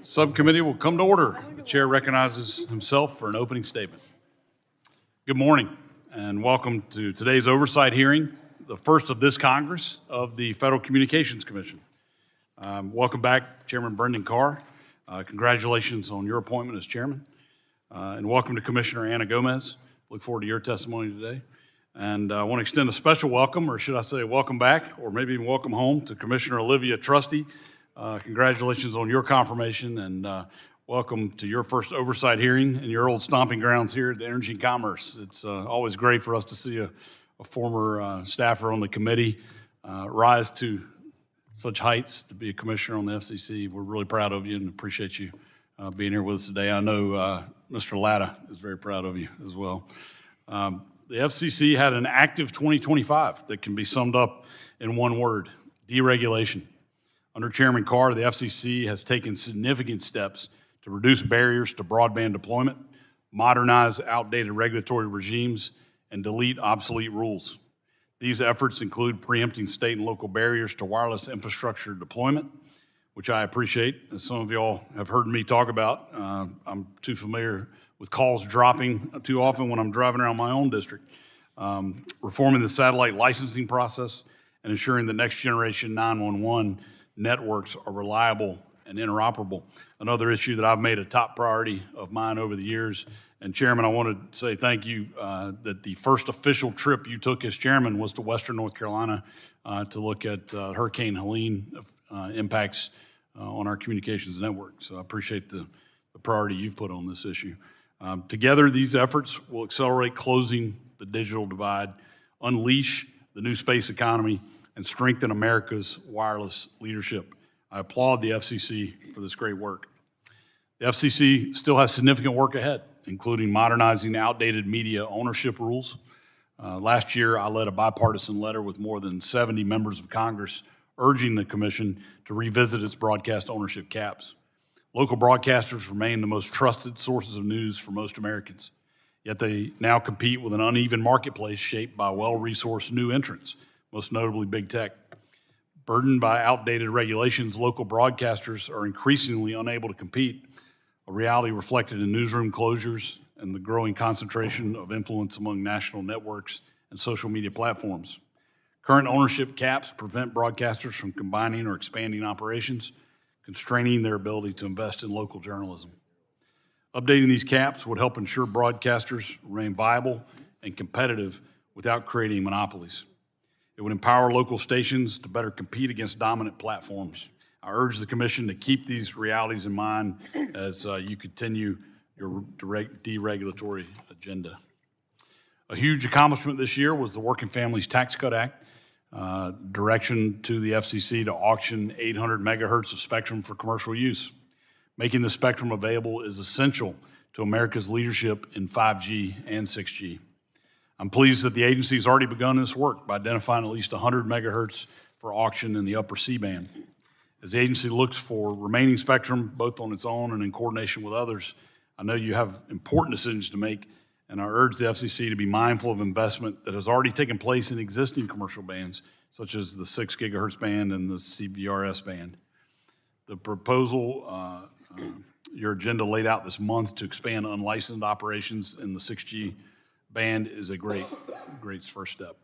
Subcommittee will come to order. The chair recognizes himself for an opening statement. Good morning and welcome to today's oversight hearing, the first of this Congress of the Federal Communications Commission. Welcome back, Chairman Brendan Carr. Congratulations on your appointment as chairman. And welcome to Commissioner Ana Gomez. Look forward to your testimony today. And I want to extend a special welcome, or should I say welcome back, or maybe even welcome home to Commissioner Olivia Trusty. Congratulations on your confirmation and welcome to your first oversight hearing in your old stomping grounds here at the Energy and Commerce. It's always great for us to see a former staffer on the committee rise to such heights to be a commissioner on the FCC. We're really proud of you and appreciate you being here with us today. I know Mr. Latta is very proud of you as well. The FCC had an active 2025 that can be summed up in one word: deregulation. Under Chairman Carr, the FCC has taken significant steps to reduce barriers to broadband deployment, modernize outdated regulatory regimes, and delete obsolete rules. These efforts include preempting state and local barriers to wireless infrastructure deployment, which I appreciate. As some of y'all have heard me talk about, I'm too familiar with calls dropping too often when I'm driving around my own district. Reforming the satellite licensing process and ensuring the next generation 911 networks are reliable and interoperable. Another issue that I've made a top priority of mine over the years. And Chairman, I want to say thank you that the first official trip you took as chairman was to Western North Carolina to look at Hurricane Helene impacts on our communications network. So I appreciate the priority you've put on this issue. Together, these efforts will accelerate closing the digital divide, unleash the new space economy, and strengthen America's wireless leadership. I applaud the FCC for this great work. The FCC still has significant work ahead, including modernizing outdated media ownership rules. Last year, I led a bipartisan letter with more than 70 members of Congress urging the Commission to revisit its broadcast ownership caps. Local broadcasters remain the most trusted sources of news for most Americans, yet they now compete with an uneven marketplace shaped by well-resourced new entrants, most notably big tech. Burdened by outdated regulations, local broadcasters are increasingly unable to compete, a reality reflected in newsroom closures and the growing concentration of influence among national networks and social media platforms. Current ownership caps prevent broadcasters from combining or expanding operations, constraining their ability to invest in local journalism. Updating these caps would help ensure broadcasters remain viable and competitive without creating monopolies. It would empower local stations to better compete against dominant platforms. I urge the Commission to keep these realities in mind as you continue your deregulatory agenda. A huge accomplishment this year was the Working Families Tax Cut Act, direction to the FCC to auction 800 megahertz of spectrum for commercial use. Making the spectrum available is essential to America's leadership in 5G and 6G. I'm pleased that the agency has already begun this work by identifying at least 100 megahertz for auction in the upper C-band. As the agency looks for remaining spectrum, both on its own and in coordination with others, I know you have important decisions to make, and I urge the FCC to be mindful of investment that has already taken place in existing commercial bands, such as the 6 gigahertz band and the CBRS band. The proposal, your agenda laid out this month to expand unlicensed operations in the 6G band is a great first step.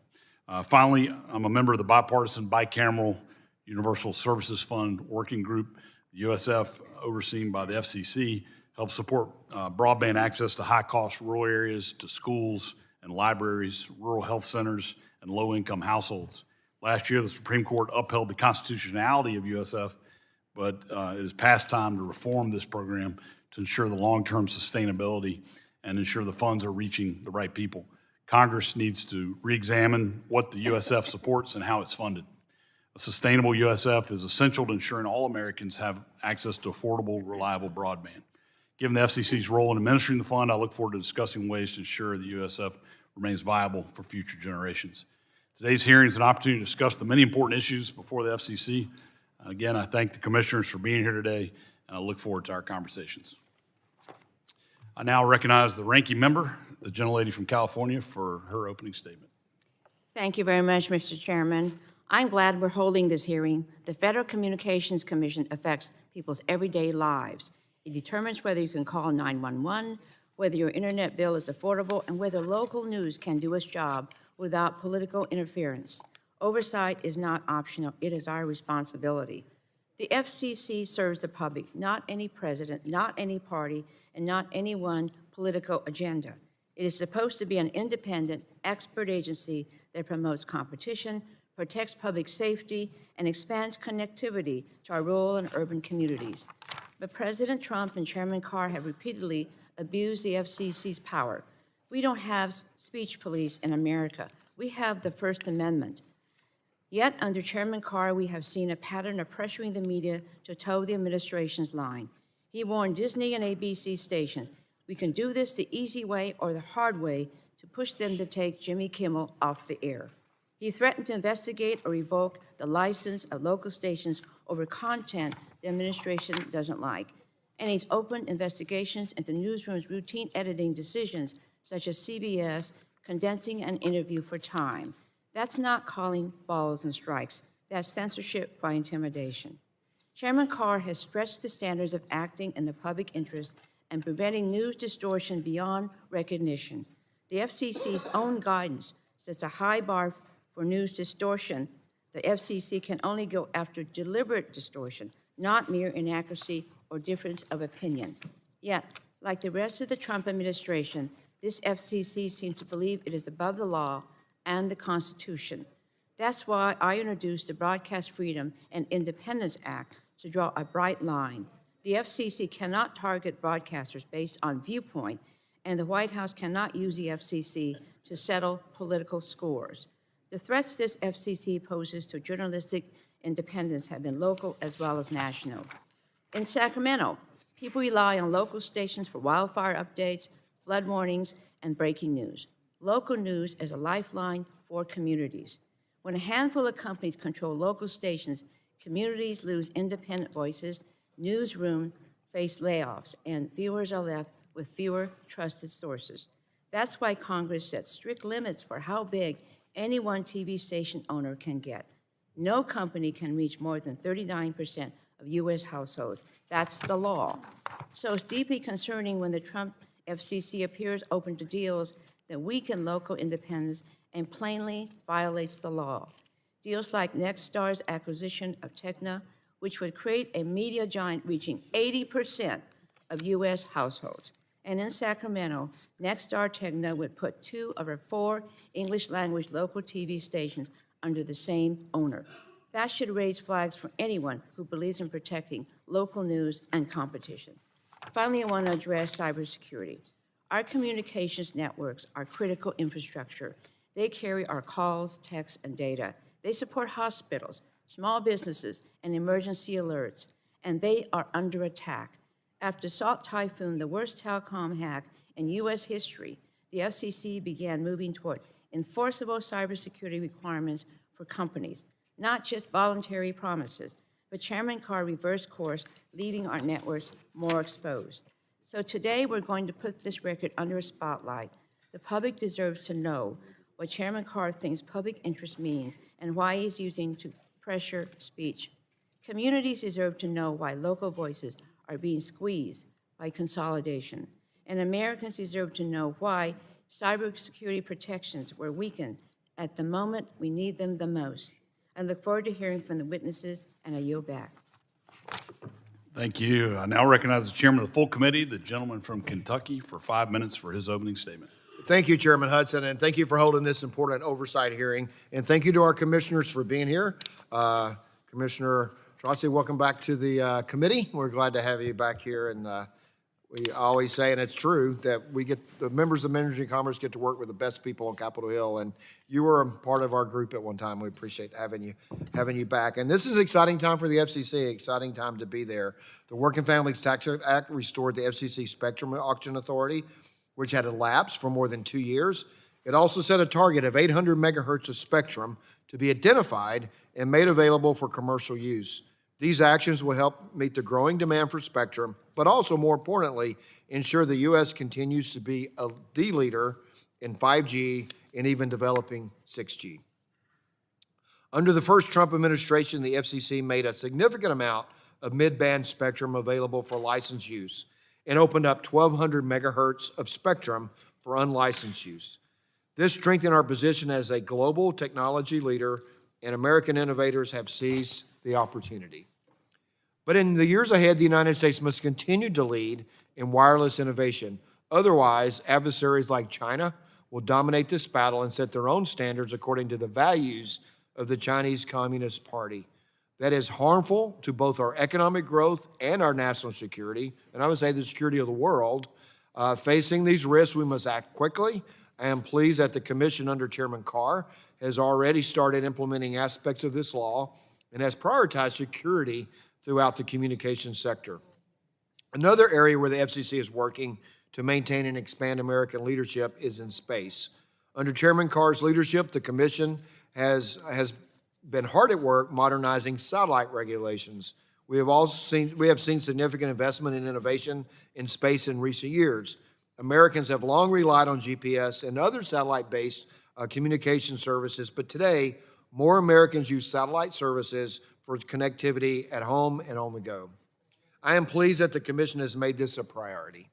Finally, I'm a member of the bipartisan bicameral Universal Services Fund Working Group. The USF, overseen by the FCC, helps support broadband access to high-cost rural areas, to schools and libraries, rural health centers, and low-income households. Last year, the Supreme Court upheld the constitutionality of USF, but it is past time to reform this program to ensure the long-term sustainability and ensure the funds are reaching the right people. Congress needs to re-examine what the USF supports and how it's funded. A sustainable USF is essential to ensuring all Americans have access to affordable, reliable broadband. Given the FCC's role in administering the fund, I look forward to discussing ways to ensure the USF remains viable for future generations. Today's hearing is an opportunity to discuss the many important issues before the FCC. Again, I thank the commissioners for being here today, and I look forward to our conversations. I now recognize the ranking member, the gentlelady from California, for her opening statement. Thank you very much, Mr. Chairman. I'm glad we're holding this hearing. The Federal Communications Commission affects people's everyday lives. It determines whether you can call 911, whether your internet bill is affordable, and whether local news can do its job without political interference. Oversight is not optional. It is our responsibility. The FCC serves the public, not any president, not any party, and not any one political agenda. It is supposed to be an independent, expert agency that promotes competition, protects public safety, and expands connectivity to our rural and urban communities. But President Trump and Chairman Carr have repeatedly abused the FCC's power. We don't have speech police in America. We have the First Amendment. Yet, under Chairman Carr, we have seen a pattern of pressuring the media to toe the administration's line. He warned Disney and ABC stations, we can do this the easy way or the hard way to push them to take Jimmy Kimmel off the air. He threatened to investigate or revoke the license of local stations over content the administration doesn't like. And he's opened investigations into newsrooms' routine editing decisions, such as CBS condensing an interview for time. That's not calling balls and strikes. That's censorship by intimidation. Chairman Carr has stretched the standards of acting in the public interest and preventing news distortion beyond recognition. The FCC's own guidance sets a high bar for news distortion. The FCC can only go after deliberate distortion, not mere inaccuracy or difference of opinion. Yet, like the rest of the Trump administration, this FCC seems to believe it is above the law and the Constitution. That's why I introduced the Broadcast Freedom and Independence Act to draw a bright line. The FCC cannot target broadcasters based on viewpoint, and the White House cannot use the FCC to settle political scores. The threats this FCC poses to journalistic independence have been local as well as national. In Sacramento, people rely on local stations for wildfire updates, flood warnings, and breaking news. Local news is a lifeline for communities. When a handful of companies control local stations, communities lose independent voices, newsrooms face layoffs, and viewers are left with fewer trusted sources. That's why Congress sets strict limits for how big any one TV station owner can get. No company can reach more than 39% of U.S. households. That's the law. So it's deeply concerning when the Trump FCC appears open to deals that weaken local independence and plainly violates the law. Deals like Nexstar's acquisition of Tegna, which would create a media giant reaching 80% of U.S. households. And in Sacramento, Nexstar Tegna would put 2 of our 4 English-language local TV stations under the same owner. That should raise flags for anyone who believes in protecting local news and competition. Finally, I want to address cybersecurity. Our communications networks are critical infrastructure. They carry our calls, texts, and data. They support hospitals, small businesses, and emergency alerts, and they are under attack. After Salt Typhoon, the worst telecom hack in U.S. history, the FCC began moving toward enforceable cybersecurity requirements for companies, not just voluntary promises. But Chairman Carr reversed course, leaving our networks more exposed. So today we're going to put this record under a spotlight. The public deserves to know what Chairman Carr thinks public interest means and why he's using to pressure speech. Communities deserve to know why local voices are being squeezed by consolidation. And Americans deserve to know why cybersecurity protections were weakened at the moment we need them the most. I look forward to hearing from the witnesses, and I yield back. Thank you. I now recognize the chairman of the full committee, the gentleman from Kentucky, for 5 minutes for his opening statement. Thank you, Chairman Hudson, and thank you for holding this important oversight hearing. And thank you to our commissioners for being here. Commissioner Trusty, welcome back to the committee. We're glad to have you back here. And we always say, and it's true, that the members of Energy and Commerce get to work with the best people on Capitol Hill. And you were a part of our group at one time. We appreciate having you back. And this is an exciting time for the FCC, exciting time to be there. The Working Families Tax Act restored the FCC Spectrum Auction Authority, which had elapsed for more than 2 years. It also set a target of 800 megahertz of spectrum to be identified and made available for commercial use. These actions will help meet the growing demand for spectrum, but also, more importantly, ensure the U.S. continues to be the leader in 5G and even developing 6G. Under the first Trump administration, the FCC made a significant amount of mid-band spectrum available for licensed use and opened up 1,200 megahertz of spectrum for unlicensed use. This strengthened our position as a global technology leader, and American innovators have seized the opportunity. But in the years ahead, the United States must continue to lead in wireless innovation. Otherwise, adversaries like China will dominate this battle and set their own standards according to the values of the Chinese Communist Party. That is harmful to both our economic growth and our national security, and I would say the security of the world. Facing these risks, we must act quickly. I am pleased that the Commission under Chairman Carr has already started implementing aspects of this law and has prioritized security throughout the communications sector. Another area where the FCC is working to maintain and expand American leadership is in space. Under Chairman Carr's leadership, the Commission has been hard at work modernizing satellite regulations. We have seen significant investment in innovation in space in recent years. Americans have long relied on GPS and other satellite-based communication services, but today, more Americans use satellite services for connectivity at home and on the go. I am pleased that the Commission has made this a priority.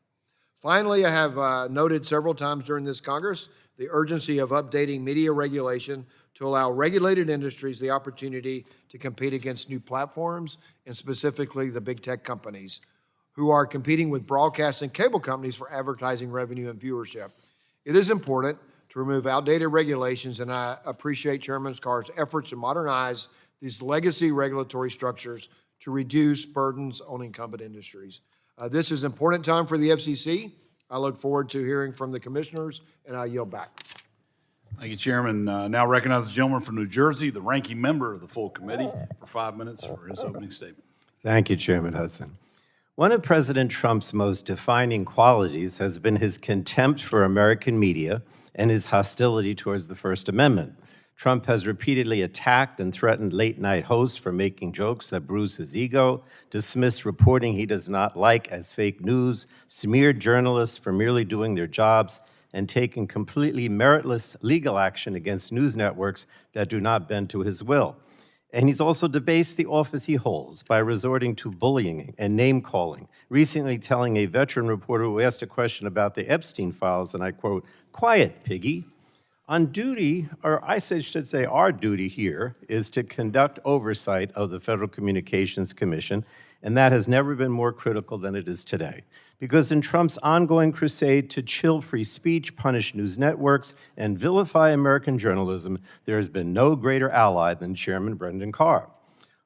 Finally, I have noted several times during this Congress the urgency of updating media regulation to allow regulated industries the opportunity to compete against new platforms, and specifically the big tech companies who are competing with broadcast and cable companies for advertising revenue and viewership. It is important to remove outdated regulations, and I appreciate Chairman Carr's efforts to modernize these legacy regulatory structures to reduce burdens on incumbent industries. This is an important time for the FCC. I look forward to hearing from the commissioners, and I yield back. Thank you, Chairman. Now recognize the gentleman from New Jersey, the ranking member of the full committee, for 5 minutes for his opening statement. Thank you, Chairman Hudson. One of President Trump's most defining qualities has been his contempt for American media and his hostility towards the First Amendment. Trump has repeatedly attacked and threatened late-night hosts for making jokes that bruise his ego, dismissed reporting he does not like as fake news, smeared journalists for merely doing their jobs, and taken completely meritless legal action against news networks that do not bend to his will. And he's also debased the office he holds by resorting to bullying and name-calling, recently telling a veteran reporter who asked a question about the Epstein files, and I quote, "Quiet, piggy." On duty, or I should say our duty here, is to conduct oversight of the Federal Communications Commission, and that has never been more critical than it is today. Because in Trump's ongoing crusade to chill free speech, punish news networks, and vilify American journalism, there has been no greater ally than Chairman Brendan Carr.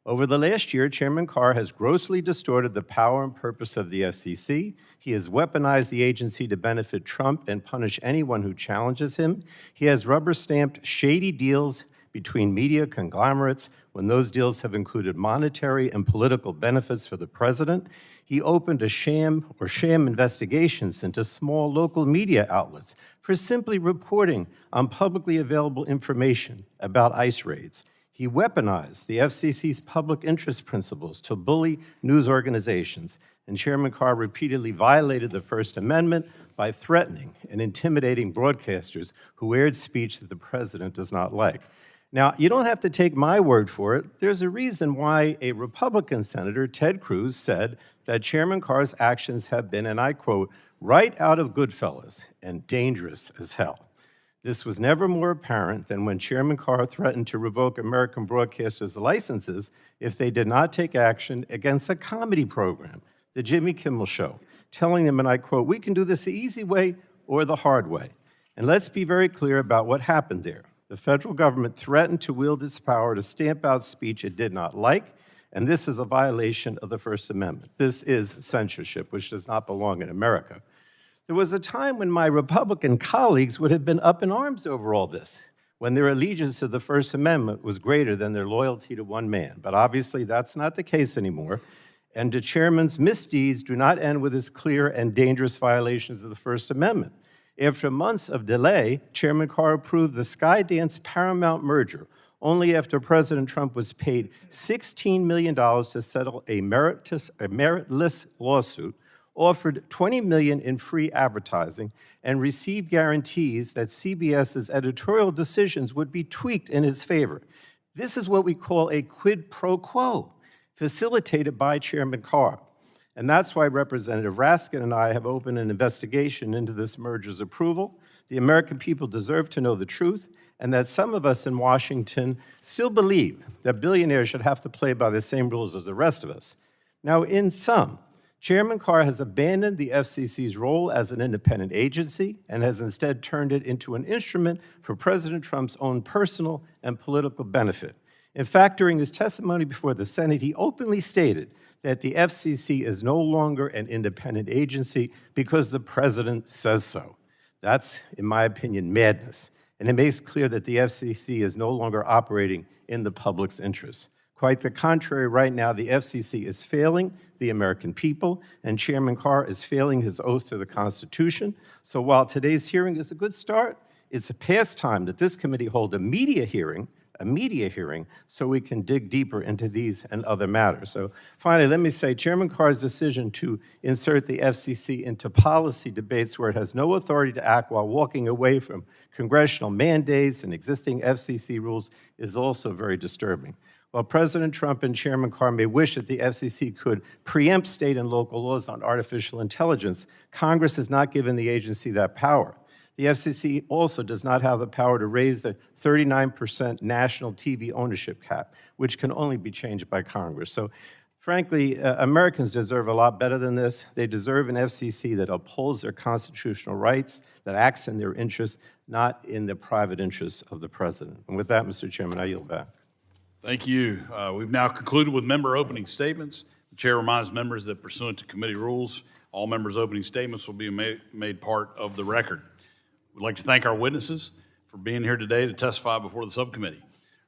Over the last year, Chairman Carr has grossly distorted the power and purpose of the FCC. He has weaponized the agency to benefit Trump and punish anyone who challenges him. He has rubber-stamped shady deals between media conglomerates when those deals have included monetary and political benefits for the president. He opened a sham investigations into small local media outlets for simply reporting on publicly available information about ICE raids. He weaponized the FCC's public interest principles to bully news organizations, and Chairman Carr repeatedly violated the First Amendment by threatening and intimidating broadcasters who aired speech that the president does not like. Now, you don't have to take my word for it. There's a reason why a Republican Senator, Ted Cruz, said that Chairman Carr's actions have been, and I quote, "right out of Goodfellas and dangerous as hell." This was never more apparent than when Chairman Carr threatened to revoke American broadcasters' licenses if they did not take action against a comedy program, The Jimmy Kimmel Show, telling them, and I quote, "we can do this the easy way or the hard way." And let's be very clear about what happened there. The federal government threatened to wield its power to stamp out speech it did not like, and this is a violation of the First Amendment. This is censorship, which does not belong in America. There was a time when my Republican colleagues would have been up in arms over all this, when their allegiance to the First Amendment was greater than their loyalty to one man. But obviously, that's not the case anymore. And the chairman's misdeeds do not end with his clear and dangerous violations of the First Amendment. After months of delay, Chairman Carr approved the Skydance Paramount merger, only after President Trump was paid $16 million to settle a meritless lawsuit, offered $20 million in free advertising, and received guarantees that CBS's editorial decisions would be tweaked in his favor. This is what we call a quid pro quo. facilitated by Chairman Carr. And that's why Representative Raskin and I have opened an investigation into this merger's approval. The American people deserve to know the truth, and that some of us in Washington still believe that billionaires should have to play by the same rules as the rest of us. Now, in sum, Chairman Carr has abandoned the FCC's role as an independent agency and has instead turned it into an instrument for President Trump's own personal and political benefit. In fact, during his testimony before the Senate, he openly stated that the FCC is no longer an independent agency because the president says so. That's, in my opinion, madness. And it makes clear that the FCC is no longer operating in the public's interest. Quite the contrary, right now, the FCC is failing the American people, and Chairman Carr is failing his oath to the Constitution. So while today's hearing is a good start, it's past time that this committee hold a media hearing, so we can dig deeper into these and other matters. So finally, let me say, Chairman Carr's decision to insert the FCC into policy debates where it has no authority to act while walking away from congressional mandates and existing FCC rules is also very disturbing. While President Trump and Chairman Carr may wish that the FCC could preempt state and local laws on artificial intelligence, Congress has not given the agency that power. The FCC also does not have the power to raise the 39% national TV ownership cap, which can only be changed by Congress. So, frankly, Americans deserve a lot better than this. They deserve an FCC that upholds their constitutional rights, that acts in their interests, not in the private interests of the president. And with that, Mr. Chairman, I yield back. Thank you. We've now concluded with member opening statements. The chair reminds members that pursuant to committee rules, all members' opening statements will be made part of the record. We'd like to thank our witnesses for being here today to testify before the subcommittee.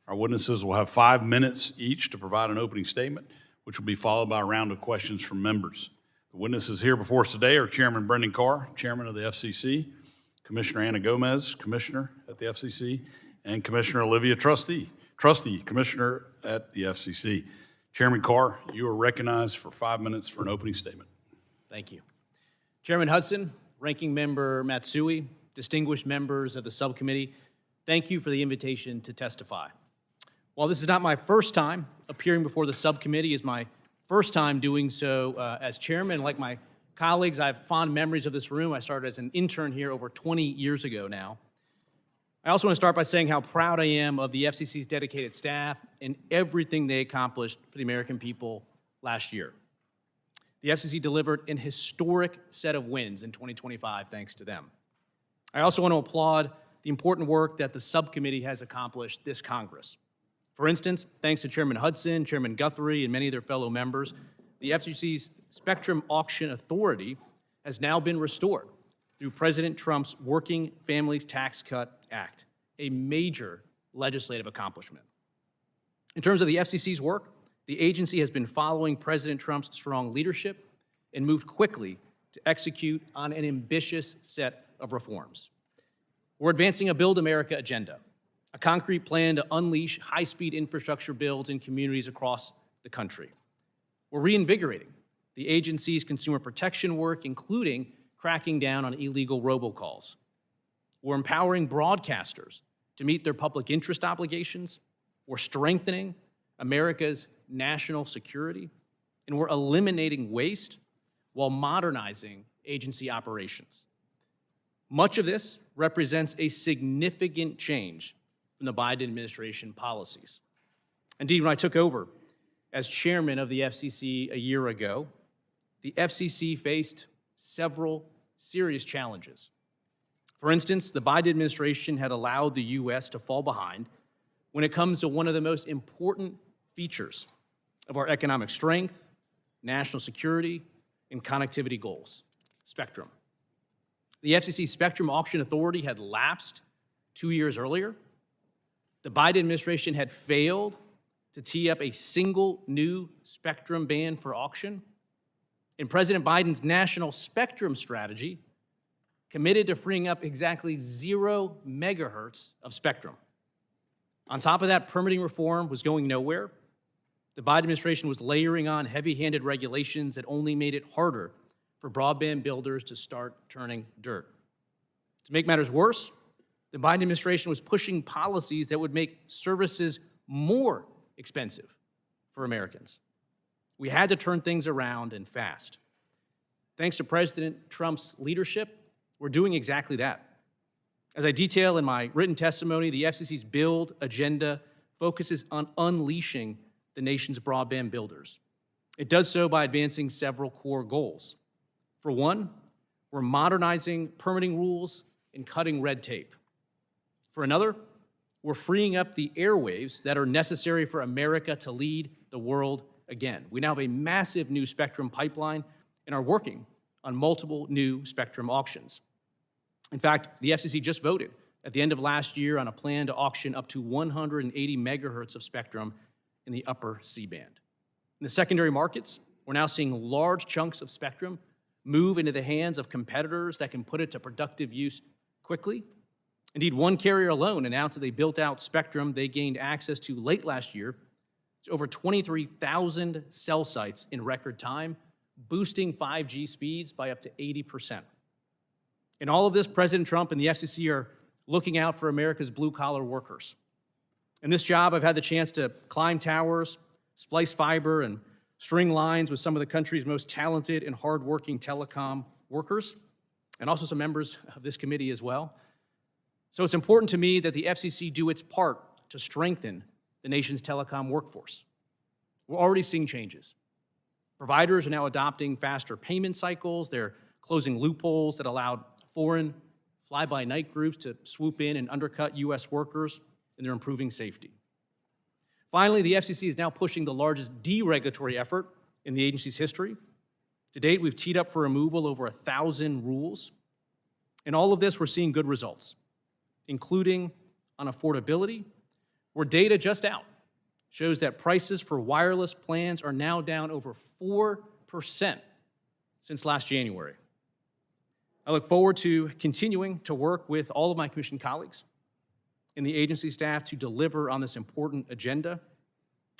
Our witnesses will have 5 minutes each to provide an opening statement, which will be followed by a round of questions from members. The witnesses here before us today are Chairman Brendan Carr, Chairman of the FCC, Commissioner Anna Gomez, Commissioner at the FCC, and Commissioner Olivia Trusty, Commissioner at the FCC. Chairman Carr, you are recognized for 5 minutes for an opening statement. Thank you. Chairman Hudson, Ranking Member Matsui, distinguished members of the subcommittee, thank you for the invitation to testify. While this is not my first time appearing before the subcommittee, it's my first time doing so as chairman. Like my colleagues, I have fond memories of this room. I started as an intern here over 20 years ago now. I also want to start by saying how proud I am of the FCC's dedicated staff and everything they accomplished for the American people last year. The FCC delivered an historic set of wins in 2025 thanks to them. I also want to applaud the important work that the subcommittee has accomplished this Congress. For instance, thanks to Chairman Hudson, Chairman Guthrie, and many of their fellow members, the FCC's Spectrum Auction Authority has now been restored through President Trump's Working Families Tax Cut Act, a major legislative accomplishment. In terms of the FCC's work, the agency has been following President Trump's strong leadership and moved quickly to execute on an ambitious set of reforms. We're advancing a Build America agenda, a concrete plan to unleash high-speed infrastructure builds in communities across the country. We're reinvigorating the agency's consumer protection work, including cracking down on illegal robocalls. We're empowering broadcasters to meet their public interest obligations. We're strengthening America's national security, and we're eliminating waste while modernizing agency operations. Much of this represents a significant change from the Biden administration policies. Indeed, when I took over as chairman of the FCC a year ago, the FCC faced several serious challenges. For instance, the Biden administration had allowed the U.S. to fall behind when it comes to one of the most important features of our economic strength, national security, and connectivity goals, spectrum. The FCC Spectrum Auction Authority had lapsed 2 years earlier. The Biden administration had failed to tee up a single new spectrum band for auction. And President Biden's national spectrum strategy committed to freeing up exactly 0 megahertz of spectrum. On top of that, permitting reform was going nowhere. The Biden administration was layering on heavy-handed regulations that only made it harder for broadband builders to start turning dirt. To make matters worse, the Biden administration was pushing policies that would make services more expensive for Americans. We had to turn things around and fast. Thanks to President Trump's leadership, we're doing exactly that. As I detail in my written testimony, the FCC's build agenda focuses on unleashing the nation's broadband builders. It does so by advancing several core goals. For one, we're modernizing permitting rules and cutting red tape. For another, we're freeing up the airwaves that are necessary for America to lead the world again. We now have a massive new spectrum pipeline and are working on multiple new spectrum auctions. In fact, the FCC just voted at the end of last year on a plan to auction up to 180 megahertz of spectrum in the upper C-band. In the secondary markets, we're now seeing large chunks of spectrum move into the hands of competitors that can put it to productive use quickly. Indeed, one carrier alone announced that they built out spectrum they gained access to late last year to over 23,000 cell sites in record time, boosting 5G speeds by up to 80%. In all of this, President Trump and the FCC are looking out for America's blue-collar workers. In this job, I've had the chance to climb towers, splice fiber, and string lines with some of the country's most talented and hardworking telecom workers, and also some members of this committee as well. So it's important to me that the FCC do its part to strengthen the nation's telecom workforce. We're already seeing changes. Providers are now adopting faster payment cycles. They're closing loopholes that allowed foreign fly-by-night groups to swoop in and undercut U.S. workers, and they're improving safety. Finally, the FCC is now pushing the largest deregulatory effort in the agency's history. To date, we've teed up for removal over 1,000 rules. In all of this, we're seeing good results, including on affordability, where data just out shows that prices for wireless plans are now down over 4% since last January. I look forward to continuing to work with all of my commission colleagues and the agency staff to deliver on this important agenda.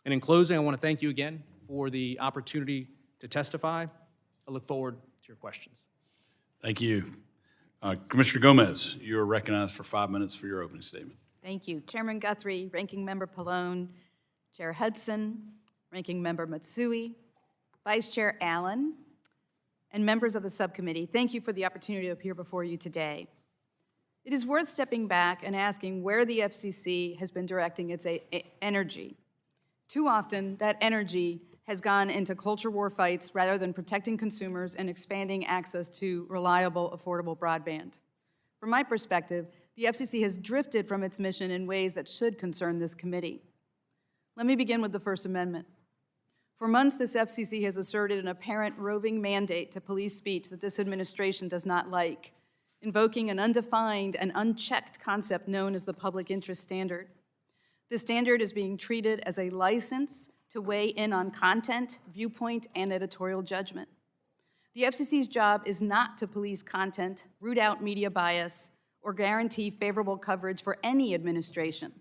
And in closing, I want to thank you again for the opportunity to testify. I look forward to your questions. Thank you. Commissioner Gomez, you are recognized for 5 minutes for your opening statement. Thank you. Chairman Guthrie, Ranking Member Pallone, Chair Hudson, Ranking Member Matsui, Vice Chair Allen, and members of the subcommittee, thank you for the opportunity to appear before you today. It is worth stepping back and asking where the FCC has been directing its energy. Too often, that energy has gone into culture war fights rather than protecting consumers and expanding access to reliable, affordable broadband. From my perspective, the FCC has drifted from its mission in ways that should concern this committee. Let me begin with the First Amendment. For months, this FCC has asserted an apparent roving mandate to police speech that this administration does not like, invoking an undefined and unchecked concept known as the public interest standard. This standard is being treated as a license to weigh in on content, viewpoint, and editorial judgment. The FCC's job is not to police content, root out media bias, or guarantee favorable coverage for any administration.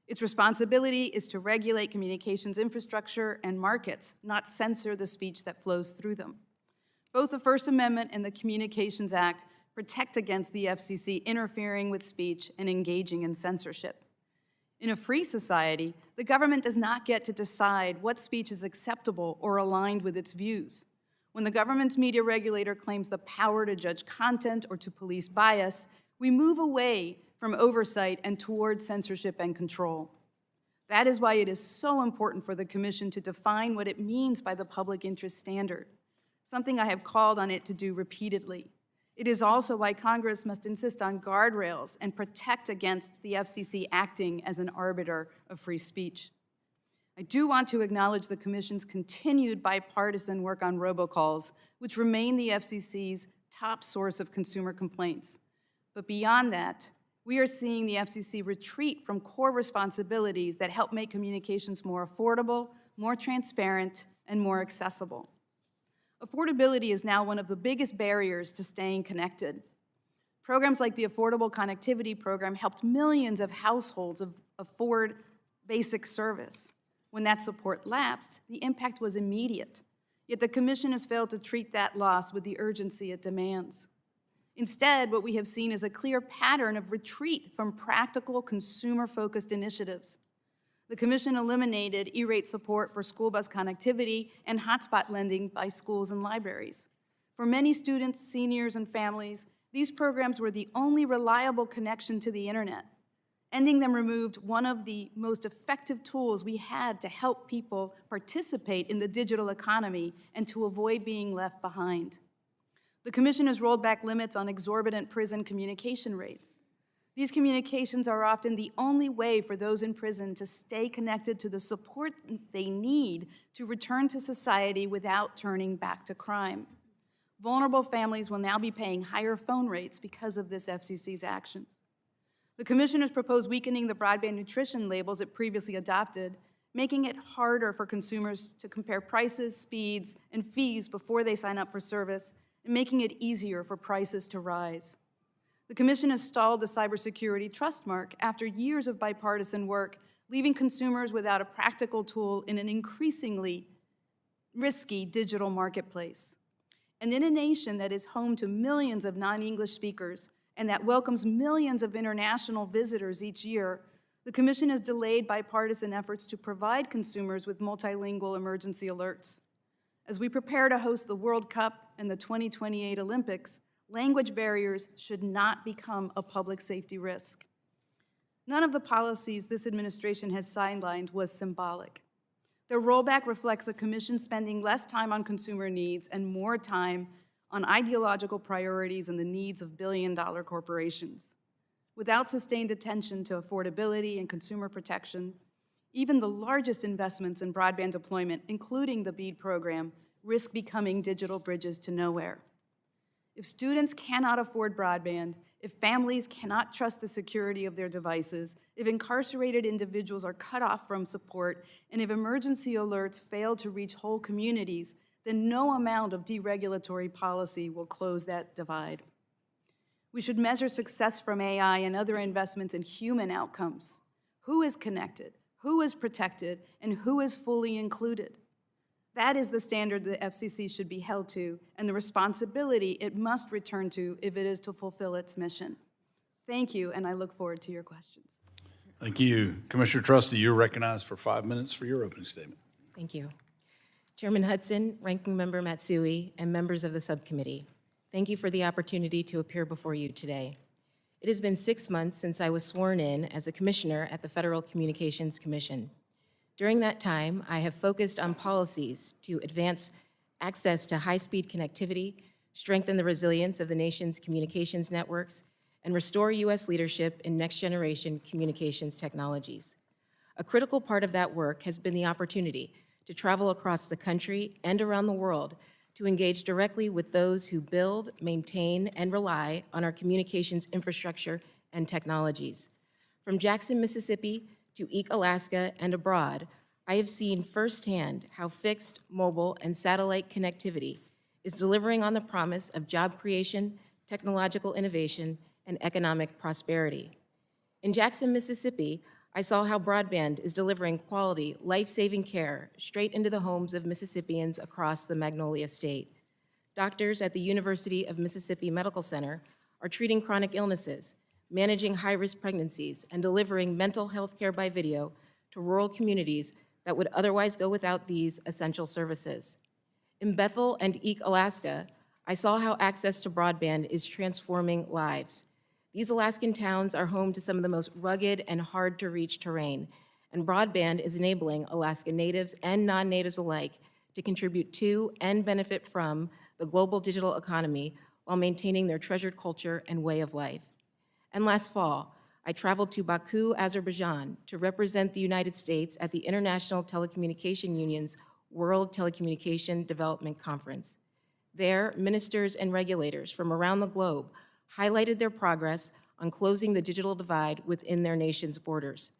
Its responsibility is to regulate communications infrastructure and markets, not censor the speech that flows through them. Both the First Amendment and the Communications Act protect against the FCC interfering with speech and engaging in censorship. In a free society, the government does not get to decide what speech is acceptable or aligned with its views. When the government's media regulator claims the power to judge content or to police bias, we move away from oversight and toward censorship and control. That is why it is so important for the Commission to define what it means by the public interest standard, something I have called on it to do repeatedly. It is also why Congress must insist on guardrails and protect against the FCC acting as an arbiter of free speech. I do want to acknowledge the Commission's continued bipartisan work on robocalls, which remain the FCC's top source of consumer complaints. But beyond that, we are seeing the FCC retreat from core responsibilities that help make communications more affordable, more transparent, and more accessible. Affordability is now one of the biggest barriers to staying connected. Programs like the Affordable Connectivity Program helped millions of households afford basic service. When that support lapsed, the impact was immediate. Yet the Commission has failed to treat that loss with the urgency it demands. Instead, what we have seen is a clear pattern of retreat from practical, consumer-focused initiatives. The Commission eliminated E-rate support for school bus connectivity and hotspot lending by schools and libraries. For many students, seniors, and families, these programs were the only reliable connection to the internet. Ending them removed one of the most effective tools we had to help people participate in the digital economy and to avoid being left behind. The Commission has rolled back limits on exorbitant prison communication rates. These communications are often the only way for those in prison to stay connected to the support they need to return to society without turning back to crime. Vulnerable families will now be paying higher phone rates because of this FCC's actions. The Commission has proposed weakening the broadband nutrition labels it previously adopted, making it harder for consumers to compare prices, speeds, and fees before they sign up for service, and making it easier for prices to rise. The Commission has stalled the cybersecurity trust mark after years of bipartisan work, leaving consumers without a practical tool in an increasingly risky digital marketplace. And in a nation that is home to millions of non-English speakers and that welcomes millions of international visitors each year, the Commission has delayed bipartisan efforts to provide consumers with multilingual emergency alerts. As we prepare to host the World Cup and the 2028 Olympics, language barriers should not become a public safety risk. None of the policies this administration has sidelined was symbolic. Their rollback reflects a commission spending less time on consumer needs and more time on ideological priorities and the needs of billion-dollar corporations. Without sustained attention to affordability and consumer protection, even the largest investments in broadband deployment, including the BEAD program, risk becoming digital bridges to nowhere. If students cannot afford broadband, if families cannot trust the security of their devices, if incarcerated individuals are cut off from support, and if emergency alerts fail to reach whole communities, then no amount of deregulatory policy will close that divide. We should measure success from AI and other investments in human outcomes. Who is connected, who is protected, and who is fully included? That is the standard the FCC should be held to, and the responsibility it must return to if it is to fulfill its mission. Thank you, and I look forward to your questions. Thank you. Commissioner Trusty, you're recognized for 5 minutes for your opening statement. Thank you. Chairman Hudson, Ranking Member Matsui, and members of the subcommittee, thank you for the opportunity to appear before you today. It has been 6 months since I was sworn in as a commissioner at the Federal Communications Commission. During that time, I have focused on policies to advance access to high-speed connectivity, strengthen the resilience of the nation's communications networks, and restore U.S. leadership in next-generation communications technologies. A critical part of that work has been the opportunity to travel across the country and around the world to engage directly with those who build, maintain, and rely on our communications infrastructure and technologies. From Jackson, Mississippi, to Eek, Alaska, and abroad, I have seen firsthand how fixed, mobile, and satellite connectivity is delivering on the promise of job creation, technological innovation, and economic prosperity. In Jackson, Mississippi, I saw how broadband is delivering quality, life-saving care straight into the homes of Mississippians across the Magnolia State. Doctors at the University of Mississippi Medical Center are treating chronic illnesses, managing high-risk pregnancies, and delivering mental health care by video to rural communities that would otherwise go without these essential services. In Bethel and Eek, Alaska, I saw how access to broadband is transforming lives. These Alaskan towns are home to some of the most rugged and hard-to-reach terrain, and broadband is enabling Alaska natives and non-natives alike to contribute to and benefit from the global digital economy while maintaining their treasured culture and way of life. And last fall, I traveled to Baku, Azerbaijan, to represent the United States at the International Telecommunication Union's World Telecommunication Development Conference. There, ministers and regulators from around the globe highlighted their progress on closing the digital divide within their nation's borders.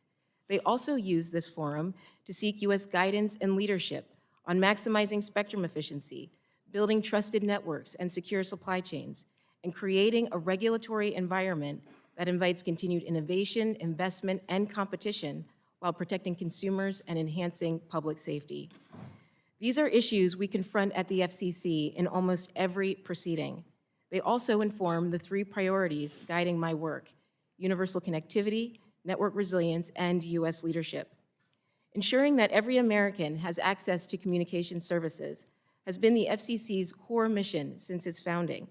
They also used this forum to seek U.S. guidance and leadership on maximizing spectrum efficiency, building trusted networks and secure supply chains, and creating a regulatory environment that invites continued innovation, investment, and competition while protecting consumers and enhancing public safety. These are issues we confront at the FCC in almost every proceeding. They also inform the 3 priorities guiding my work: universal connectivity, network resilience, and U.S. leadership. Ensuring that every American has access to communication services has been the FCC's core mission since its founding.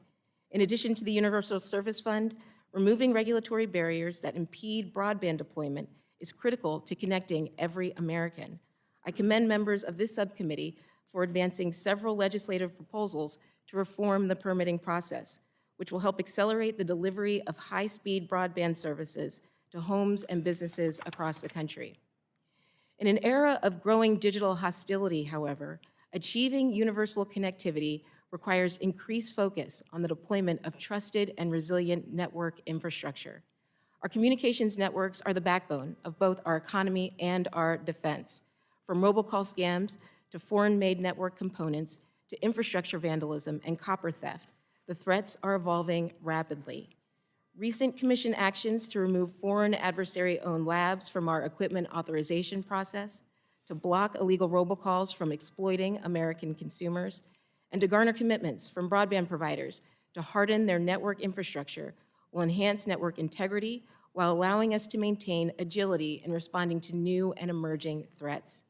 In addition to the Universal Service Fund, removing regulatory barriers that impede broadband deployment is critical to connecting every American. I commend members of this subcommittee for advancing several legislative proposals to reform the permitting process, which will help accelerate the delivery of high-speed broadband services to homes and businesses across the country. In an era of growing digital hostility, however, achieving universal connectivity requires increased focus on the deployment of trusted and resilient network infrastructure. Our communications networks are the backbone of both our economy and our defense. From robocall scams to foreign-made network components to infrastructure vandalism and copper theft, the threats are evolving rapidly. Recent Commission actions to remove foreign adversary-owned labs from our equipment authorization process, to block illegal robocalls from exploiting American consumers, and to garner commitments from broadband providers to harden their network infrastructure will enhance network integrity while allowing us to maintain agility in responding to new and emerging threats.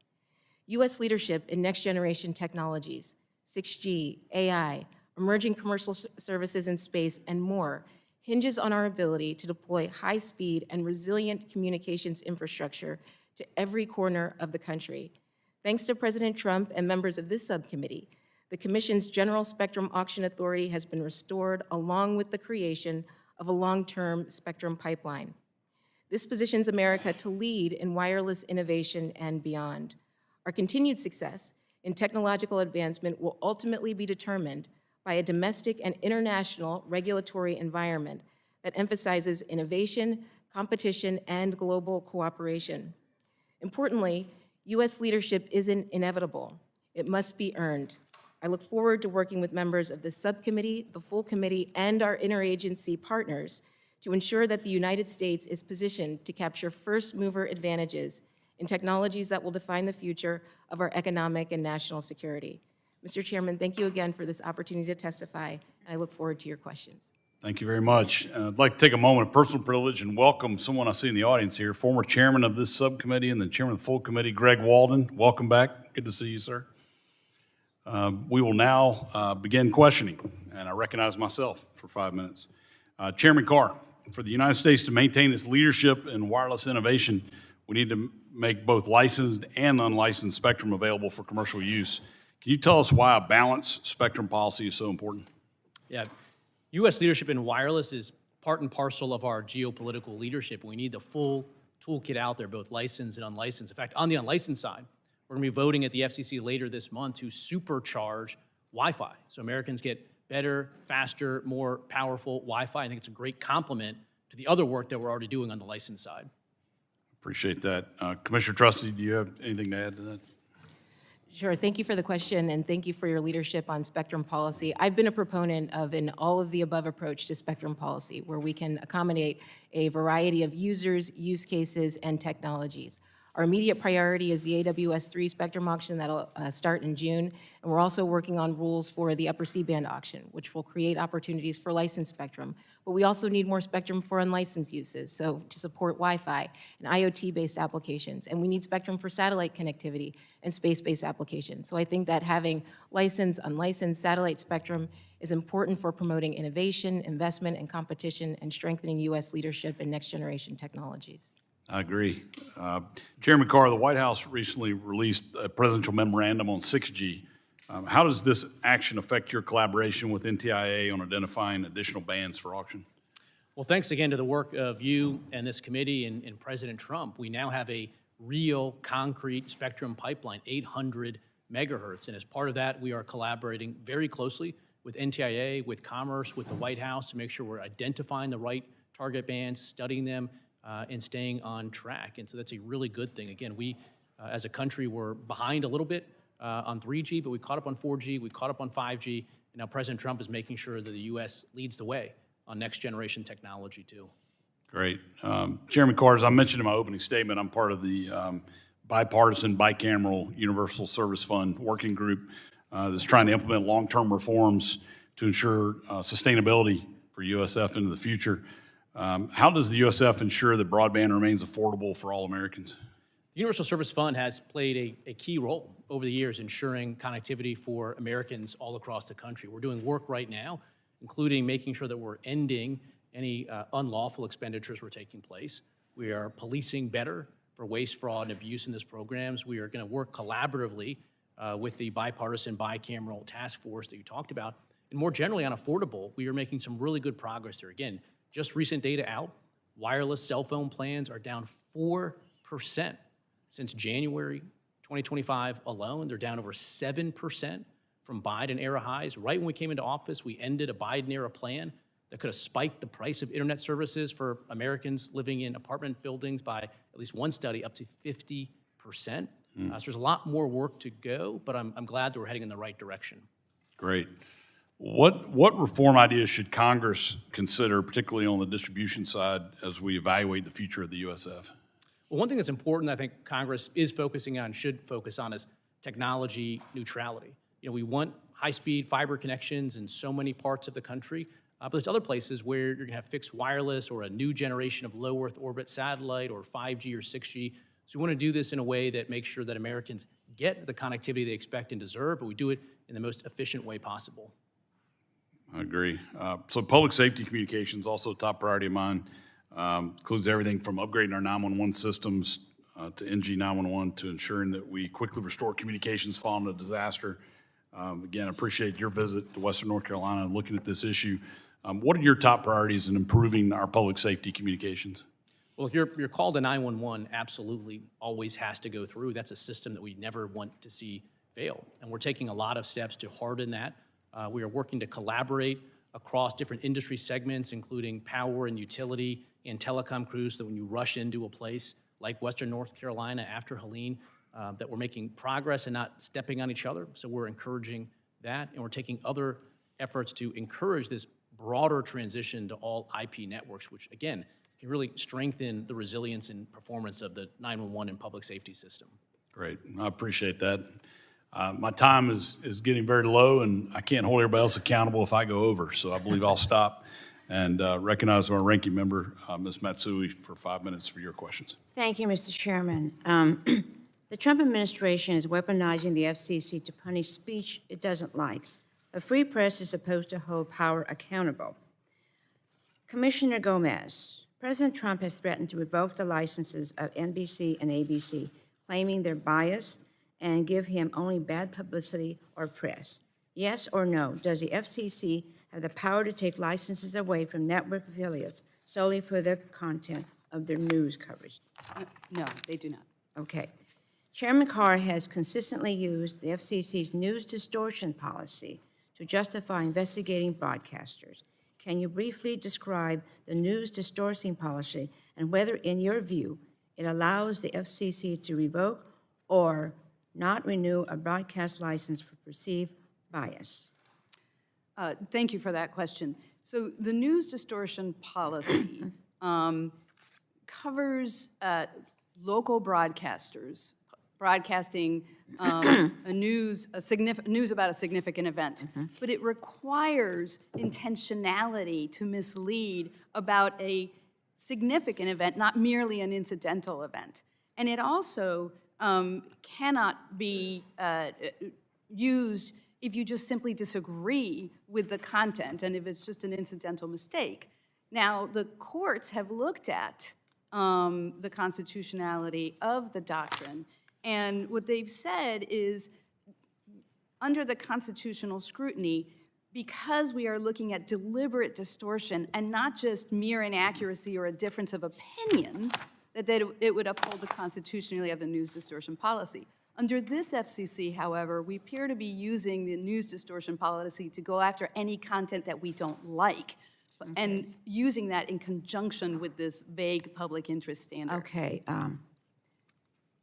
U.S. leadership in next-generation technologies, 6G, AI, emerging commercial services in space, and more hinges on our ability to deploy high-speed and resilient communications infrastructure to every corner of the country. Thanks to President Trump and members of this subcommittee, the Commission's General Spectrum Auction Authority has been restored along with the creation of a long-term spectrum pipeline. This positions America to lead in wireless innovation and beyond. Our continued success in technological advancement will ultimately be determined by a domestic and international regulatory environment that emphasizes innovation, competition, and global cooperation. Importantly, U.S. leadership isn't inevitable. It must be earned. I look forward to working with members of this subcommittee, the full committee, and our interagency partners to ensure that the United States is positioned to capture first-mover advantages in technologies that will define the future of our economic and national security. Mr. Chairman, thank you again for this opportunity to testify, and I look forward to your questions. Thank you very much. I'd like to take a moment of personal privilege and welcome someone I see in the audience here, former chairman of this subcommittee and the chairman of the full committee, Greg Walden. Welcome back. Good to see you, sir. We will now begin questioning, and I recognize myself for 5 minutes. Chairman Carr, for the United States to maintain its leadership in wireless innovation, we need to make both licensed and unlicensed spectrum available for commercial use. Can you tell us why a balanced spectrum policy is so important? Yeah, U.S. leadership in wireless is part and parcel of our geopolitical leadership. We need the full toolkit out there, both licensed and unlicensed. In fact, on the unlicensed side, we're going to be voting at the FCC later this month to supercharge Wi-Fi. So Americans get better, faster, more powerful Wi-Fi. I think it's a great complement to the other work that we're already doing on the licensed side. Appreciate that. Commissioner Trusty, do you have anything to add to that? Sure, thank you for the question, and thank you for your leadership on spectrum policy. I've been a proponent of an all-of-the-above approach to spectrum policy, where we can accommodate a variety of users, use cases, and technologies. Our immediate priority is the AWS-3 spectrum auction that'll start in June, and we're also working on rules for the upper C-band auction, which will create opportunities for licensed spectrum. But we also need more spectrum for unlicensed uses, so to support Wi-Fi and IoT-based applications. And we need spectrum for satellite connectivity and space-based applications. So I think that having licensed, unlicensed satellite spectrum is important for promoting innovation, investment, and competition, and strengthening U.S. leadership in next-generation technologies. I agree. Chairman Carr, the White House recently released a presidential memorandum on 6G. How does this action affect your collaboration with NTIA on identifying additional bands for auction? Well, thanks again to the work of you and this committee and President Trump, we now have a real concrete spectrum pipeline, 800 megahertz. And as part of that, we are collaborating very closely with NTIA, with Commerce, with the White House to make sure we're identifying the right target bands, studying them, and staying on track. And so that's a really good thing. Again, we, as a country, were behind a little bit on 3G, but we caught up on 4G, we caught up on 5G, and now President Trump is making sure that the U.S. leads the way on next-generation technology, too. Great. Chairman Carr, as I mentioned in my opening statement, I'm part of the bipartisan, bicameral Universal Service Fund working group that's trying to implement long-term reforms to ensure sustainability for USF into the future. How does the USF ensure that broadband remains affordable for all Americans? The Universal Service Fund has played a key role over the years ensuring connectivity for Americans all across the country. We're doing work right now, including making sure that we're ending any unlawful expenditures were taking place. We are policing better for waste, fraud, and abuse in these programs. We are going to work collaboratively with the bipartisan bicameral task force that you talked about. And more generally on affordable, we are making some really good progress there. Again, just recent data out, wireless cell phone plans are down 4% since January 2025 alone. They're down over 7% from Biden-era highs. Right when we came into office, we ended a Biden-era plan that could have spiked the price of internet services for Americans living in apartment buildings by at least one study up to 50%. So there's a lot more work to go, but I'm glad that we're heading in the right direction. Great. What reform ideas should Congress consider, particularly on the distribution side, as we evaluate the future of the USF? Well, one thing that's important I think Congress is focusing on, should focus on, is technology neutrality. You know, we want high-speed fiber connections in so many parts of the country, but there's other places where you're gonna have fixed wireless or a new generation of low Earth orbit satellite or 5G or 6G. So we wanna do this in a way that makes sure that Americans get the connectivity they expect and deserve, but we do it in the most efficient way possible. I agree. So public safety communications, also a top priority of mine, includes everything from upgrading our 911 systems to NG 911 to ensuring that we quickly restore communications following a disaster. Again, I appreciate your visit to Western North Carolina and looking at this issue. What are your top priorities in improving our public safety communications? Well, your call to 911 absolutely always has to go through. That's a system that we never want to see fail. And we're taking a lot of steps to harden that. We are working to collaborate across different industry segments, including power and utility and telecom crews, so that when you rush into a place like Western North Carolina after Helene, that we're making progress and not stepping on each other. So we're encouraging that, and we're taking other efforts to encourage this broader transition to all IP networks, which again, can really strengthen the resilience and performance of the 911 and public safety system. Great, I appreciate that. My time is getting very low, and I can't hold everybody else accountable if I go over, so I believe I'll stop and recognize our ranking member, Ms. Matsui, for 5 minutes for your questions. Thank you, Mr. Chairman. The Trump administration is weaponizing the FCC to punish speech it doesn't like. A free press is supposed to hold power accountable. Commissioner Gomez, President Trump has threatened to revoke the licenses of NBC and ABC, claiming they're biased and give him only bad publicity or press. Yes or no, does the FCC have the power to take licenses away from network affiliates solely for the content of their news coverage? No, they do not. Okay. Chairman Carr has consistently used the FCC's news distortion policy to justify investigating broadcasters. Can you briefly describe the news distortion policy and whether, in your view, it allows the FCC to revoke or not renew a broadcast license for perceived bias? Thank you for that question. So the news distortion policy covers local broadcasters broadcasting news about a significant event, but it requires intentionality to mislead about a significant event, not merely an incidental event. And it also cannot be used if you just simply disagree with the content and if it's just an incidental mistake. Now, the courts have looked at the constitutionality of the doctrine, and what they've said is, under the constitutional scrutiny, because we are looking at deliberate distortion and not just mere inaccuracy or a difference of opinion, that it would uphold the constitutionality of the news distortion policy. Under this FCC, however, we appear to be using the news distortion policy to go after any content that we don't like, and using that in conjunction with this vague public interest standard. Okay.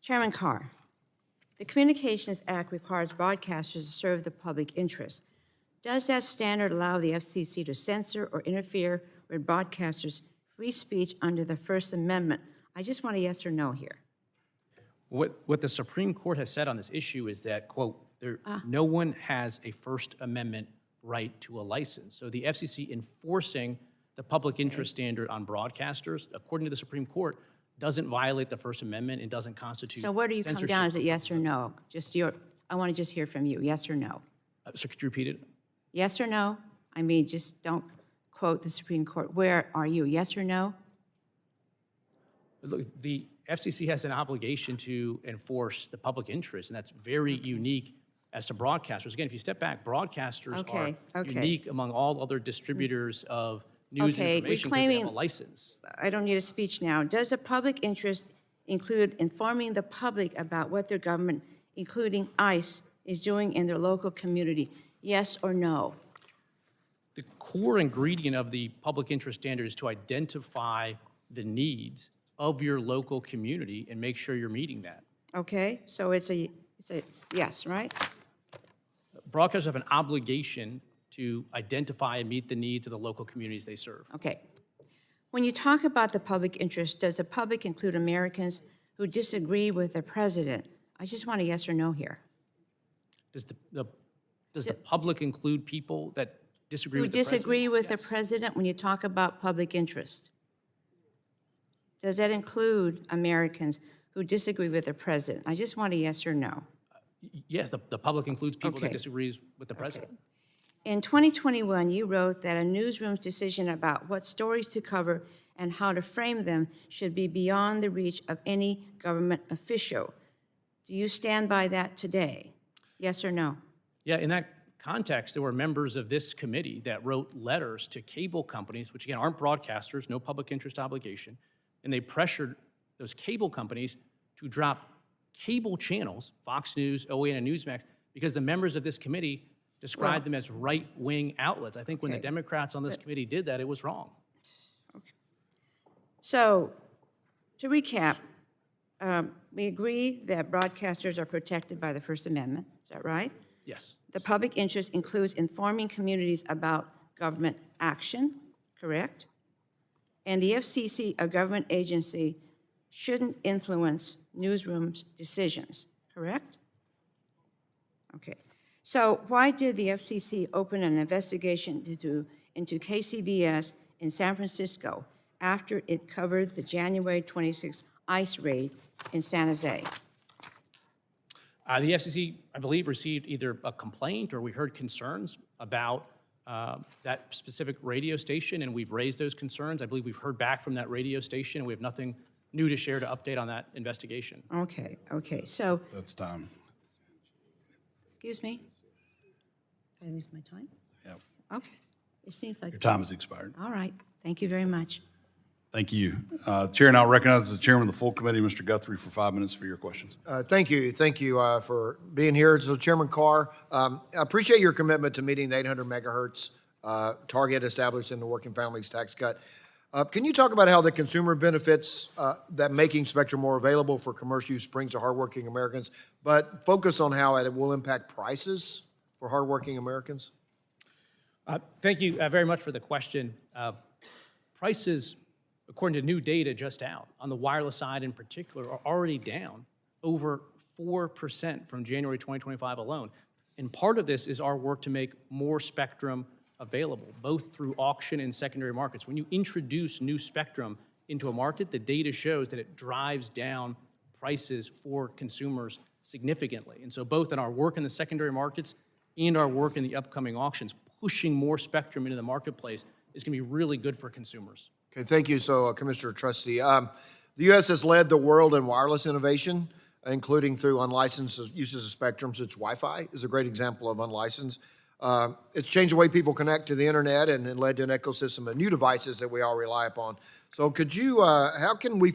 Chairman Carr, the Communications Act requires broadcasters to serve the public interest. Does that standard allow the FCC to censor or interfere with broadcasters' free speech under the First Amendment? I just want a yes or no here. What the Supreme Court has said on this issue is that, quote, no one has a First Amendment right to a license. So the FCC enforcing the public interest standard on broadcasters, according to the Supreme Court, doesn't violate the First Amendment and doesn't constitute So where do you come censorship. down? Is it yes or no? I want to just hear from you, yes or no? Sir, could you repeat it? Yes or no? I mean, just don't quote the Supreme Court. Where are you, yes or no? Look, the FCC has an obligation to enforce the public interest, and that's very unique as to broadcasters. Again, if you step back, broadcasters Okay, are okay. unique among all other distributors of news and Okay, information because they have a reclaiming- license. I don't need a speech now. Does the public interest include informing the public about what their government, including ICE, is doing in their local community? Yes or no? The core ingredient of the public interest standard is to identify the needs of your local community and make sure you're meeting that. Okay, so it's a yes, right? Broadcasters have an obligation to identify and meet the needs of the local communities they serve. Okay. When you talk about the public interest, does the public include Americans who disagree with the president? I just want a yes or no here. Does the public include people that disagree Who with the president? disagree with the Yes. president when you talk about public interest? Does that include Americans who disagree with the president? I just want a yes or no. Yes, the public includes people that Okay. disagree with the president. In 2021, you wrote that a newsroom's decision about what stories to cover and how to frame them should be beyond the reach of any government official. Do you stand by that today? Yes or no? Yeah, in that context, there were members of this committee that wrote letters to cable companies, which again aren't broadcasters, no public interest obligation, and they pressured those cable companies to drop cable channels, Fox News, OAN, and Newsmax, because the members of this committee described them as right-wing outlets. I think when the Okay. Democrats on this committee did that, it was wrong. So, to recap, we agree that broadcasters are protected by the First Amendment. Is that right? Yes. The public interest includes informing communities about government action, correct? And the FCC, a government agency, shouldn't influence newsrooms' decisions, correct? Okay. So why did the FCC open an investigation into KCBS in San Francisco after it covered the January 26th ICE raid in San Jose? The FCC, I believe, received either a complaint or we heard concerns about that specific radio station, and we've raised those concerns. I believe we've heard back from that radio station, and we have nothing new to share to update on that investigation. Okay, so, That's time. excuse me? Did I lose my time? Yep. Okay, it seems like, Your time has expired. all right, thank you very much. Thank you. Chair now recognizes the chairman of the full committee, Mr. Guthrie, for 5 minutes for your questions. Thank you for being here. So Chairman Carr, I appreciate your commitment to meeting the 800 megahertz target established in the Working Families Tax Cut. Can you talk about how the consumer benefits that making spectrum more available for commercial use brings to hardworking Americans, but focus on how it will impact prices for hardworking Americans? Thank you very much for the question. Prices, according to new data just out, on the wireless side in particular, are already down over 4% from January 2025 alone. And part of this is our work to make more spectrum available, both through auction and secondary markets. When you introduce new spectrum into a market, the data shows that it drives down prices for consumers significantly. And so both in our work in the secondary markets and our work in the upcoming auctions, pushing more spectrum into the marketplace is going to be really good for consumers. Okay, thank you. So Commissioner Trusty, the U.S. has led the world in wireless innovation, including through unlicensed uses of spectrum. So it's Wi-Fi is a great example of unlicensed. It's changed the way people connect to the internet and led to an ecosystem of new devices that we all rely upon. So could you, how can we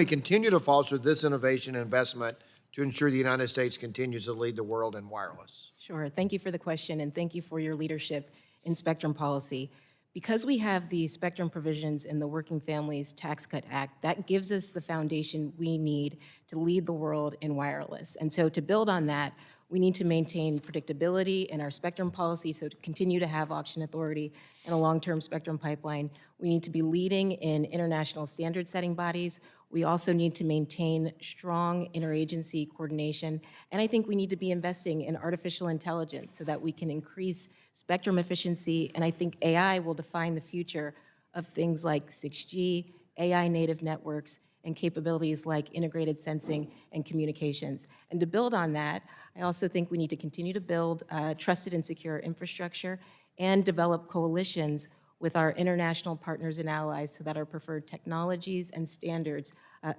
continue to foster this innovation and investment to ensure the United States continues to lead the world in wireless? Sure. Thank you for the question, and thank you for your leadership in spectrum policy. Because we have the spectrum provisions in the Working Families Tax Cut Act, that gives us the foundation we need to lead the world in wireless. And so to build on that, we need to maintain predictability in our spectrum policy, so to continue to have auction authority and a long-term spectrum pipeline. We need to be leading in international standard-setting bodies. We also need to maintain strong interagency coordination. And I think we need to be investing in artificial intelligence so that we can increase spectrum efficiency. And I think AI will define the future of things like 6G, AI native networks, and capabilities like integrated sensing and communications. And to build on that, I also think we need to continue to build trusted and secure infrastructure and develop coalitions with our international partners and allies so that our preferred technologies and standards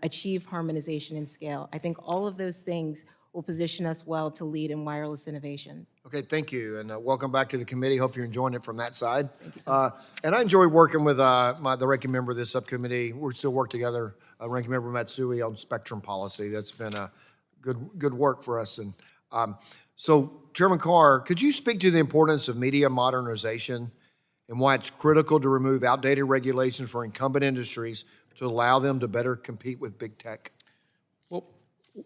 achieve harmonization and scale. I think all of those things will position us well to lead in wireless innovation. Okay, thank you, and welcome back to the committee. Hope you're enjoying it from that side. Thank you so much. And I enjoyed working with the ranking member of this subcommittee. We're still work together, Ranking Member Matsui, on spectrum policy. That's been a good work for us. And so, Chairman Carr, could you speak to the importance of media modernization and why it's critical to remove outdated regulations for incumbent industries to allow them to better compete with big tech? Well,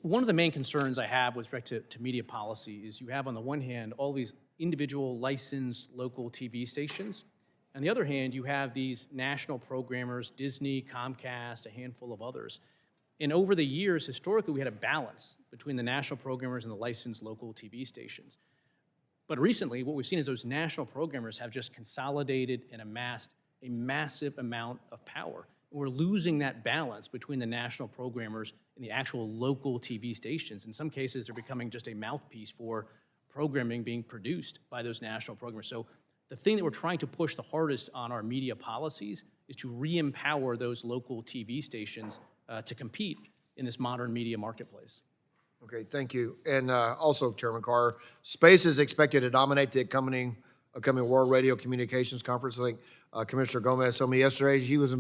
one of the main concerns I have with respect to media policy is you have, on the one hand, all these individual licensed local TV stations. On the other hand, you have these national programmers, Disney, Comcast, a handful of others. And over the years, historically, we had a balance between the national programmers and the licensed local TV stations. But recently, what we've seen is those national programmers have just consolidated and amassed a massive amount of power. We're losing that balance between the national programmers and the actual local TV stations. In some cases, they're becoming just a mouthpiece for programming being produced by those national programmers. So the thing that we're trying to push the hardest on our media policies is to re-empower those local TV stations to compete in this modern media marketplace. Okay, thank you. And also, Chairman Carr, space is expected to dominate the upcoming World Radio Communications Conference. I think Commissioner Gomez told me yesterday he has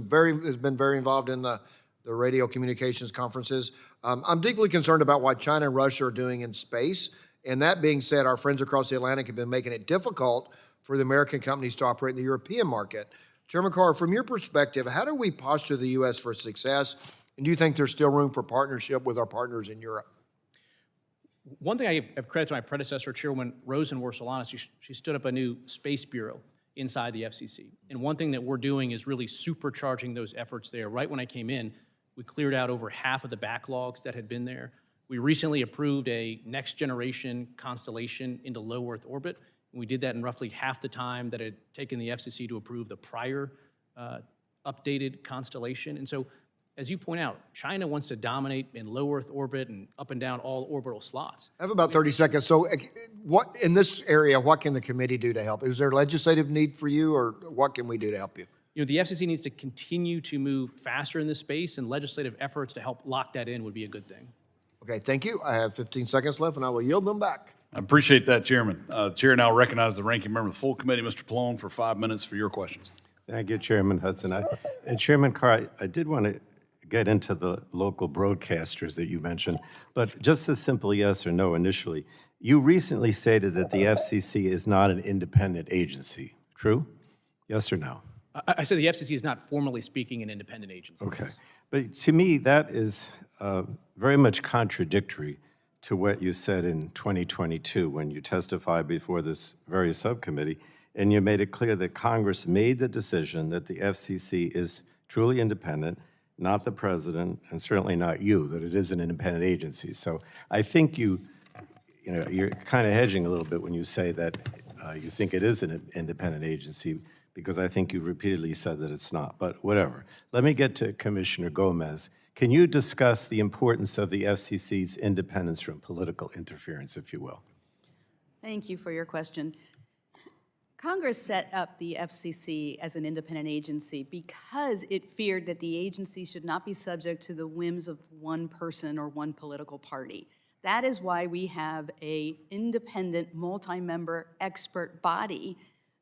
been very involved in the radio communications conferences. I'm deeply concerned about what China and Russia are doing in space. And that being said, our friends across the Atlantic have been making it difficult for the American companies to operate in the European market. Chairman Carr, from your perspective, how do we posture the U.S. for success? And do you think there's still room for partnership with our partners in Europe? One thing I have credit to my predecessor, Chairwoman Rosenworcel. She stood up a new space bureau inside the FCC. And one thing that we're doing is really supercharging those efforts there. Right when I came in, we cleared out over half of the backlogs that had been there. We recently approved a next generation constellation into low Earth orbit. And we did that in roughly half the time that it had taken the FCC to approve the prior updated constellation. And so, as you point out, China wants to dominate in low Earth orbit and up and down all orbital slots. I have about 30 seconds. So what in this area, what can the committee do to help? Is there legislative need for you, or what can we do to help you? You know, the FCC needs to continue to move faster in this space, and legislative efforts to help lock that in would be a good thing. Okay, thank you. I have 15 seconds left, and I will yield them back. I appreciate that, Chairman. The Chair now recognizes the ranking member of the full committee, Mr. Pallone, for 5 minutes for your questions. Thank you, Chairman Hudson. And Chairman Carr, I did want to get into the local broadcasters that you mentioned, but just a simple yes or no initially. You recently stated that the FCC is not an independent agency. True? Yes or no? I said the FCC is not formally speaking an independent agency. Okay. But to me, that is very much contradictory to what you said in 2022 when you testified before this very subcommittee, and you made it clear that Congress made the decision that the FCC is truly independent, not the president, and certainly not you, that it is an independent agency. So I think you're kind of hedging a little bit when you say that you think it is an independent agency, because I think you repeatedly said that it's not, but whatever. Let me get to Commissioner Gomez. Can you discuss the importance of the FCC's independence from political interference, if you will? Thank you for your question. Congress set up the FCC as an independent agency because it feared that the agency should not be subject to the whims of one person or one political party. That is why we have an independent, multi-member expert body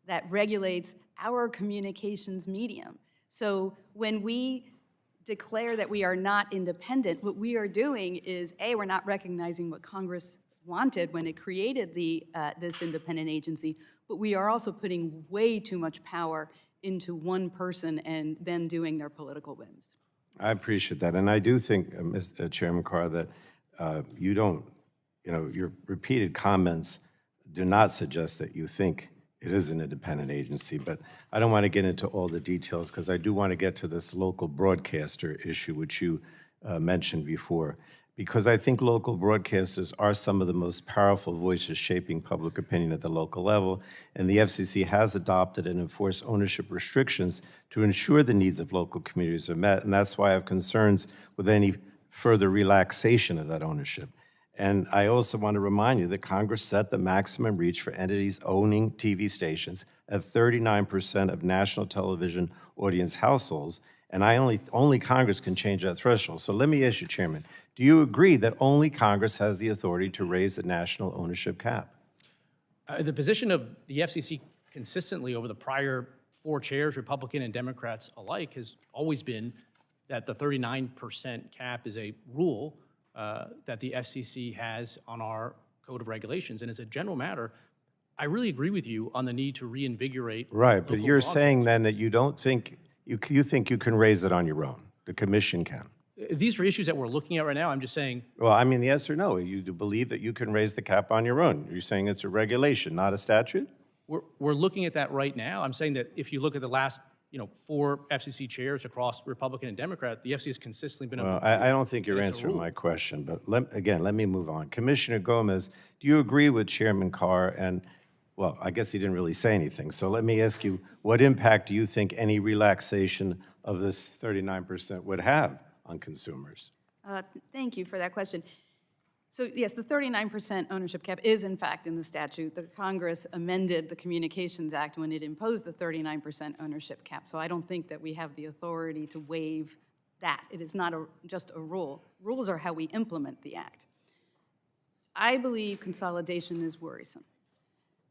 that regulates our communications medium. So when we declare that we are not independent, what we are doing is, A, we're not recognizing what Congress wanted when it created this independent agency, but we are also putting way too much power into one person and then doing their political whims. I appreciate that. And I do think, Mr. Chairman Carr, that your repeated comments do not suggest that you think it is an independent agency, but I don't want to get into all the details because I do want to get to this local broadcaster issue, which you mentioned before. because I think local broadcasters are some of the most powerful voices shaping public opinion at the local level, and the FCC has adopted and enforced ownership restrictions to ensure the needs of local communities are met, and that's why I have concerns with any further relaxation of that ownership. And I also want to remind you that Congress set the maximum reach for entities owning TV stations at 39% of national television audience households, and only Congress can change that threshold. So let me ask you, Chairman, do you agree that only Congress has the authority to raise the national ownership cap? The position of the FCC consistently over the prior 4 chairs, Republican and Democrats alike, has always been that the 39% cap is a rule that the FCC has on our Code of Regulations. And as a general matter, I really agree with you on the need to reinvigorate. Right, but local you're broadcasting. saying then that you don't think, you think you can raise it on your own. The commission can. These are issues that we're looking at right now. I'm just saying, Well, I mean, yes or no? You do believe that you can raise the cap on your own? You're saying it's a regulation, not a statute? we're looking at that right now. I'm saying that if you look at the last 4 FCC chairs across Republican and Democrat, the FCC has consistently been. Well, I don't think you're answering my question, but let me move on. Commissioner Gomez, do you agree with Chairman Carr? And, well, I guess he didn't really say anything. So let me ask you, what impact do you think any relaxation of this 39% would have on consumers? Thank you for that question. So yes, the 39% ownership cap is in fact in the statute. The Congress amended the Communications Act when it imposed the 39% ownership cap. So I don't think that we have the authority to waive that. It is not just a rule. Rules are how we implement the act. I believe consolidation is worrisome.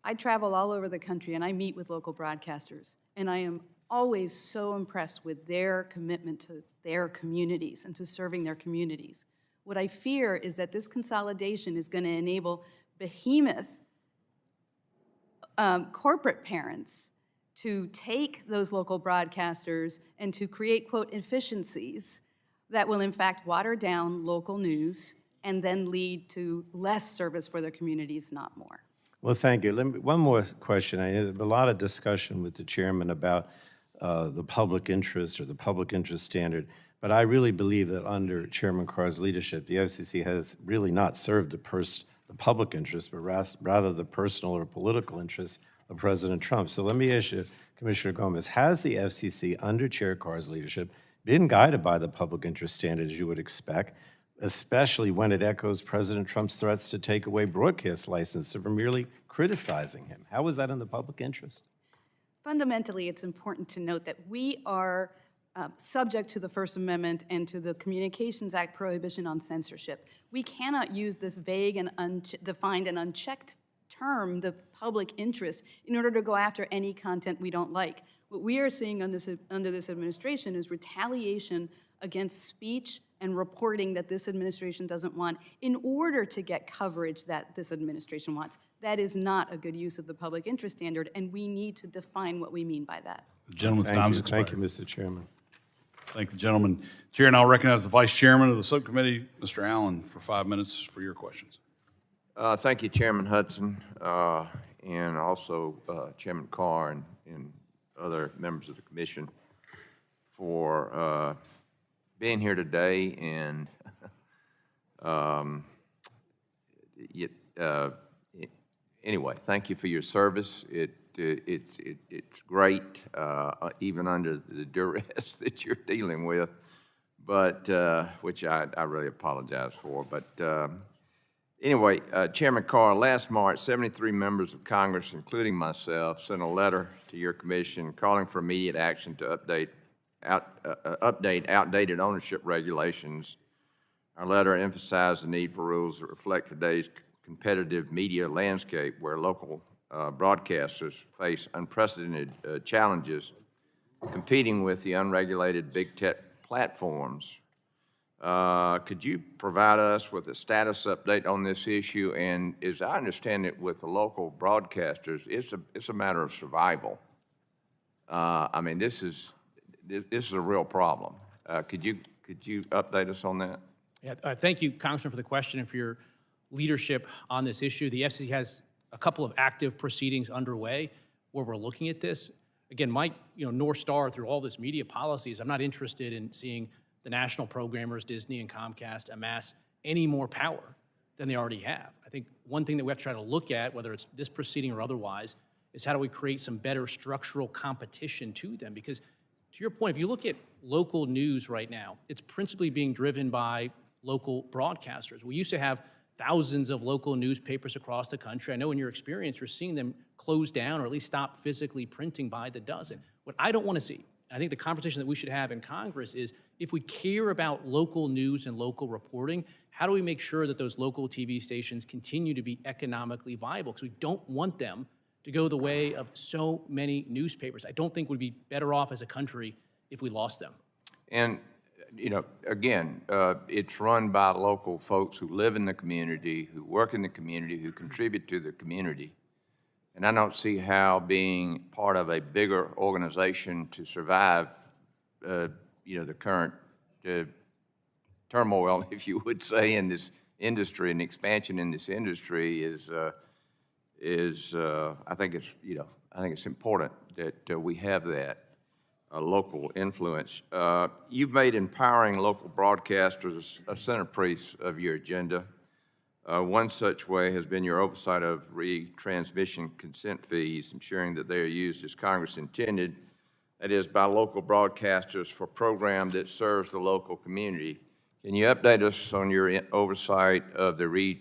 I travel all over the country and I meet with local broadcasters, and I am always so impressed with their commitment to their communities and to serving their communities. What I fear is that this consolidation is going to enable behemoth corporate parents to take those local broadcasters and to create, quote, efficiencies that will in fact water down local news and then lead to less service for their communities, not more. Well, thank you. One more question. I had a lot of discussion with the chairman about the public interest or the public interest standard, but I really believe that under Chairman Carr's leadership, the FCC has really not served the public interest, but rather the personal or political interest of President Trump. So let me ask you, Commissioner Gomez, has the FCC under Chair Carr's leadership been guided by the public interest standard as you would expect, especially when it echoes President Trump's threats to take away broadcast licenses for merely criticizing him? How is that in the public interest? Fundamentally, it's important to note that we are subject to the First Amendment and to the Communications Act prohibition on censorship. We cannot use this vague and undefined and unchecked term, the public interest, in order to go after any content we don't like. What we are seeing under this administration is retaliation against speech and reporting that this administration doesn't want in order to get coverage that this administration wants. That is not a good use of the public interest standard, and we need to define what we mean by that. The gentleman's time's expired. Thank you, Mr. Chairman. Thank the gentleman. Chair, and I'll recognize the Vice Chairman of the Subcommittee, Mr. Allen, for 5 minutes for your questions. Thank you, Chairman Hudson, and also Chairman Carr and other members of the commission for being here today. And anyway, thank you for your service. It's great, even under the duress that you're dealing with, but which I really apologize for. But anyway, Chairman Carr, last March, 73 members of Congress, including myself, sent a letter to your commission calling for immediate action to update outdated ownership regulations. Our letter emphasized the need for rules that reflect today's competitive media landscape, where local broadcasters face unprecedented challenges competing with the unregulated big tech platforms. Could you provide us with a status update on this issue? And as I understand it, with the local broadcasters, it's a matter of survival. I mean, this is a real problem. Could you update us on that? Yeah, thank you, Congressman, for the question and for your leadership on this issue. The FCC has a couple of active proceedings underway where we're looking at this. Again, my North Star through all this media policy is I'm not interested in seeing the national programmers, Disney and Comcast, amass any more power than they already have. I think one thing that we have to try to look at, whether it's this proceeding or otherwise, is how do we create some better structural competition to them? Because to your point, if you look at local news right now, it's principally being driven by local broadcasters. We used to have thousands of local newspapers across the country. I know in your experience, you're seeing them close down or at least stop physically printing by the dozen. What I don't want to see, I think the conversation that we should have in Congress is, if we care about local news and local reporting, how do we make sure that those local TV stations continue to be economically viable? Because we don't want them to go the way of so many newspapers. I don't think we'd be better off as a country if we lost them. And, you know, again, it's run by local folks who live in the community, who work in the community, who contribute to the community. And I don't see how being part of a bigger organization to survive, you know, the current turmoil, if you would say, in this industry and expansion in this industry is I think it's, you know, I think it's important that we have that local influence. You've made empowering local broadcasters a centerpiece of your agenda. One such way has been your oversight of retransmission consent fees, ensuring that they are used as Congress intended, that is, by local broadcasters for program that serves the local community. Can you update us on your oversight of the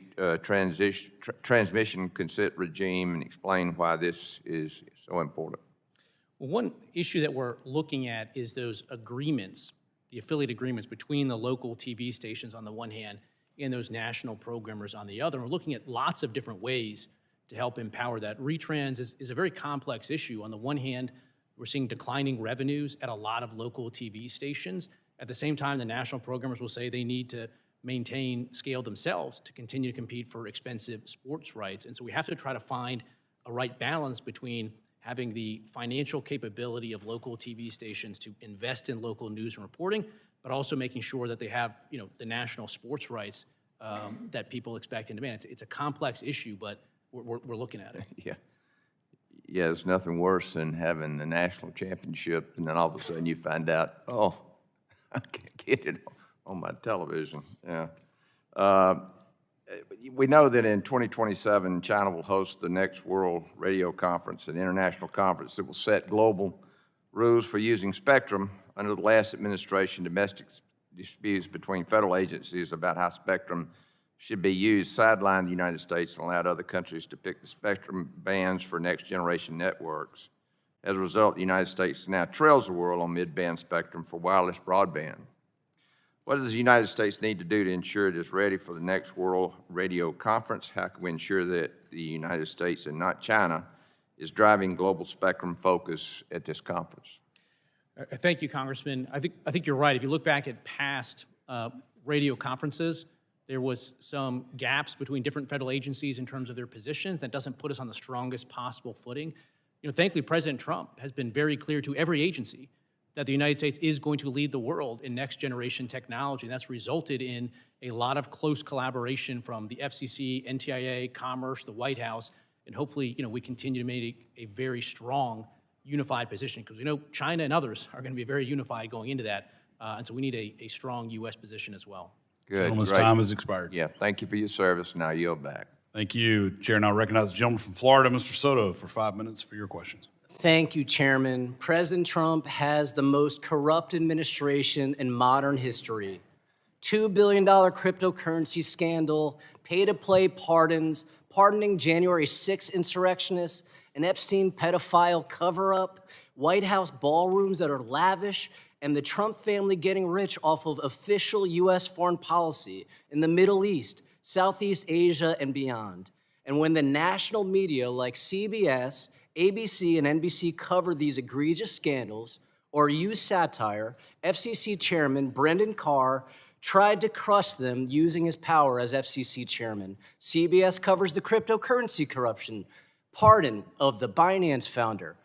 transmission consent regime and explain why this is so important? Well, one issue that we're looking at is those agreements, the affiliate agreements between the local TV stations on the one hand and those national programmers on the other. We're looking at lots of different ways to help empower that. Retrans is a very complex issue. On the one hand, we're seeing declining revenues at a lot of local TV stations. At the same time, the national programmers will say they need to maintain scale themselves to continue to compete for expensive sports rights. And so we have to try to find a right balance between having the financial capability of local TV stations to invest in local news and reporting, but also making sure that they have, you know, the national sports rights that people expect and demand. It's a complex issue, but we're looking at it. Yeah. Yeah, there's nothing worse than having the national championship and then all of a sudden you find out, oh, I can't get it on my television. Yeah. We know that in 2027, China will host the next World Radio Conference, an international conference that will set global rules for using spectrum. Under the last administration, domestic disputes between federal agencies about how spectrum should be used sidelined the United States and allowed other countries to pick the spectrum bands for next-generation networks. As a result, the United States now trails the world on mid-band spectrum for wireless broadband. What does the United States need to do to ensure it is ready for the next World Radio Conference? How can we ensure that the United States and not China is driving global spectrum focus at this conference? Thank you, Congressman. I think you're right. If you look back at past radio conferences, there was some gaps between different federal agencies in terms of their positions. That doesn't put us on the strongest possible footing. You know, thankfully, President Trump has been very clear to every agency that the United States is going to lead the world in next-generation technology. And that's resulted in a lot of close collaboration from the FCC, NTIA, Commerce, the White House, and hopefully, you know, we continue to make a very strong, unified position, because we know China and others are going to be very unified going into that. And so we need a strong U.S. position as well. Good, Gentleman's great. time has expired. Yeah, thank you for your service. Now yield back. Thank you. Chair now recognizes the gentleman from Florida, Mr. Soto, for 5 minutes for your questions. Thank you, Chairman. President Trump has the most corrupt administration in modern history. $2 billion cryptocurrency scandal, pay-to-play pardons, pardoning January 6 insurrectionists, an Epstein pedophile cover-up, White House ballrooms that are lavish, and the Trump family getting rich off of official U.S. foreign policy in the Middle East, Southeast Asia, and beyond. And when the national media like CBS, ABC, and NBC cover these egregious scandals or use satire, FCC Chairman Brendan Carr tried to crush them using his power as FCC Chairman. CBS covers the cryptocurrency corruption, pardon of the Binance founder.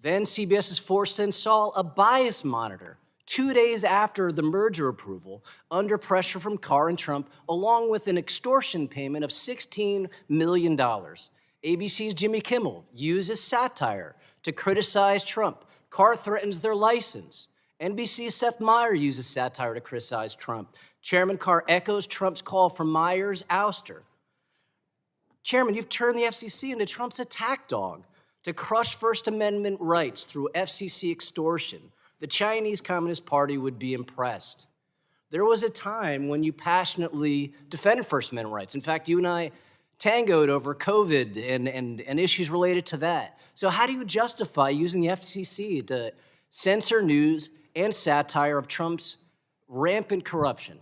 Then CBS is forced to install a bias monitor 2 days after the merger approval, under pressure from Carr and Trump, along with an extortion payment of $16 million. ABC's Jimmy Kimmel uses satire to criticize Trump. Carr threatens their license. NBC's Seth Meyers uses satire to criticize Trump. Chairman Carr echoes Trump's call for Meyers' ouster. Chairman, you've turned the FCC into Trump's attack dog to crush First Amendment rights through FCC extortion. The Chinese Communist Party would be impressed. There was a time when you passionately defended First Amendment rights. In fact, you and I tangoed over COVID and issues related to that. So how do you justify using the FCC to censor news and satire of Trump's rampant corruption?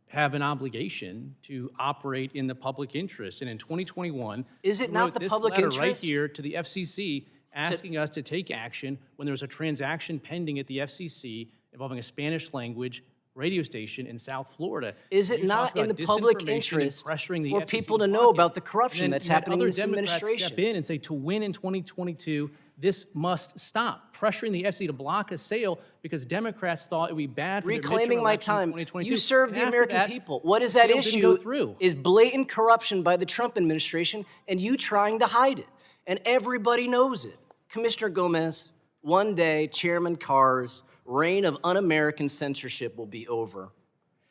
Have an obligation to operate in the public interest. And in 2021, Is it we not wrote the this public letter interest? right here to the FCC asking us to take action when there was a transaction pending at the FCC involving a Spanish language radio station in South Florida. Is it You talk not in about the public disinformation and interest pressuring the for FCC people to know block it. about the corruption And then that's you had happening in other this Democrats administration? step in and say, to win in 2022, this must stop. Pressuring the FCC to block a sale because Democrats thought it would be bad for their Reclaiming midterm my election in time. 2022. You serve And the after American that, people. What is the that sale didn't issue go through. is blatant corruption by the Trump administration and you trying to hide it. And everybody knows it. Commissioner Gomez, one day Chairman Carr's reign of un-American censorship will be over.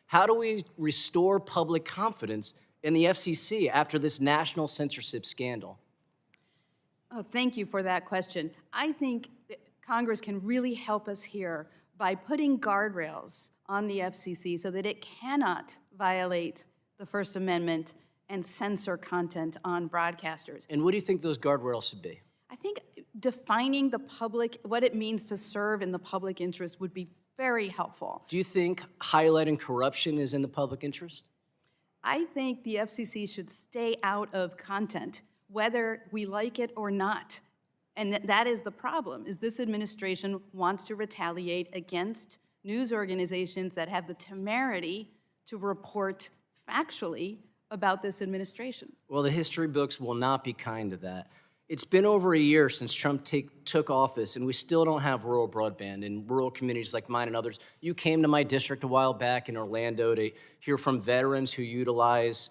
How do we restore public confidence in the FCC after this national censorship scandal? Oh, thank you for that question. I think that Congress can really help us here by putting guardrails on the FCC so that it cannot violate the First Amendment and censor content on broadcasters. And what do you think those guardrails should be? I think defining the public, what it means to serve in the public interest would be very helpful. Do you think highlighting corruption is in the public interest? I think the FCC should stay out of content, whether we like it or not. And that is the problem, is this administration wants to retaliate against news organizations that have the temerity to report factually about this administration. Well, the history books will not be kind to that. It's been over a year since Trump took office, and we still don't have rural broadband in rural communities like mine and others. You came to my district a while back in Orlando to hear from veterans who utilize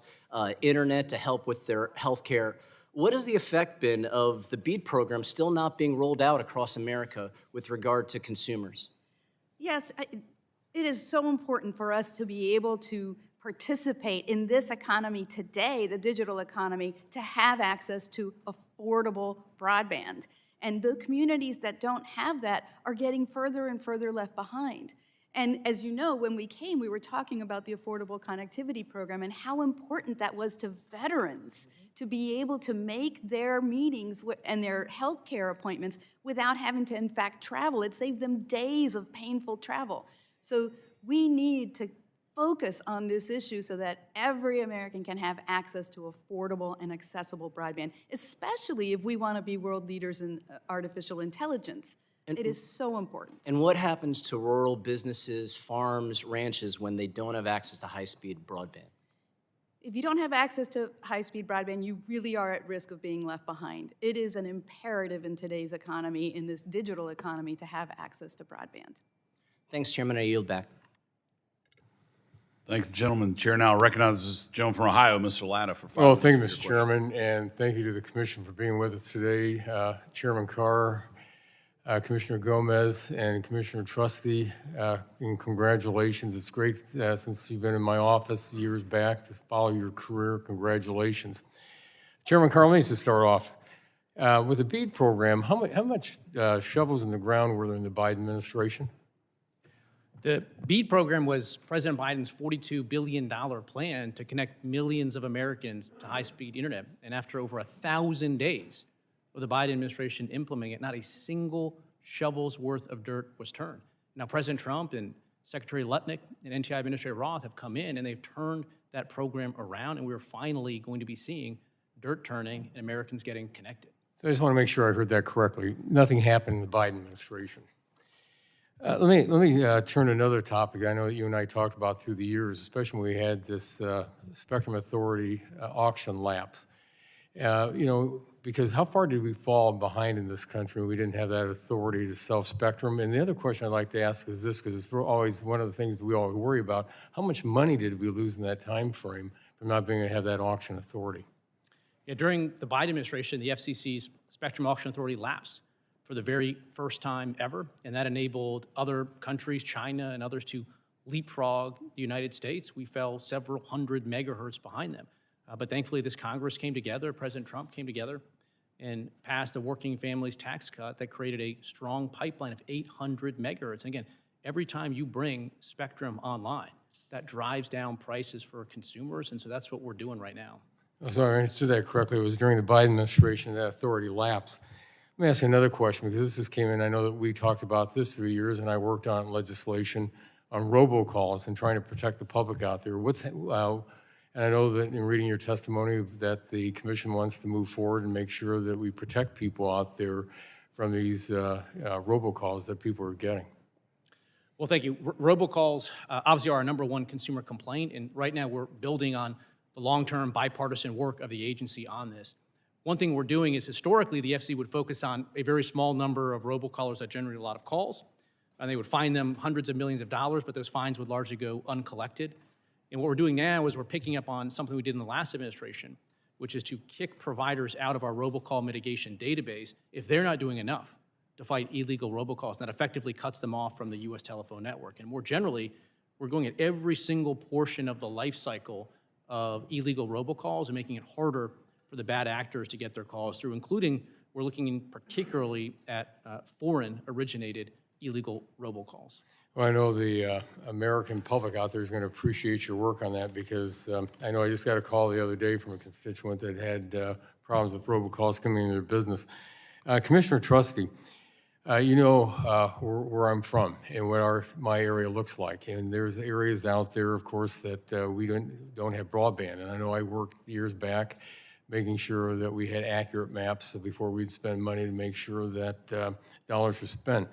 internet to help with their health care. What has the effect been of the BEAD program still not being rolled out across America with regard to consumers? Yes, it is so important for us to be able to participate in this economy today, the digital economy, to have access to affordable broadband. And the communities that don't have that are getting further and further left behind. And as you know, when we came, we were talking about the Affordable Connectivity Program and how important that was to veterans to be able to make their meetings and their health care appointments without having to, in fact, travel. It saved them days of painful travel. So we need to focus on this issue so that every American can have access to affordable and accessible broadband, especially if we want to be world leaders in artificial intelligence. It is so important. And what happens to rural businesses, farms, ranches when they don't have access to high-speed broadband? If you don't have access to high-speed broadband, you really are at risk of being left behind. It is an imperative in today's economy, in this digital economy, to have access to broadband. Thanks, Chairman. I yield back. Thanks, gentleman. The chair now recognizes the gentleman from Ohio, Mr. Latta, for 5 Well, minutes. thank you, for Mr. your question. Chairman, and thank you to the commission for being with us today. Chairman Carr, Commissioner Gomez, and Commissioner Trusty, and congratulations. It's great since you've been in my office years back to follow your career. Congratulations. Chairman Carr, let me just start off. With the BEAD program, how much shovels in the ground were there in the Biden administration? The BEAD program was President Biden's $42 billion plan to connect millions of Americans to high-speed internet. And after over 1,000 days of the Biden administration implementing it, not a single shovel's worth of dirt was turned. Now, President Trump and Secretary Lutnick and NTI Administrator Roth have come in and they've turned that program around, and we're finally going to be seeing dirt turning and Americans getting connected. So I just want to make sure I heard that correctly. Nothing happened in the Biden administration. Let me turn to another topic I know that you and I talked about through the years, especially when we had this Spectrum Authority auction lapse. Because how far did we fall behind in this country when we didn't have that authority to sell spectrum? And the other question I'd like to ask is this, because it's always one of the things that we always worry about. How much money did we lose in that time frame from not being able to have that auction authority? Yeah, during the Biden administration, the FCC's Spectrum Auction Authority lapsed for the very first time ever, and that enabled other countries, China and others, to leapfrog the United States. We fell several hundred megahertz behind them. But thankfully, this Congress came together, President Trump came together, and passed a working families tax cut that created a strong pipeline of 800 megahertz. And again, every time you bring spectrum online, that drives down prices for consumers, and so that's what we're doing right now. So I understood that correctly. It was during the Biden administration that authority lapsed. Let me ask you another question, because this just came in. I know that we talked about this for years, and I worked on legislation on robocalls and trying to protect the public out there. And I know that in reading your testimony that the commission wants to move forward and make sure that we protect people out there from these robocalls that people are getting. Well, thank you. Robocalls obviously are our number one consumer complaint, and right now we're building on the long-term bipartisan work of the agency on this. One thing we're doing is historically the FCC would focus on a very small number of robocallers that generate a lot of calls, and they would fine them hundreds of millions of dollars, but those fines would largely go uncollected. And what we're doing now is we're picking up on something we did in the last administration, which is to kick providers out of our robocall mitigation database if they're not doing enough to fight illegal robocalls, and that effectively cuts them off from the U.S. telephone network. And more generally, we're going at every single portion of the life cycle of illegal robocalls and making it harder for the bad actors to get their calls through, including we're looking particularly at foreign-originated illegal robocalls. Well, I know the American public out there is going to appreciate your work on that, because I know I just got a call the other day from a constituent that had problems with robocalls coming into their business. Commissioner Trusty, you know where I'm from and what my area looks like. And there's areas out there, of course, that we don't have broadband. And I know I worked years back making sure that we had accurate maps before we'd spend money to make sure that dollars were spent.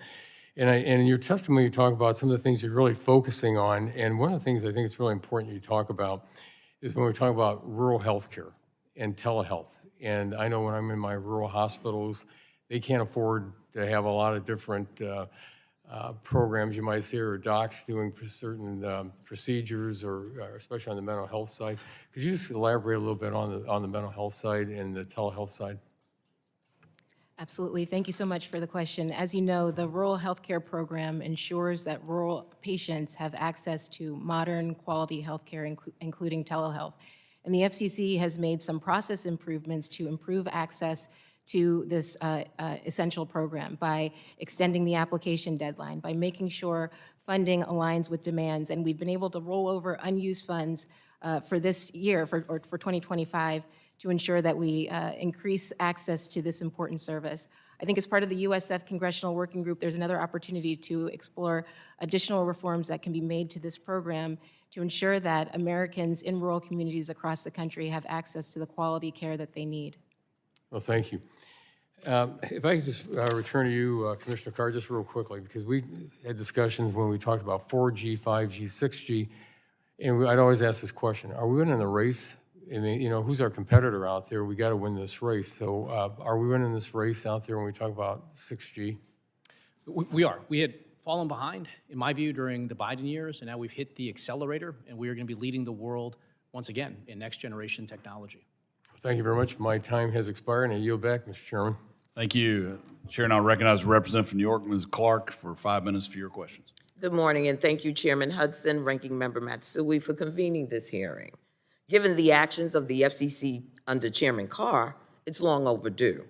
And in your testimony, you talk about some of the things you're really focusing on. And one of the things I think it's really important you talk about is when we talk about rural health care and telehealth. And I know when I'm in my rural hospitals, they can't afford to have a lot of different programs, you might say, or docs doing certain procedures, or especially on the mental health side. Could you just elaborate a little bit on the mental health side and the telehealth side? Absolutely. Thank you so much for the question. As you know, the Rural Healthcare Program ensures that rural patients have access to modern, quality healthcare, including telehealth. And the FCC has made some process improvements to improve access to this essential program by extending the application deadline, by making sure funding aligns with demands. And we've been able to roll over unused funds for this year, for 2025, to ensure that we increase access to this important service. I think as part of the USF Congressional Working Group, there's another opportunity to explore additional reforms that can be made to this program to ensure that Americans in rural communities across the country have access to the quality care that they need. Well, thank you. If I could just return to you, Commissioner Carr, just real quickly, because we had discussions when we talked about 4G, 5G, 6G, and I'd always ask this question: are we winning the race? I mean, you know, who's our competitor out there? We got to win this race. So are we winning this race out there when we talk about 6G? We are. We had fallen behind, in my view, during the Biden years, and now we've hit the accelerator, and we are going to be leading the world once again in next generation technology. Thank you very much. My time has expired, and I yield back, Mr. Chairman. Thank you. Chair, now recognize the representative from New York, Ms. Clark, for 5 minutes for your questions. Good morning, and thank you, Chairman Hudson, Ranking Member Matsui, for convening this hearing. Given the actions of the FCC under Chairman Carr, it's long overdue.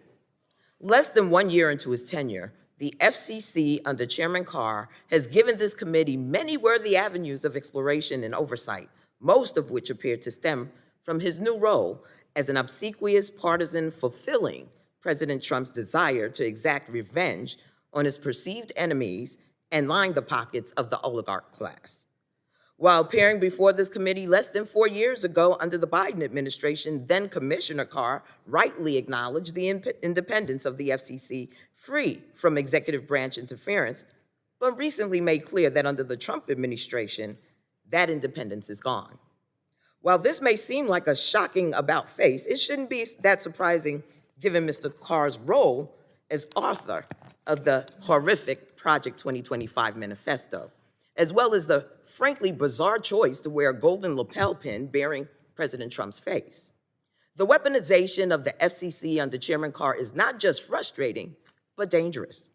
Less than 1 year into his tenure, the FCC under Chairman Carr has given this committee many worthy avenues of exploration and oversight, most of which appear to stem from his new role as an obsequious partisan fulfilling President Trump's desire to exact revenge on his perceived enemies and line the pockets of the oligarch class. While appearing before this committee less than 4 years ago under the Biden administration, then Commissioner Carr rightly acknowledged the independence of the FCC, free from executive branch interference, but recently made clear that under the Trump administration, that independence is gone. While this may seem like a shocking about-face, it shouldn't be that surprising given Mr. Carr's role as author of the horrific Project 2025 manifesto, as well as the frankly bizarre choice to wear a golden lapel pin bearing President Trump's face. The weaponization of the FCC under Chairman Carr is not just frustrating, but dangerous.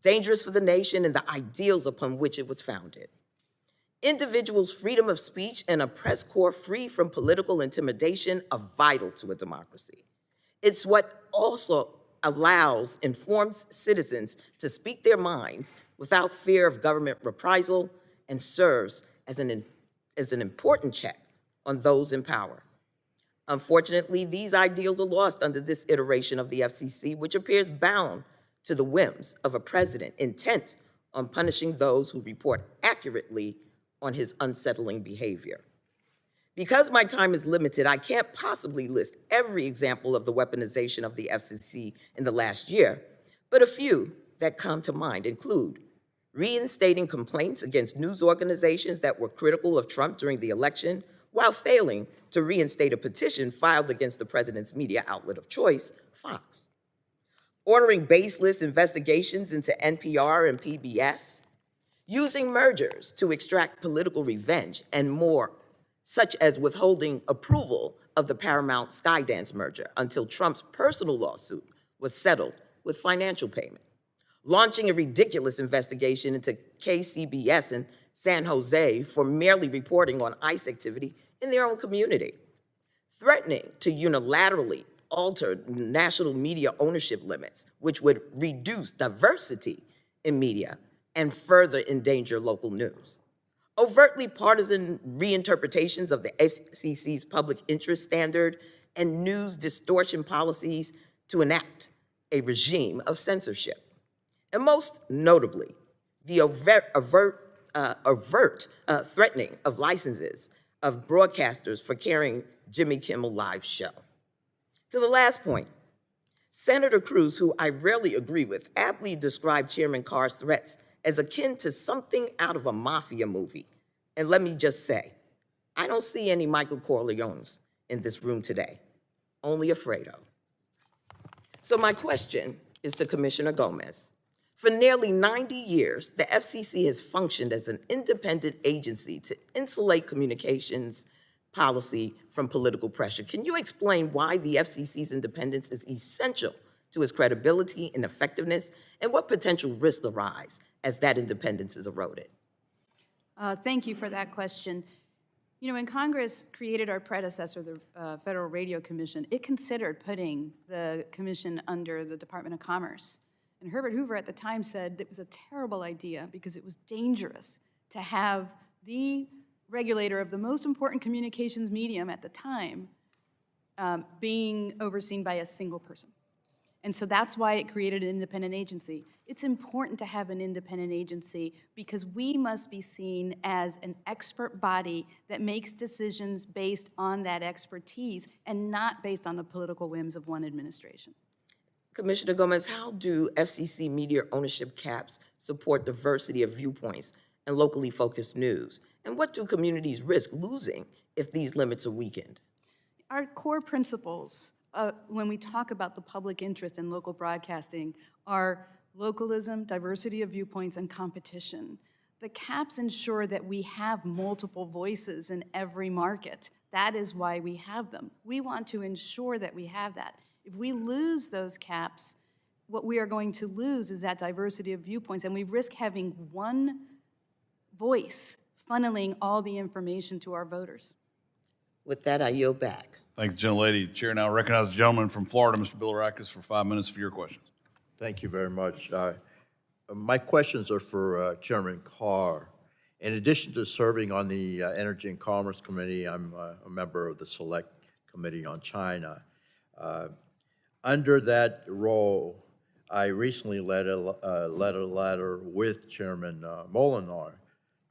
Dangerous for the nation and the ideals upon which it was founded. Individuals' freedom of speech and a press corps free from political intimidation are vital to a democracy. It's what also allows informed citizens to speak their minds without fear of government reprisal and serves as an important check on those in power. Unfortunately, these ideals are lost under this iteration of the FCC, which appears bound to the whims of a president intent on punishing those who report accurately on his unsettling behavior. Because my time is limited, I can't possibly list every example of the weaponization of the FCC in the last year, but a few that come to mind include reinstating complaints against news organizations that were critical of Trump during the election, while failing to reinstate a petition filed against the president's media outlet of choice, Fox. Ordering baseless investigations into NPR and PBS, using mergers to extract political revenge, and more, such as withholding approval of the Paramount Skydance merger until Trump's personal lawsuit was settled with financial payment. Launching a ridiculous investigation into KCBS in San Jose for merely reporting on ICE activity in their own community. Threatening to unilaterally alter national media ownership limits, which would reduce diversity in media and further endanger local news. Overtly partisan reinterpretations of the FCC's public interest standard and news distortion policies to enact a regime of censorship. And most notably, the overt threatening of licenses of broadcasters for carrying Jimmy Kimmel Live show. To the last point, Senator Cruz, who I rarely agree with, aptly described Chairman Carr's threats as akin to something out of a mafia movie. And let me just say, I don't see any Michael Corleones in this room today, only Alfredo. So my question is to Commissioner Gomez. For nearly 90 years, the FCC has functioned as an independent agency to insulate communications policy from political pressure. Can you explain why the FCC's independence is essential to its credibility and effectiveness, and what potential risks arise as that independence is eroded? Thank you for that question. You know, when Congress created our predecessor, the Federal Radio Commission, it considered putting the commission under the Department of Commerce. And Herbert Hoover at the time said it was a terrible idea because it was dangerous to have the regulator of the most important communications medium at the time being overseen by a single person. And so that's why it created an independent agency. It's important to have an independent agency because we must be seen as an expert body that makes decisions based on that expertise and not based on the political whims of one administration. Commissioner Gomez, how do FCC media ownership caps support diversity of viewpoints and locally focused news? And what do communities risk losing if these limits are weakened? Our core principles when we talk about the public interest in local broadcasting are localism, diversity of viewpoints, and competition. The caps ensure that we have multiple voices in every market. That is why we have them. We want to ensure that we have that. If we lose those caps, what we are going to lose is that diversity of viewpoints, and we risk having one voice funneling all the information to our voters. With that, I yield back. Thanks, gentlelady. Chair now recognizes the gentleman from Florida, Mr. Bilirakis, for 5 minutes for your questions. Thank you very much. My questions are for Chairman Carr. In addition to serving on the Energy and Commerce Committee, I'm a member of the Select Committee on China. Under that role, I recently led a letter with Chairman Molinar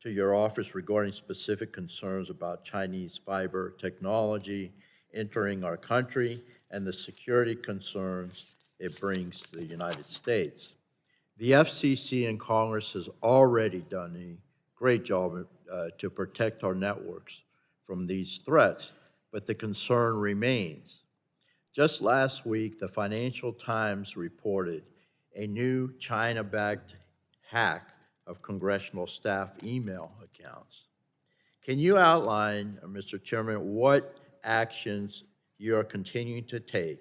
to your office regarding specific concerns about Chinese fiber technology entering our country and the security concerns it brings to the United States. The FCC and Congress has already done a great job to protect our networks from these threats, but the concern remains. Just last week, the Financial Times reported a new China-backed hack of congressional staff email accounts. Can you outline, Mr. Chairman, what actions you are continuing to take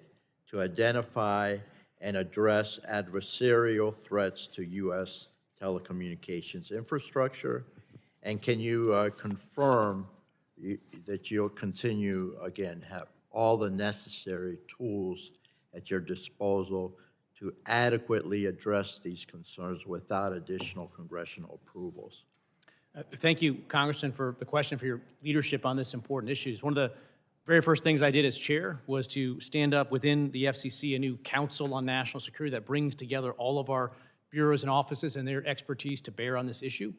to identify and address adversarial threats to U.S. telecommunications infrastructure? And can you confirm that you'll continue, again, have all the necessary tools at your disposal to adequately address these concerns without additional congressional approvals? Thank you, Congressman, for the question, for your leadership on this important issue. One of the very first things I did as chair was to stand up within the FCC a new Council on National Security that brings together all of our bureaus and offices and their expertise to bear on this issue,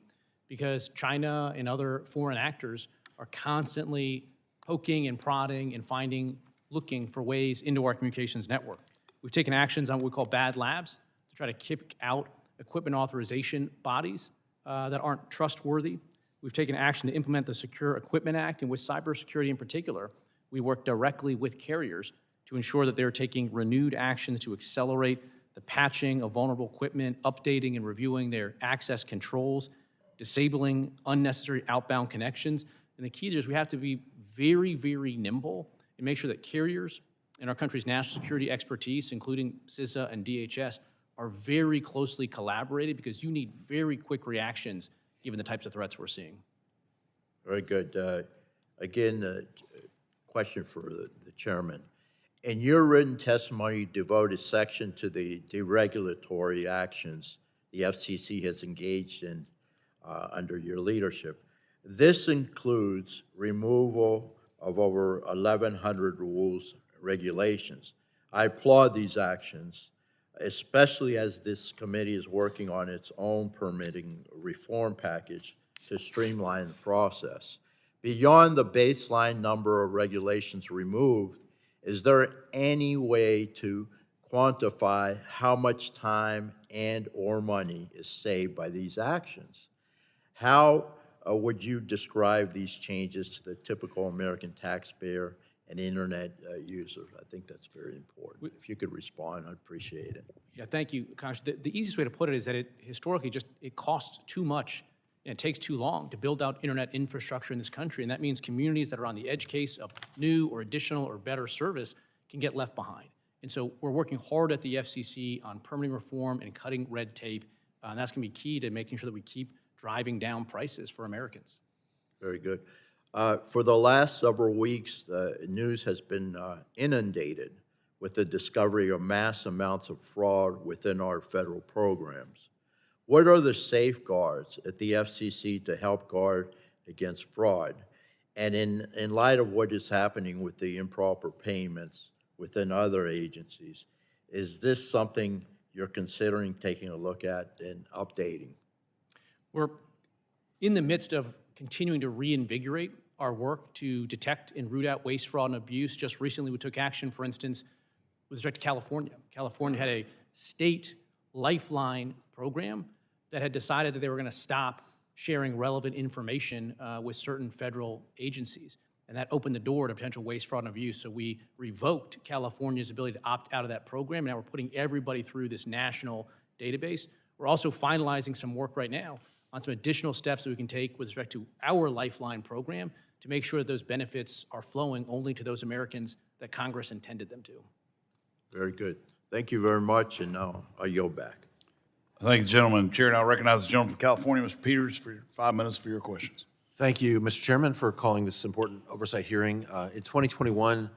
because China and other foreign actors are constantly poking and prodding and looking for ways into our communications network. We've taken actions on what we call bad labs to try to kick out equipment authorization bodies that aren't trustworthy. We've taken action to implement the Secure Equipment Act, and with cybersecurity in particular, we work directly with carriers to ensure that they're taking renewed actions to accelerate the patching of vulnerable equipment, updating and reviewing their access controls, disabling unnecessary outbound connections. And the key there is we have to be very, very nimble and make sure that carriers and our country's national security expertise, including CISA and DHS, are very closely collaborated, because you need very quick reactions given the types of threats we're seeing. Very good. Again, question for the chairman. In your written testimony, you devote a section to the deregulatory actions the FCC has engaged in under your leadership. This includes removal of over 1,100 rules, regulations. I applaud these actions, especially as this committee is working on its own permitting reform package to streamline the process. Beyond the baseline number of regulations removed, is there any way to quantify how much time and or money is saved by these actions? How would you describe these changes to the typical American taxpayer and internet users? I think that's very important. If you could respond, I'd appreciate it. Yeah, thank you, Congressman. The easiest way to put it is that it historically it costs too much and it takes too long to build out internet infrastructure in this country, and that means communities that are on the edge case of new or additional or better service can get left behind. And so we're working hard at the FCC on permitting reform and cutting red tape, and that's going to be key to making sure that we keep driving down prices for Americans. Very good. For the last several weeks, the news has been inundated with the discovery of mass amounts of fraud within our federal programs. What are the safeguards at the FCC to help guard against fraud? And in light of what is happening with the improper payments within other agencies, is this something you're considering taking a look at and updating? We're in the midst of continuing to reinvigorate our work to detect and root out waste, fraud, and abuse. Just recently, we took action, for instance, with respect to California. California had a state lifeline program that had decided that they were going to stop sharing relevant information with certain federal agencies. And that opened the door to potential waste, fraud, and abuse. So we revoked California's ability to opt out of that program. And now we're putting everybody through this national database. We're also finalizing some work right now on some additional steps that we can take with respect to our Lifeline program to make sure that those benefits are flowing only to those Americans that Congress intended them to. Very good. Thank you very much, and now I yield back. Thank you, gentlemen. Chair now recognizes the gentleman from California, Mr. Peters, for 5 minutes for your questions. Thank you, Mr. Chairman, for calling this important oversight hearing. In 2021,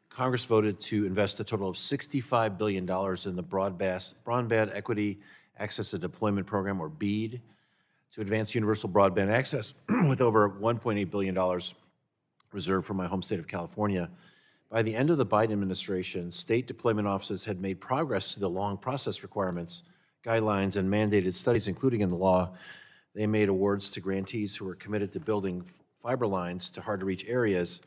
Congress voted to invest a total of $65 billion in the Broadband Equity Access and Deployment Program, or BEAD, to advance universal broadband access with over $1.8 billion reserved for my home state of California. By the end of the Biden administration, state deployment offices had made progress to the long process requirements, guidelines, and mandated studies, including in the law. They made awards to grantees who were committed to building fiber lines to hard-to-reach areas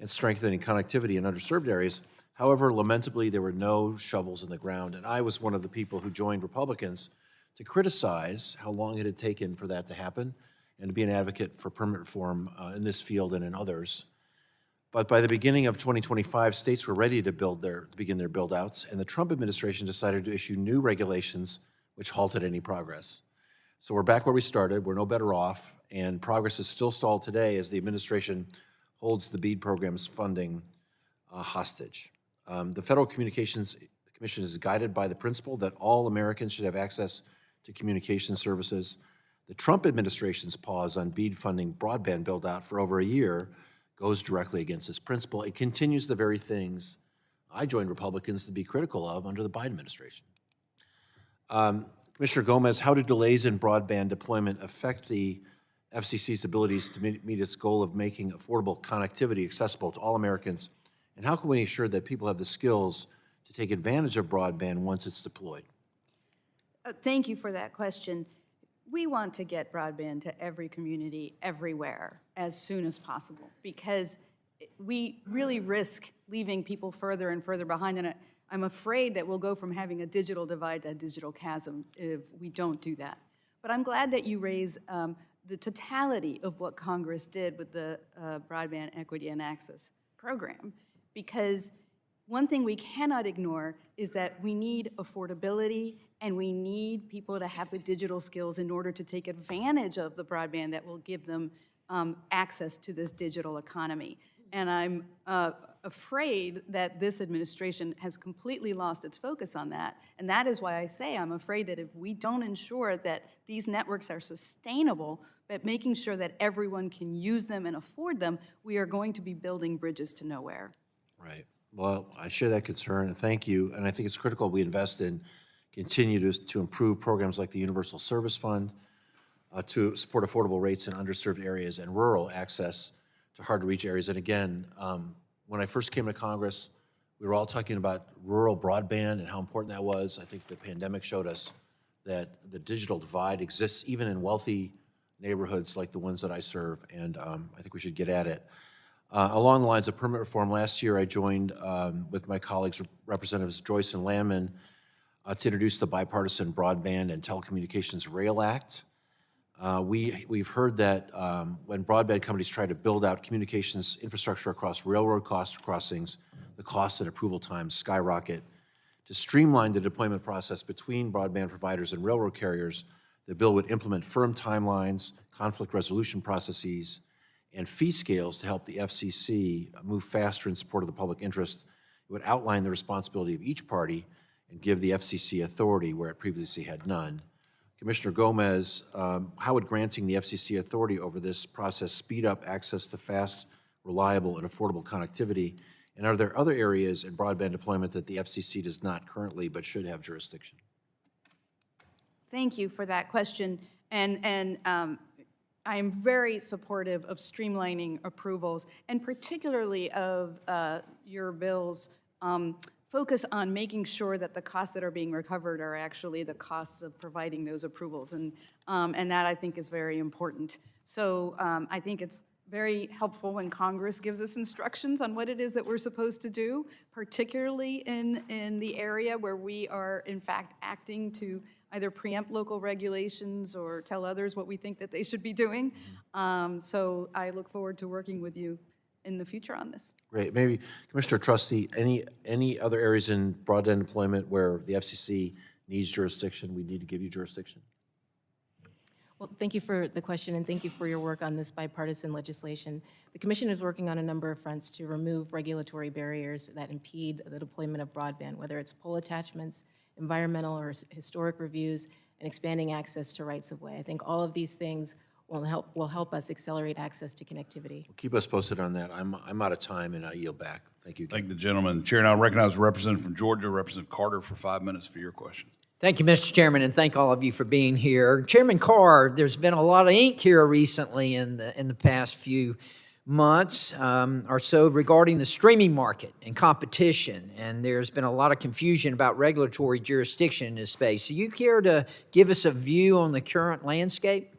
and strengthening connectivity in underserved areas. However, lamentably, there were no shovels in the ground, and I was one of the people who joined Republicans to criticize how long it had taken for that to happen and to be an advocate for permit reform in this field and in others. But by the beginning of 2025, states were ready to begin their build-outs, and the Trump administration decided to issue new regulations which halted any progress. So we're back where we started. We're no better off, and progress is still stalled today as the administration holds the BEAD program's funding hostage. The Federal Communications Commission is guided by the principle that all Americans should have access to communication services. The Trump administration's pause on BEAD funding broadband build-out for over a year goes directly against this principle. It continues the very things I joined Republicans to be critical of under the Biden administration. Commissioner Gomez, how do delays in broadband deployment affect the FCC's abilities to meet its goal of making affordable connectivity accessible to all Americans? And how can we ensure that people have the skills to take advantage of broadband once it's deployed? Thank you for that question. We want to get broadband to every community, everywhere, as soon as possible, because we really risk leaving people further and further behind. And I'm afraid that we'll go from having a digital divide to a digital chasm if we don't do that. But I'm glad that you raise the totality of what Congress did with the Broadband Equity and Access Program, because one thing we cannot ignore is that we need affordability and we need people to have the digital skills in order to take advantage of the broadband that will give them access to this digital economy. And I'm afraid that this administration has completely lost its focus on that. And that is why I say I'm afraid that if we don't ensure that these networks are sustainable, but making sure that everyone can use them and afford them, we are going to be building bridges to nowhere. Right. Well, I share that concern, and thank you. And I think it's critical we invest in, continue to improve programs like the Universal Service Fund to support affordable rates in underserved areas and rural access to hard-to-reach areas. And again, when I first came to Congress, we were all talking about rural broadband and how important that was. I think the pandemic showed us that the digital divide exists even in wealthy neighborhoods like the ones that I serve, and I think we should get at it. Along the lines of permit reform, last year I joined with my colleagues, Representatives Joyce and Landman, to introduce the Bipartisan Broadband and Telecommunications Rail Act. We've heard that when broadband companies try to build out communications infrastructure across railroad crossings, the cost and approval times skyrocket. To streamline the deployment process between broadband providers and railroad carriers, the bill would implement firm timelines, conflict resolution processes, and fee scales to help the FCC move faster in support of the public interest. It would outline the responsibility of each party and give the FCC authority where it previously had none. Commissioner Gomez, how would granting the FCC authority over this process speed up access to fast, reliable, and affordable connectivity? And are there other areas in broadband deployment that the FCC does not currently but should have jurisdiction? Thank you for that question. And I am very supportive of streamlining approvals, and particularly of your bill's focus on making sure that the costs that are being recovered are actually the costs of providing those approvals. And that, I think, is very important. So I think it's very helpful when Congress gives us instructions on what it is that we're supposed to do, particularly in the area where we are, in fact, acting to either preempt local regulations or tell others what we think that they should be doing. So I look forward to working with you in the future on this. Great. Maybe Commissioner Trusty, any other areas in broadband deployment where the FCC needs jurisdiction, we need to give you jurisdiction? Well, thank you for the question, and thank you for your work on this bipartisan legislation. The Commission is working on a number of fronts to remove regulatory barriers that impede the deployment of broadband, whether it's pole attachments, environmental or historic reviews, and expanding access to rights-of-way. I think all of these things will help us accelerate access to connectivity. Well, keep us posted on that. I'm out of time, and I yield back. Thank you. Thank the gentleman. Chair now recognizes the representative from Georgia, Representative Carter, for 5 minutes for your questions. Thank you, Mr. Chairman, and thank all of you for being here. Chairman Carr, there's been a lot of ink here recently in the past few months or so regarding the streaming market and competition, and there's been a lot of confusion about regulatory jurisdiction in this space. So you care to give us a view on the current landscape?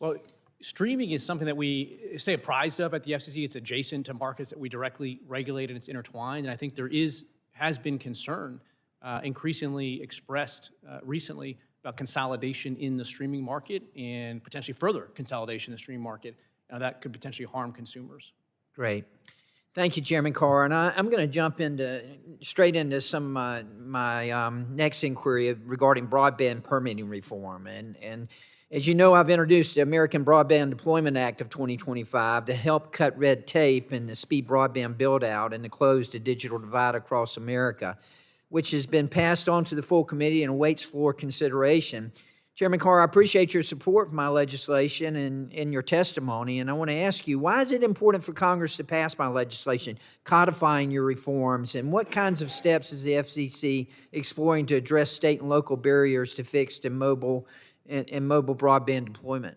Well, streaming is something that we stay apprised of at the FCC. It's adjacent to markets that we directly regulate, and it's intertwined. And I think there has been concern increasingly expressed recently about consolidation in the streaming market and potentially further consolidation in the streaming market. That could potentially harm consumers. Great. Thank you, Chairman Carr. And I'm going to jump straight into some of my next inquiry regarding broadband permitting reform. And As you know, I've introduced the American Broadband Deployment Act of 2025 to help cut red tape in the speed broadband build-out and to close the digital divide across America, which has been passed on to the full committee and awaits floor consideration. Chairman Carr, I appreciate your support for my legislation and your testimony, and I want to ask you, why is it important for Congress to pass my legislation codifying your reforms, and what kinds of steps is the FCC exploring to address state and local barriers to fixed and mobile broadband deployment?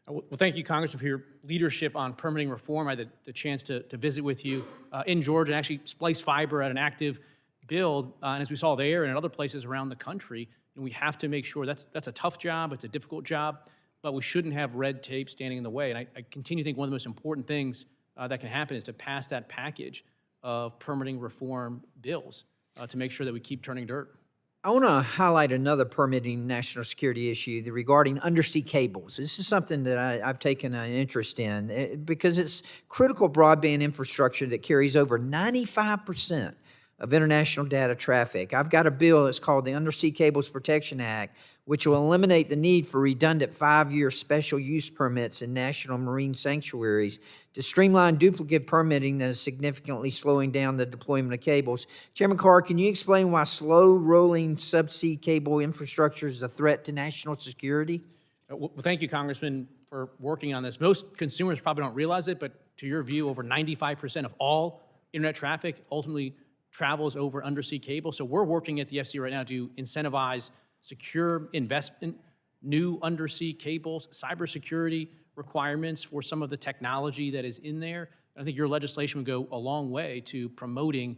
Well, thank you, Congressman, for your leadership on permitting reform. I had the chance to visit with you in Georgia and actually splice fiber at an active build, and as we saw there and in other places around the country, and we have to make sure that's a tough job, it's a difficult job, but we shouldn't have red tape standing in the way. And I continue to think one of the most important things that can happen is to pass that package of permitting reform bills to make sure that we keep turning dirt. I want to highlight another permitting national security issue regarding undersea cables. This is something that I've taken an interest in because it's critical broadband infrastructure that carries over 95% of international data traffic. I've got a bill that's called the Undersea Cables Protection Act, which will eliminate the need for redundant 5-year special use permits in national marine sanctuaries to streamline duplicate permitting that is significantly slowing down the deployment of cables. Chairman Carr, can you explain why slow-rolling subsea cable infrastructure is a threat to national security? Well, thank you, Congressman, for working on this. Most consumers probably don't realize it, but to your view, over 95% of all internet traffic ultimately travels over undersea cable. So we're working at the FCC right now to incentivize secure investment, new undersea cables, cybersecurity requirements for some of the technology that is in there. I think your legislation would go a long way to promoting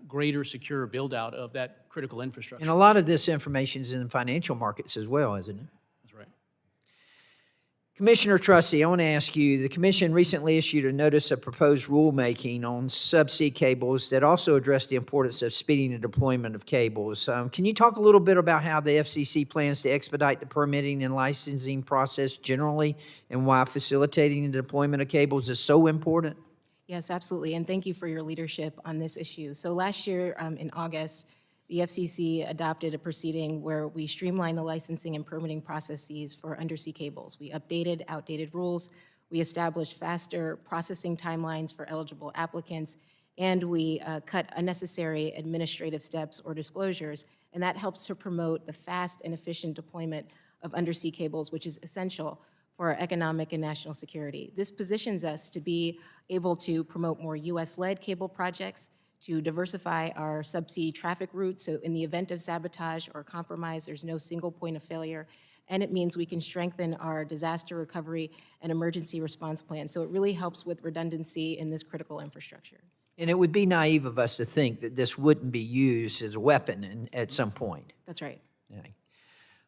greater secure build-out of that critical infrastructure. And a lot of this information is in the financial markets as well, isn't it? That's right. Commissioner Trusty, I want to ask you, the Commission recently issued a notice of proposed rulemaking on subsea cables that also addressed the importance of speeding the deployment of cables. Can you talk a little bit about how the FCC plans to expedite the permitting and licensing process generally, and why facilitating the deployment of cables is so important? Yes, absolutely, and thank you for your leadership on this issue. So last year in August, the FCC adopted a proceeding where we streamlined the licensing and permitting processes for undersea cables. We updated outdated rules, we established faster processing timelines for eligible applicants, and we cut unnecessary administrative steps or disclosures, and that helps to promote the fast and efficient deployment of undersea cables, which is essential for our economic and national security. This positions us to be able to promote more US-led cable projects, to diversify our subsea traffic routes, so in the event of sabotage or compromise, there's no single point of failure, and it means we can strengthen our disaster recovery and emergency response plans. So it really helps with redundancy in this critical infrastructure. And it would be naive of us to think that this wouldn't be used as a weapon at some point. That's right. Yeah.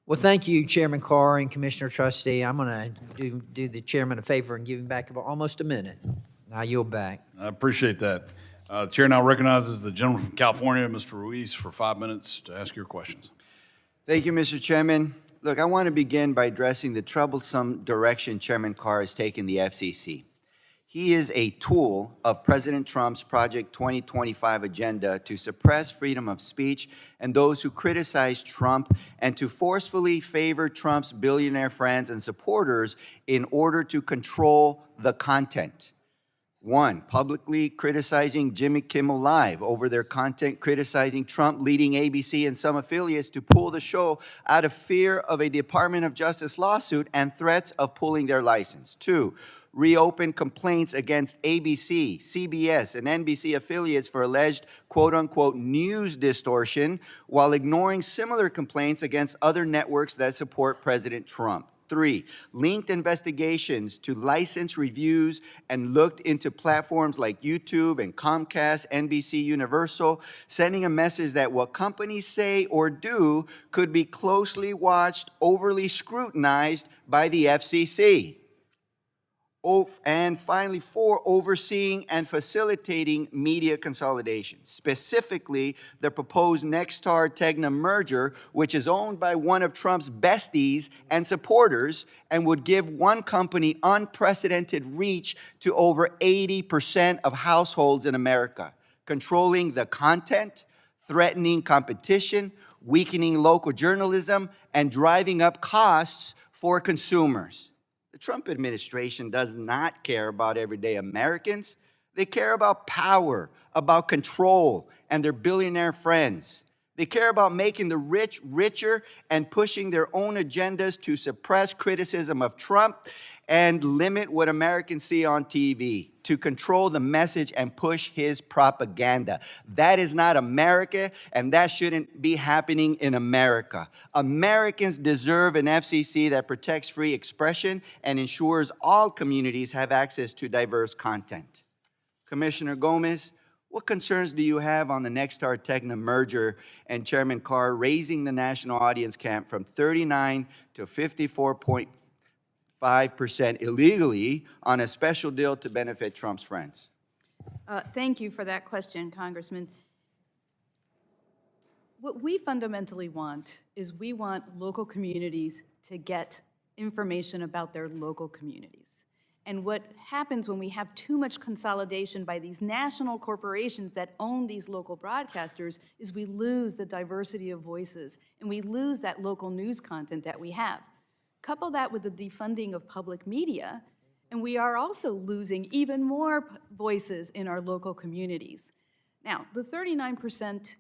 Well, thank you, Chairman Carr and Commissioner Trusty. I'm going to do the chairman a favor and give him back about almost a minute. I yield back. I appreciate that. The chair now recognizes the gentleman from California, Mr. Ruiz, for 5 minutes to ask your questions. Thank you, Mr. Chairman. Look, I want to begin by addressing the troublesome direction Chairman Carr has taken the FCC. He is a tool of President Trump's Project 2025 agenda to suppress freedom of speech and those who criticize Trump, and to forcefully favor Trump's billionaire friends and supporters in order to control the content. 1, publicly criticizing Jimmy Kimmel Live over their content criticizing Trump, leading ABC and some affiliates to pull the show out of fear of a Department of Justice lawsuit and threats of pulling their license. 2, reopen complaints against ABC, CBS, and NBC affiliates for alleged quote-unquote news distortion, while ignoring similar complaints against other networks that support President Trump. 3, linked investigations to license reviews and looked into platforms like YouTube and Comcast, NBC Universal, sending a message that what companies say or do could be closely watched, overly scrutinized by the FCC. And finally, 4, overseeing and facilitating media consolidation, specifically the proposed Nexstar-Tegna merger, which is owned by one of Trump's besties and supporters and would give one company unprecedented reach to over 80% of households in America, controlling the content, threatening competition, weakening local journalism, and driving up costs for consumers. The Trump administration does not care about everyday Americans. They care about power, about control, and their billionaire friends. They care about making the rich richer and pushing their own agendas to suppress criticism of Trump and limit what Americans see on TV, to control the message and push his propaganda. That is not America, and that shouldn't be happening in America. Americans deserve an FCC that protects free expression and ensures all communities have access to diverse content. Commissioner Gomez, what concerns do you have on the Nexstar-Tegna merger and Chairman Carr raising the national audience cap from 39 to 54.5% illegally on a special deal to benefit Trump's friends? Thank you for that question, Congressman. What we fundamentally want is we want local communities to get information about their local communities. And what happens when we have too much consolidation by these national corporations that own these local broadcasters is we lose the diversity of voices and we lose that local news content that we have. Couple that with the defunding of public media, and we are also losing even more voices in our local communities. Now, the 39%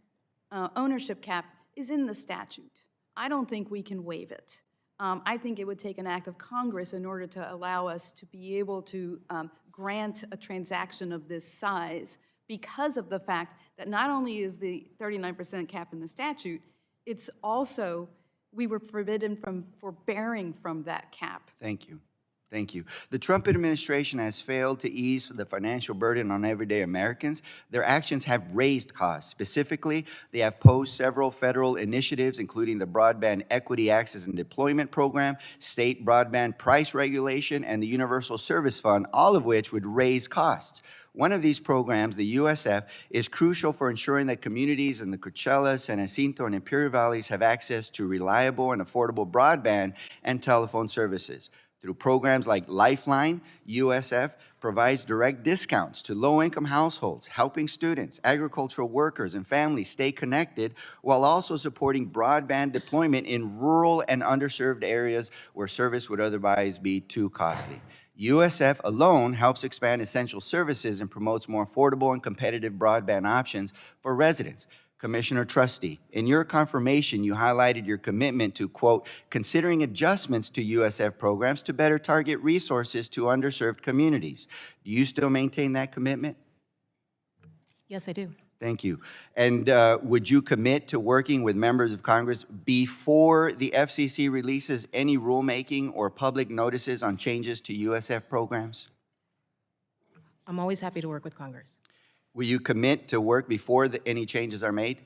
ownership cap is in the statute. I don't think we can waive it. I think it would take an act of Congress in order to allow us to be able to grant a transaction of this size because of the fact that not only is the 39% cap in the statute, it's also, we were forbidden from forbearing from that cap. Thank you. Thank you. The Trump administration has failed to ease the financial burden on everyday Americans. Their actions have raised costs. Specifically, they have posed several federal initiatives, including the Broadband Equity Access and Deployment Program, state broadband price regulation, and the Universal Service Fund, all of which would raise costs. One of these programs, the USF, is crucial for ensuring that communities in the Coachella, San Jacinto, and Imperial Valleys have access to reliable and affordable broadband and telephone services. Through programs like Lifeline, USF provides direct discounts to low-income households, helping students, agricultural workers, and families stay connected while also supporting broadband deployment in rural and underserved areas where service would otherwise be too costly. USF alone helps expand essential services and promotes more affordable and competitive broadband options for residents. Commissioner Trusty, in your confirmation, you highlighted your commitment to, quote, considering adjustments to USF programs to better target resources to underserved communities. Do you still maintain that commitment? Yes, I do. Thank you. And would you commit to working with members of Congress before the FCC releases any rulemaking or public notices on changes to USF programs? I'm always happy to work with Congress. Will you commit to work before any changes are made?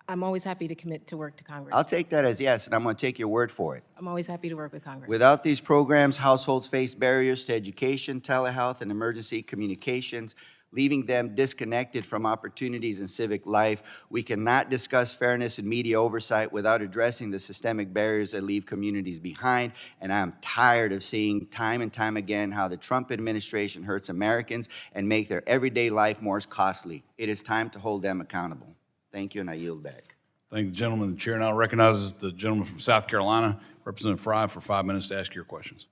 I'm always happy to commit to work to Congress. I'll take that as yes, and I'm going to take your word for it. I'm always happy to work with Congress. Without these programs, households face barriers to education, telehealth, and emergency communications, leaving them disconnected from opportunities in civic life. We cannot discuss fairness and media oversight without addressing the systemic barriers that leave communities behind. And I'm tired of seeing time and time again how the Trump administration hurts Americans and make their everyday life more costly. It is time to hold them accountable. Thank you, and I yield back. Thank the gentleman. The chair now recognizes the gentleman from South Carolina, Representative Fry, for 5 minutes to ask your questions.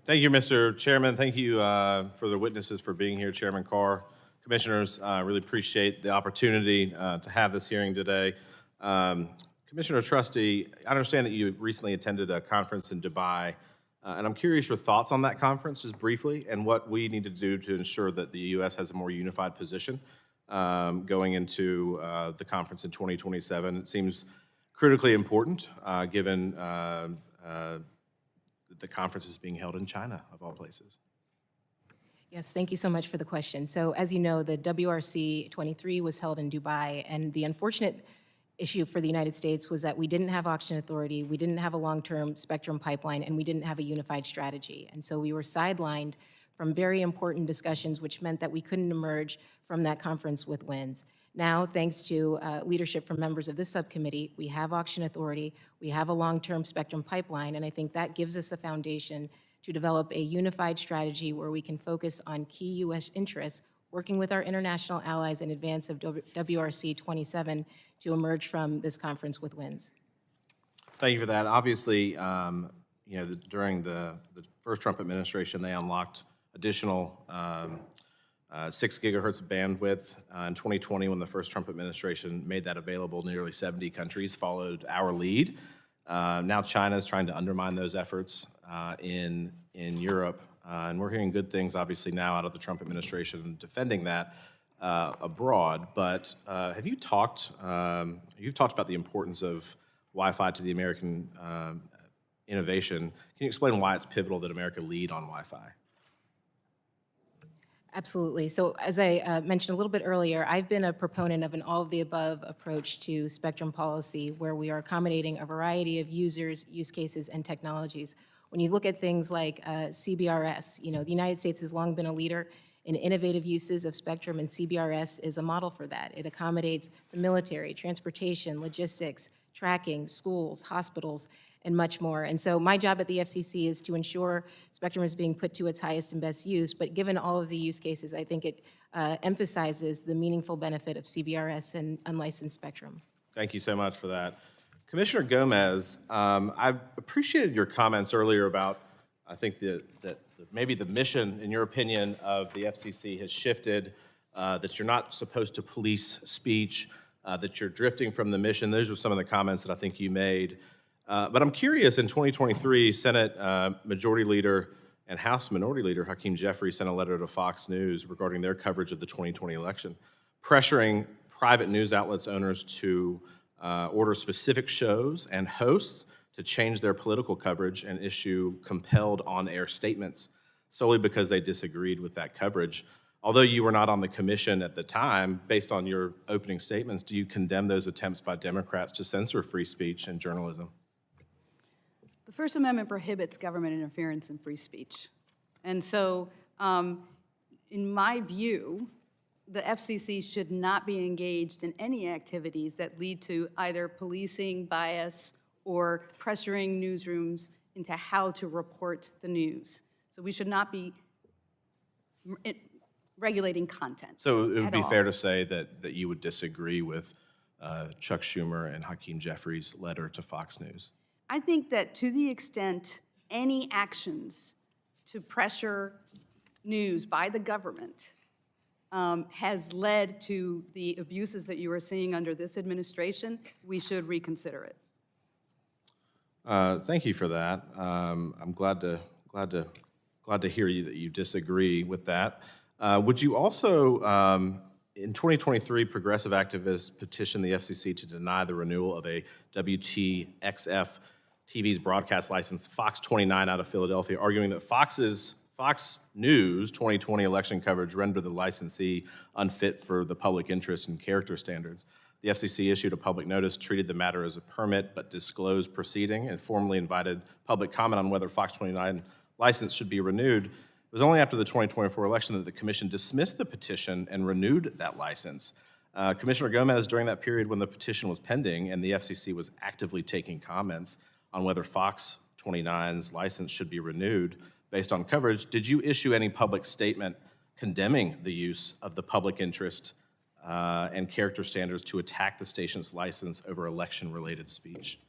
Thank you, Mr. Chairman. Thank you for the witnesses for being here, Chairman Carr. Commissioners, I really appreciate the opportunity to have this hearing today. Commissioner Trusty, I understand that you recently attended a conference in Dubai, and I'm curious your thoughts on that conference, just briefly, and what we need to do to ensure that the U.S. has a more unified position going into the conference in 2027. It seems critically important, given the conference is being held in China, of all places. Yes, thank you so much for the question. So as you know, the WRC 23 was held in Dubai, and the unfortunate issue for the United States was that we didn't have auction authority, we didn't have a long-term spectrum pipeline, and we didn't have a unified strategy. And so we were sidelined from very important discussions, which meant that we couldn't emerge from that conference with wins. Now, thanks to leadership from members of this subcommittee, we have auction authority, we have a long-term spectrum pipeline, and I think that gives us a foundation to develop a unified strategy where we can focus on key U.S. interests working with our international allies in advance of WRC 27 to emerge from this conference with wins. Thank you for that. Obviously, during the first Trump administration, they unlocked additional 6 gigahertz of bandwidth. In 2020, when the first Trump administration made that available, nearly 70 countries followed our lead. Now China is trying to undermine those efforts in Europe, and we're hearing good things, obviously, now out of the Trump administration defending that abroad. But you've talked about the importance of Wi-Fi to the American innovation. Can you explain why it's pivotal that America lead on Wi-Fi? Absolutely. So as I mentioned a little bit earlier, I've been a proponent of an all-of-the-above approach to spectrum policy, where we are accommodating a variety of users, use cases, and technologies. When you look at things like CBRS, the United States has long been a leader in innovative uses of spectrum, and CBRS is a model for that. It accommodates the military, transportation, logistics, tracking, schools, hospitals, and much more. And so my job at the FCC is to ensure spectrum is being put to its highest and best use, but given all of the use cases, I think it emphasizes the meaningful benefit of CBRS and unlicensed spectrum. Thank you so much for that. Commissioner Gomez, I appreciated your comments earlier about, I think that maybe the mission, in your opinion, of the FCC has shifted, that you're not supposed to police speech, that you're drifting from the mission. Those were some of the comments that I think you made. But I'm curious, in 2023, Senate Majority Leader and House Minority Leader Hakeem Jeffrey sent a letter to Fox News regarding their coverage of the 2020 election, pressuring private news outlets owners to order specific shows and hosts to change their political coverage and issue compelled on-air statements solely because they disagreed with that coverage. Although you were not on the commission at the time, based on your opening statements, do you condemn those attempts by Democrats to censor free speech and journalism? The First Amendment prohibits government interference in free speech. And so, in my view, the FCC should not be engaged in any activities that lead to either policing bias or pressuring newsrooms into how to report the news. So we should not be regulating content. So it would be all. fair to say that you would disagree with Chuck Schumer and Hakeem Jeffrey's letter to Fox News? I think that to the extent any actions to pressure news by the government has led to the abuses that you are seeing under this administration, we should reconsider it. Thank you for that. I'm glad to hear that you disagree with that. Would you also, in 2023, progressive activists petitioned the FCC to deny the renewal of a WTXF TV's broadcast license, Fox 29 out of Philadelphia, arguing that Fox News 2020 election coverage rendered the licensee unfit for the public interest and character standards. The FCC issued a public notice, treated the matter as a permit but disclosed proceeding, and formally invited public comment on whether Fox 29 license should be renewed. It was only after the 2024 election that the commission dismissed the petition and renewed that license. Commissioner Gomez, during that period when the petition was pending and the FCC was actively taking comments on whether Fox 29's license should be renewed based on coverage, did you issue any public statement condemning the use of the public interest and character standards to attack the station's license over election-related speech?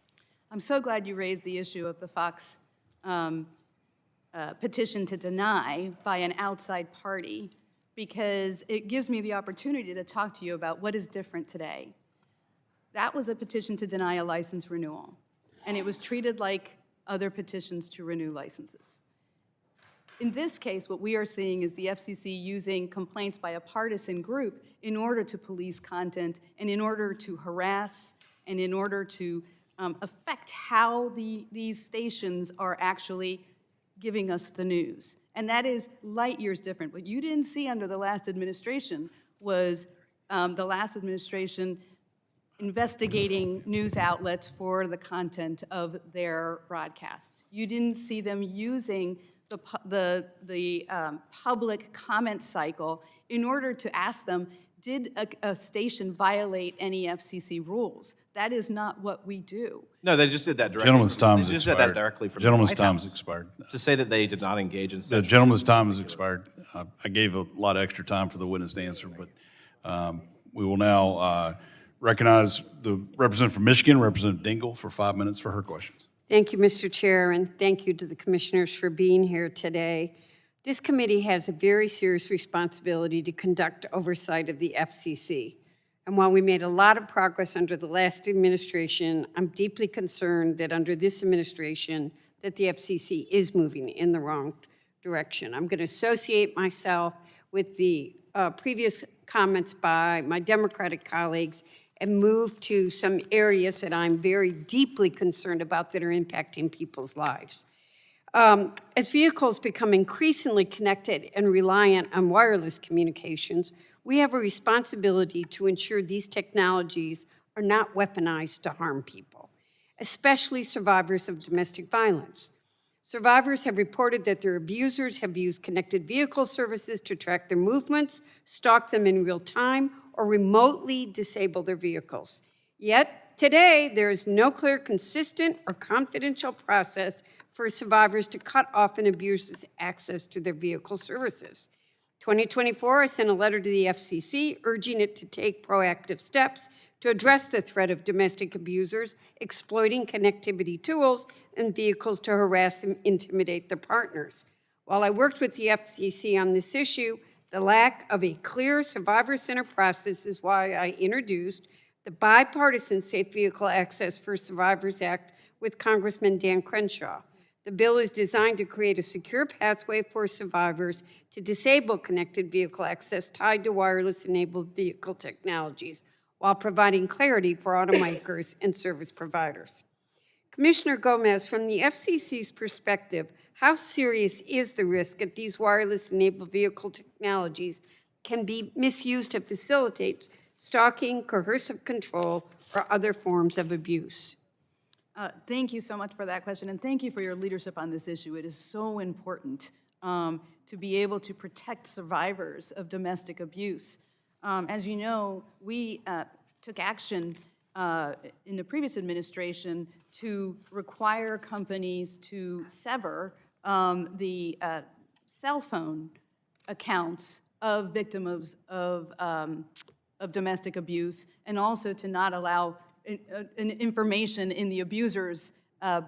I'm so glad you raised the issue of the Fox petition to deny by an outside party, because it gives me the opportunity to talk to you about what is different today. That was a petition to deny a license renewal, and it was treated like other petitions to renew licenses. In this case, what we are seeing is the FCC using complaints by a partisan group in order to police content and in order to harass and in order to affect how these stations are actually giving us the news. And that is light years different. What you didn't see under the last administration was the last administration investigating news outlets for the content of their broadcasts. You didn't see them using the public comment cycle in order to ask them, did a station violate any FCC rules? That is not what we do. No, they just did that directly. Gentleman's time has They just did that expired. directly from the Gentleman's White time has House. expired. To say that they did not engage in The censorship. gentleman's time has expired. I gave a lot of extra time for the witness to answer, but we will now recognize the representative from Michigan, Representative Dingell, for 5 minutes for her questions. Thank you, Mr. Chair, and thank you to the commissioners for being here today. This committee has a very serious responsibility to conduct oversight of the FCC. And while we made a lot of progress under the last administration, I'm deeply concerned that under this administration, that the FCC is moving in the wrong direction. I'm going to associate myself with the previous comments by my Democratic colleagues and move to some areas that I'm very deeply concerned about that are impacting people's lives. As vehicles become increasingly connected and reliant on wireless communications, we have a responsibility to ensure these technologies are not weaponized to harm people, especially survivors of domestic violence. Survivors have reported that their abusers have used connected vehicle services to track their movements, stalk them in real time, or remotely disable their vehicles. Yet, today, there is no clear, consistent, or confidential process for survivors to cut off an abuser's access to their vehicle services. 2024, I sent a letter to the FCC urging it to take proactive steps to address the threat of domestic abusers exploiting connectivity tools and vehicles to harass and intimidate their partners. While I worked with the FCC on this issue, the lack of a clear survivor-centered process is why I introduced the Bipartisan Safe Vehicle Access for Survivors Act with Congressman Dan Crenshaw. The bill is designed to create a secure pathway for survivors to disable connected vehicle access tied to wireless-enabled vehicle technologies, while providing clarity for automakers and service providers. Commissioner Gomez, from the FCC's perspective, how serious is the risk that these wireless-enabled vehicle technologies can be misused to facilitate stalking, coercive control, or other forms of abuse? Thank you so much for that question, and thank you for your leadership on this issue. It is so important to be able to protect survivors of domestic abuse. As you know, we took action in the previous administration to require companies to sever the cell phone accounts of victims of domestic abuse, and also to not allow information in the abuser's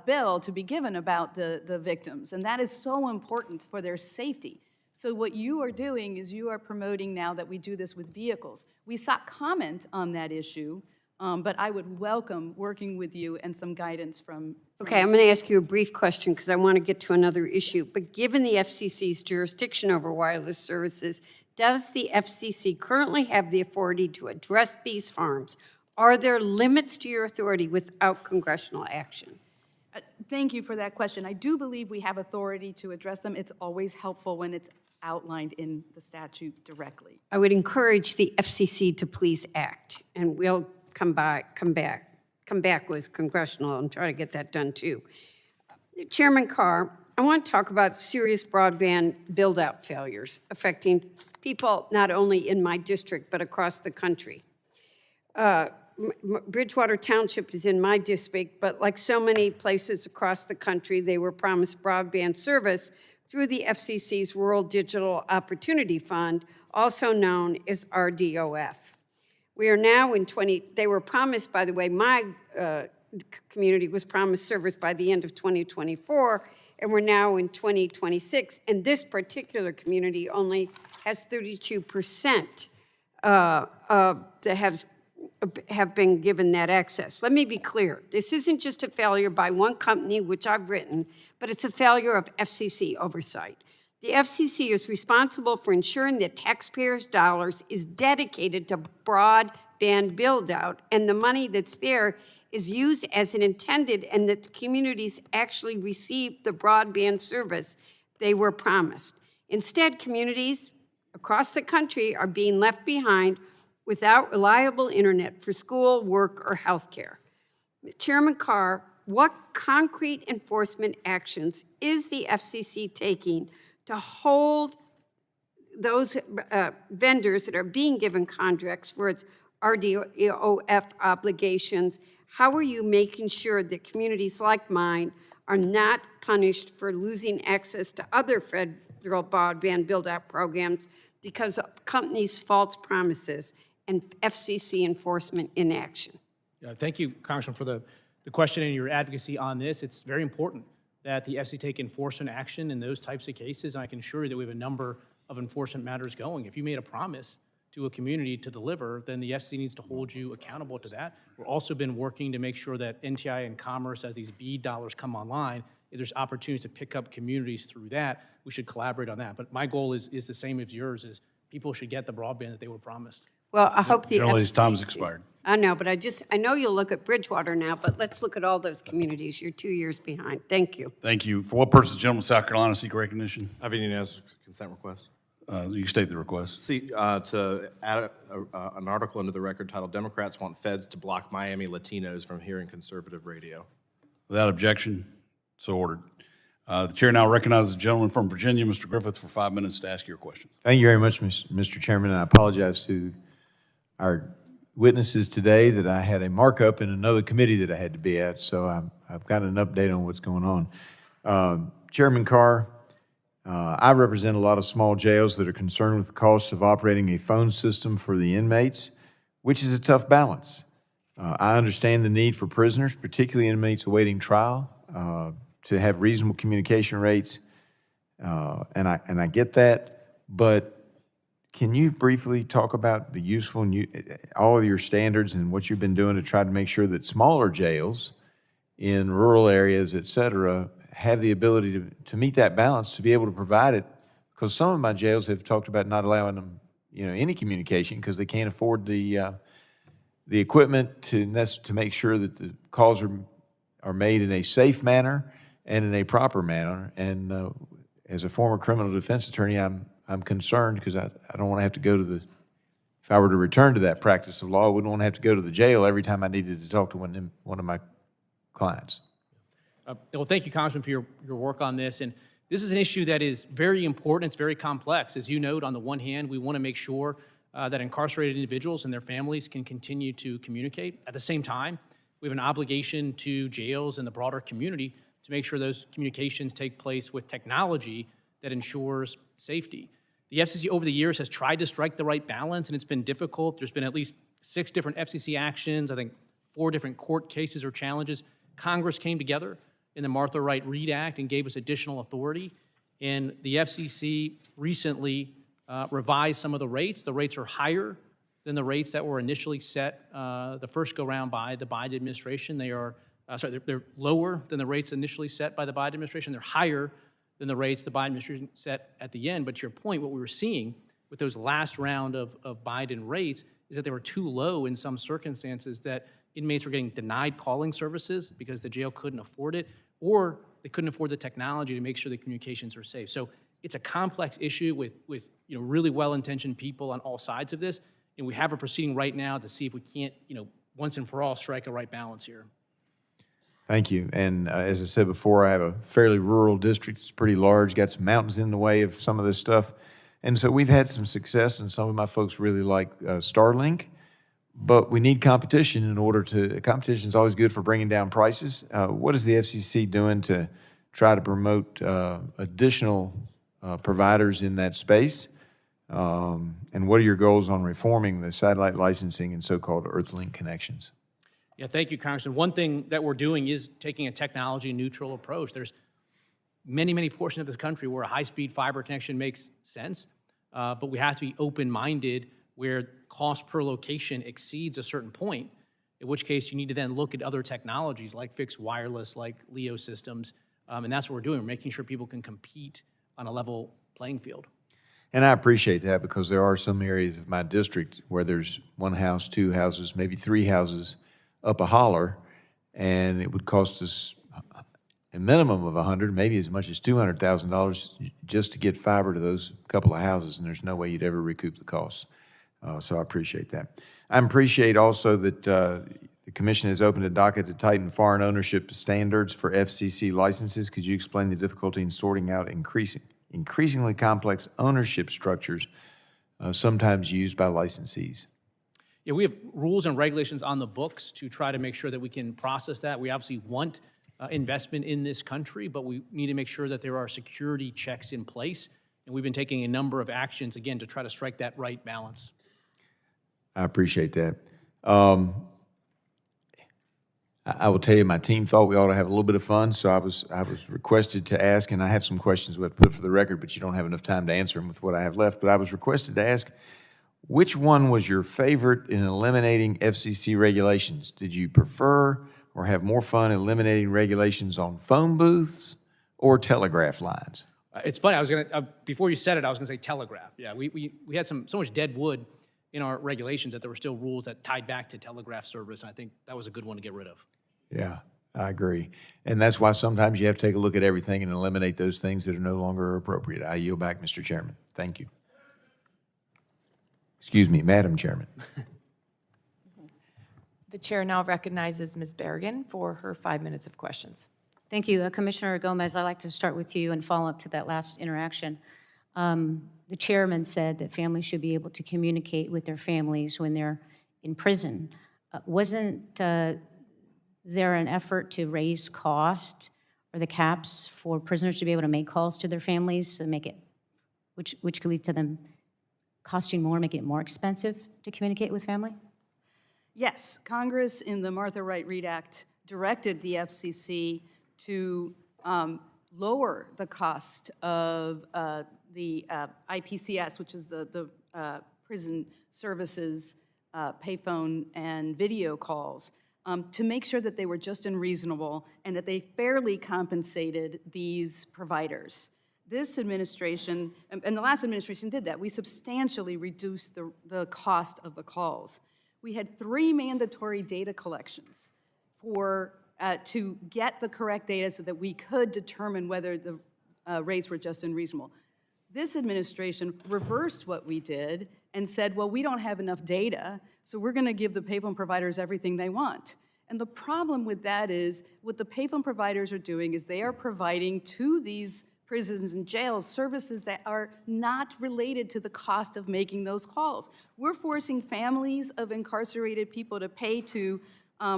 bill to be given about the victims. And that is so important for their safety. So what you are doing is you are promoting now that we do this with vehicles. We sought comment on that issue, but I would welcome working with you and some guidance from Okay, I'm going to ask you a brief question because I want to get to another issue. But given the FCC's jurisdiction over wireless services, does the FCC currently have the authority to address these harms? Are there limits to your authority without congressional action? Thank you for that question. I do believe we have authority to address them. It's always helpful when it's outlined in the statute directly. I would encourage the FCC to please act, and we'll come back with congressional and try to get that done too. Chairman Carr, I want to talk about serious broadband build-out failures affecting people not only in my district but across the country. Bridgewater Township is in my district, but like so many places across the country, they were promised broadband service through the FCC's Rural Digital Opportunity Fund, also known as RDOF. We are now in they were promised, by the way, my community was promised service by the end of 2024, and we're now in 2026, and this particular community only has 32% that have been given that access. Let me be clear. This isn't just a failure by one company, which I've written, but it's a failure of FCC oversight. The FCC is responsible for ensuring that taxpayers' dollars is dedicated to broadband build-out, and the money that's there is used as it intended, and that the communities actually receive the broadband service they were promised. Instead, communities across the country are being left behind without reliable internet for school, work, or health care. Chairman Carr, what concrete enforcement actions is the FCC taking to hold those vendors that are being given contracts for its RDOF obligations? How are you making sure that communities like mine are not punished for losing access to other federal broadband build-out programs because of companies' false promises and FCC enforcement inaction. Thank you, Congressman, for the question and your advocacy on this. It's very important that the FCC take enforcement action in those types of cases. And I can assure you that we have a number of enforcement matters going. If you made a promise to a community to deliver, then the FCC needs to hold you accountable to that. We've also been working to make sure that NTI and Commerce, as these BEAD dollars come online, if there's opportunities to pick up communities through that, we should collaborate on that. But my goal is the same as yours, is people should get the broadband that they were promised. Well, I hope the Generally, FCC... his time's expired. I know, but I know you'll look at Bridgewater now, but let's look at all those communities. You're 2 years behind. Thank you. Thank you. For what purpose, gentleman, South Carolina, seek recognition? I have a unanimous consent request. You state the request. See, to add an article into the record titled "Democrats Want Feds to Block Miami Latinos from Hearing Conservative Radio." Without objection, so ordered. The chair now recognizes the gentleman from Virginia, Mr. Griffith, for 5 minutes to ask your questions. Thank you very much, Mr. Chairman, and I apologize to our witnesses today that I had a markup in another committee that I had to be at, so I've got an update on what's going on. Chairman Carr, I represent a lot of small jails that are concerned with the costs of operating a phone system for the inmates, which is a tough balance. I understand the need for prisoners, particularly inmates awaiting trial, to have reasonable communication rates, and I get that, but can you briefly talk about the useful, all of your standards and what you've been doing to try to make sure that smaller jails in rural areas, et cetera, have the ability to meet that balance, to be able to provide it? Because some of my jails have talked about not allowing them, any communication because they can't afford the equipment to make sure that the calls are made in a safe manner and in a proper manner. And as a former criminal defense attorney, I'm concerned because I don't want to have to go to if I were to return to that practice of law, I wouldn't want to have to go to the jail every time I needed to talk to one of my clients. Well, thank you, Congressman, for your work on this. And this is an issue that is very important. It's very complex. As you note, on the one hand, we want to make sure that incarcerated individuals and their families can continue to communicate. At the same time, we have an obligation to jails and the broader community to make sure those communications take place with technology that ensures safety. The FCC over the years has tried to strike the right balance, and it's been difficult. There's been at least 6 different FCC actions, I think 4 different court cases or challenges. Congress came together in the Martha Wright Reed Act and gave us additional authority. And the FCC recently revised some of the rates. The rates are higher than the rates that were initially set the first go-round by the Biden administration. They're lower than the rates initially set by the Biden administration. They're higher than the rates the Biden administration set at the end. But to your point, what we were seeing with those last round of Biden rates is that they were too low in some circumstances, that inmates were getting denied calling services because the jail couldn't afford it, or they couldn't afford the technology to make sure the communications are safe. So it's a complex issue with really well-intentioned people on all sides of this, and we have a proceeding right now to see if we can't, once and for all, strike a right balance here. Thank you. And as I said before, I have a fairly rural district. It's pretty large, got some mountains in the way of some of this stuff. And so we've had some success, and some of my folks really like Starlink. But we need competition in order to, competition is always good for bringing down prices. What is the FCC doing to try to promote additional providers in that space? And what are your goals on reforming the satellite licensing and so-called Earthlink connections? Yeah, thank you, Congressman. One thing that we're doing is taking a technology-neutral approach. There's many portions of this country where a high-speed fiber connection makes sense, but we have to be open-minded where cost per location exceeds a certain point, in which case you need to then look at other technologies like fixed wireless, like LEO systems, and that's what we're doing. We're making sure people can compete on a level playing field. And I appreciate that, because there are some areas of my district where there's 1 house, 2 houses, maybe 3 houses up a holler, and it would cost us a minimum of $100,000, maybe as much as $200,000 just to get fiber to those couple of houses, and there's no way you'd ever recoup the costs. So I appreciate that. I appreciate also that the Commission has opened a docket to tighten foreign ownership standards for FCC licenses. Could you explain the difficulty in sorting out increasingly complex ownership structures sometimes used by licensees? Yeah, we have rules and regulations on the books to try to make sure that we can process that. We obviously want investment in this country, but we need to make sure that there are security checks in place and we've been taking a number of actions, again, to try to strike that right balance. I appreciate that. I will tell you, my team thought we ought to have a little bit of fun, so I was requested to ask, and I have some questions we have to put for the record, but you don't have enough time to answer them with what I have left. But I was requested to ask, which one was your favorite in eliminating FCC regulations? Did you prefer or have more fun eliminating regulations on phone booths or telegraph lines? It's funny, I was gonna, before you said it, I was gonna say telegraph. Yeah, we had so much dead wood in our regulations that there were still rules that tied back to telegraph service, and I think that was a good one to get rid of. Yeah, I agree. And that's why sometimes you have to take a look at everything and eliminate those things that are no longer appropriate. I yield back, Mr. Chairman. Thank you. Excuse me, Madam Chairman. The chair now recognizes Ms. Berrigan for her 5 minutes of questions. Thank you. Commissioner Gomez, I'd like to start with you and follow up to that last interaction. The chairman said that families should be able to communicate with their families when they're in prison. Wasn't there an effort to raise cost or the caps for prisoners to be able to make calls to their families to make it, which could lead to them costing more, making it more expensive to communicate with family? Yes, Congress in the Martha Wright Reed Act directed the FCC to lower the cost of the IPCS, which is the prison services payphone and video calls, to make sure that they were just and reasonable and that they fairly compensated these providers. This administration, and the last administration did that, we substantially reduced the cost of the calls. We had 3 mandatory data collections to get the correct data so that we could determine whether the rates were just and reasonable. This administration reversed what we did and said, well, we don't have enough data, so we're going to give the payphone providers everything they want. And the problem with that is what the payphone providers are doing is they are providing to these prisons and jails services that are not related to the cost of making those calls. We're forcing families of incarcerated people to pay to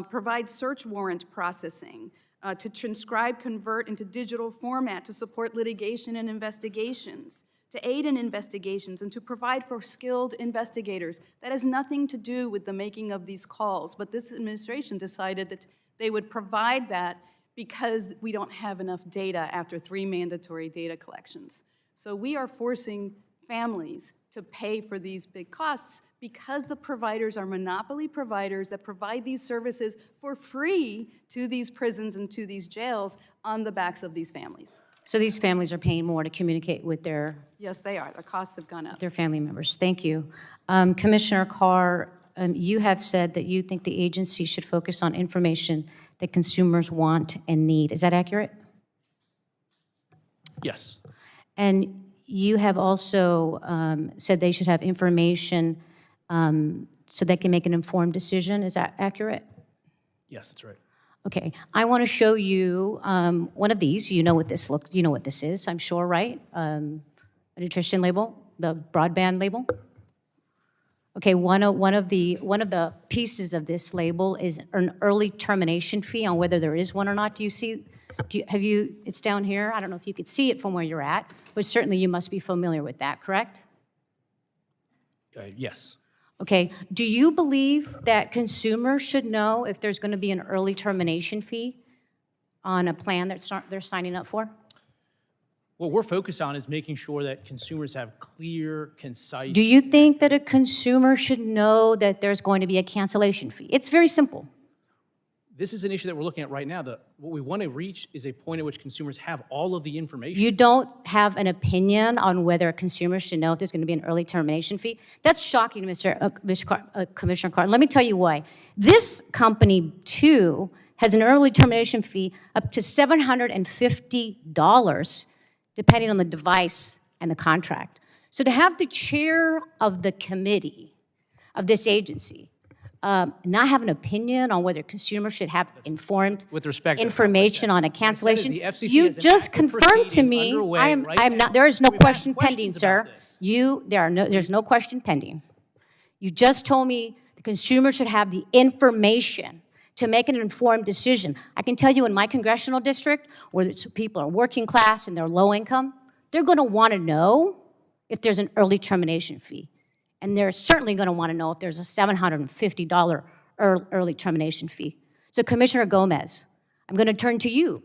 provide search warrant processing, to transcribe, convert into digital format, to support litigation and investigations, to aid in investigations, and to provide for skilled investigators. That has nothing to do with the making of these calls, but this administration decided that they would provide that because we don't have enough data after 3 mandatory data collections. So we are forcing families to pay for these big costs because the providers are monopoly providers that provide these services for free to these prisons and to these jails on the backs of these families. So these families are paying more to communicate with their Yes, they are. The costs have gone up. their family members. Thank you. Commissioner Carr, you have said that you think the agency should focus on information that consumers want and need. Is that accurate? Yes. And you have also said they should have information so they can make an informed decision. Is that accurate? Yes, that's right. Okay, I want to show you one of these. You know what this you know what this is, I'm sure, right? A nutrition label, the broadband label. Okay, one of the pieces of this label is an early termination fee on whether there is one or not. Do you see? It's down here. I don't know if you could see it from where you're at, but certainly you must be familiar with that, correct? Yes. Okay, do you believe that consumers should know if there's going to be an early termination fee on a plan that they're signing up for? What we're focused on is making sure that consumers have clear, concise. Do you think that a consumer should know that there's going to be a cancellation fee? It's very simple. This is an issue that we're looking at right now. What we want to reach is a point at which consumers have all of the information. You don't have an opinion on whether a consumer should know if there's going to be an early termination fee? That's shocking, Commissioner Carr. Let me tell you why. This company, too, has an early termination fee up to $750, depending on the device and the contract. So to have the chair of the committee of this agency not have an opinion on whether consumers should have informed information on a cancellation. You just confirmed to me, there is no question pending, sir. There's no question pending. You just told me the consumer should have the information to make an informed decision. I can tell you in my congressional district, where people are working class and they're low income, they're gonna wanna know if there's an early termination fee. And they're certainly going to want to know if there's a $750 early termination fee. So Commissioner Gomez, I'm going to turn to you.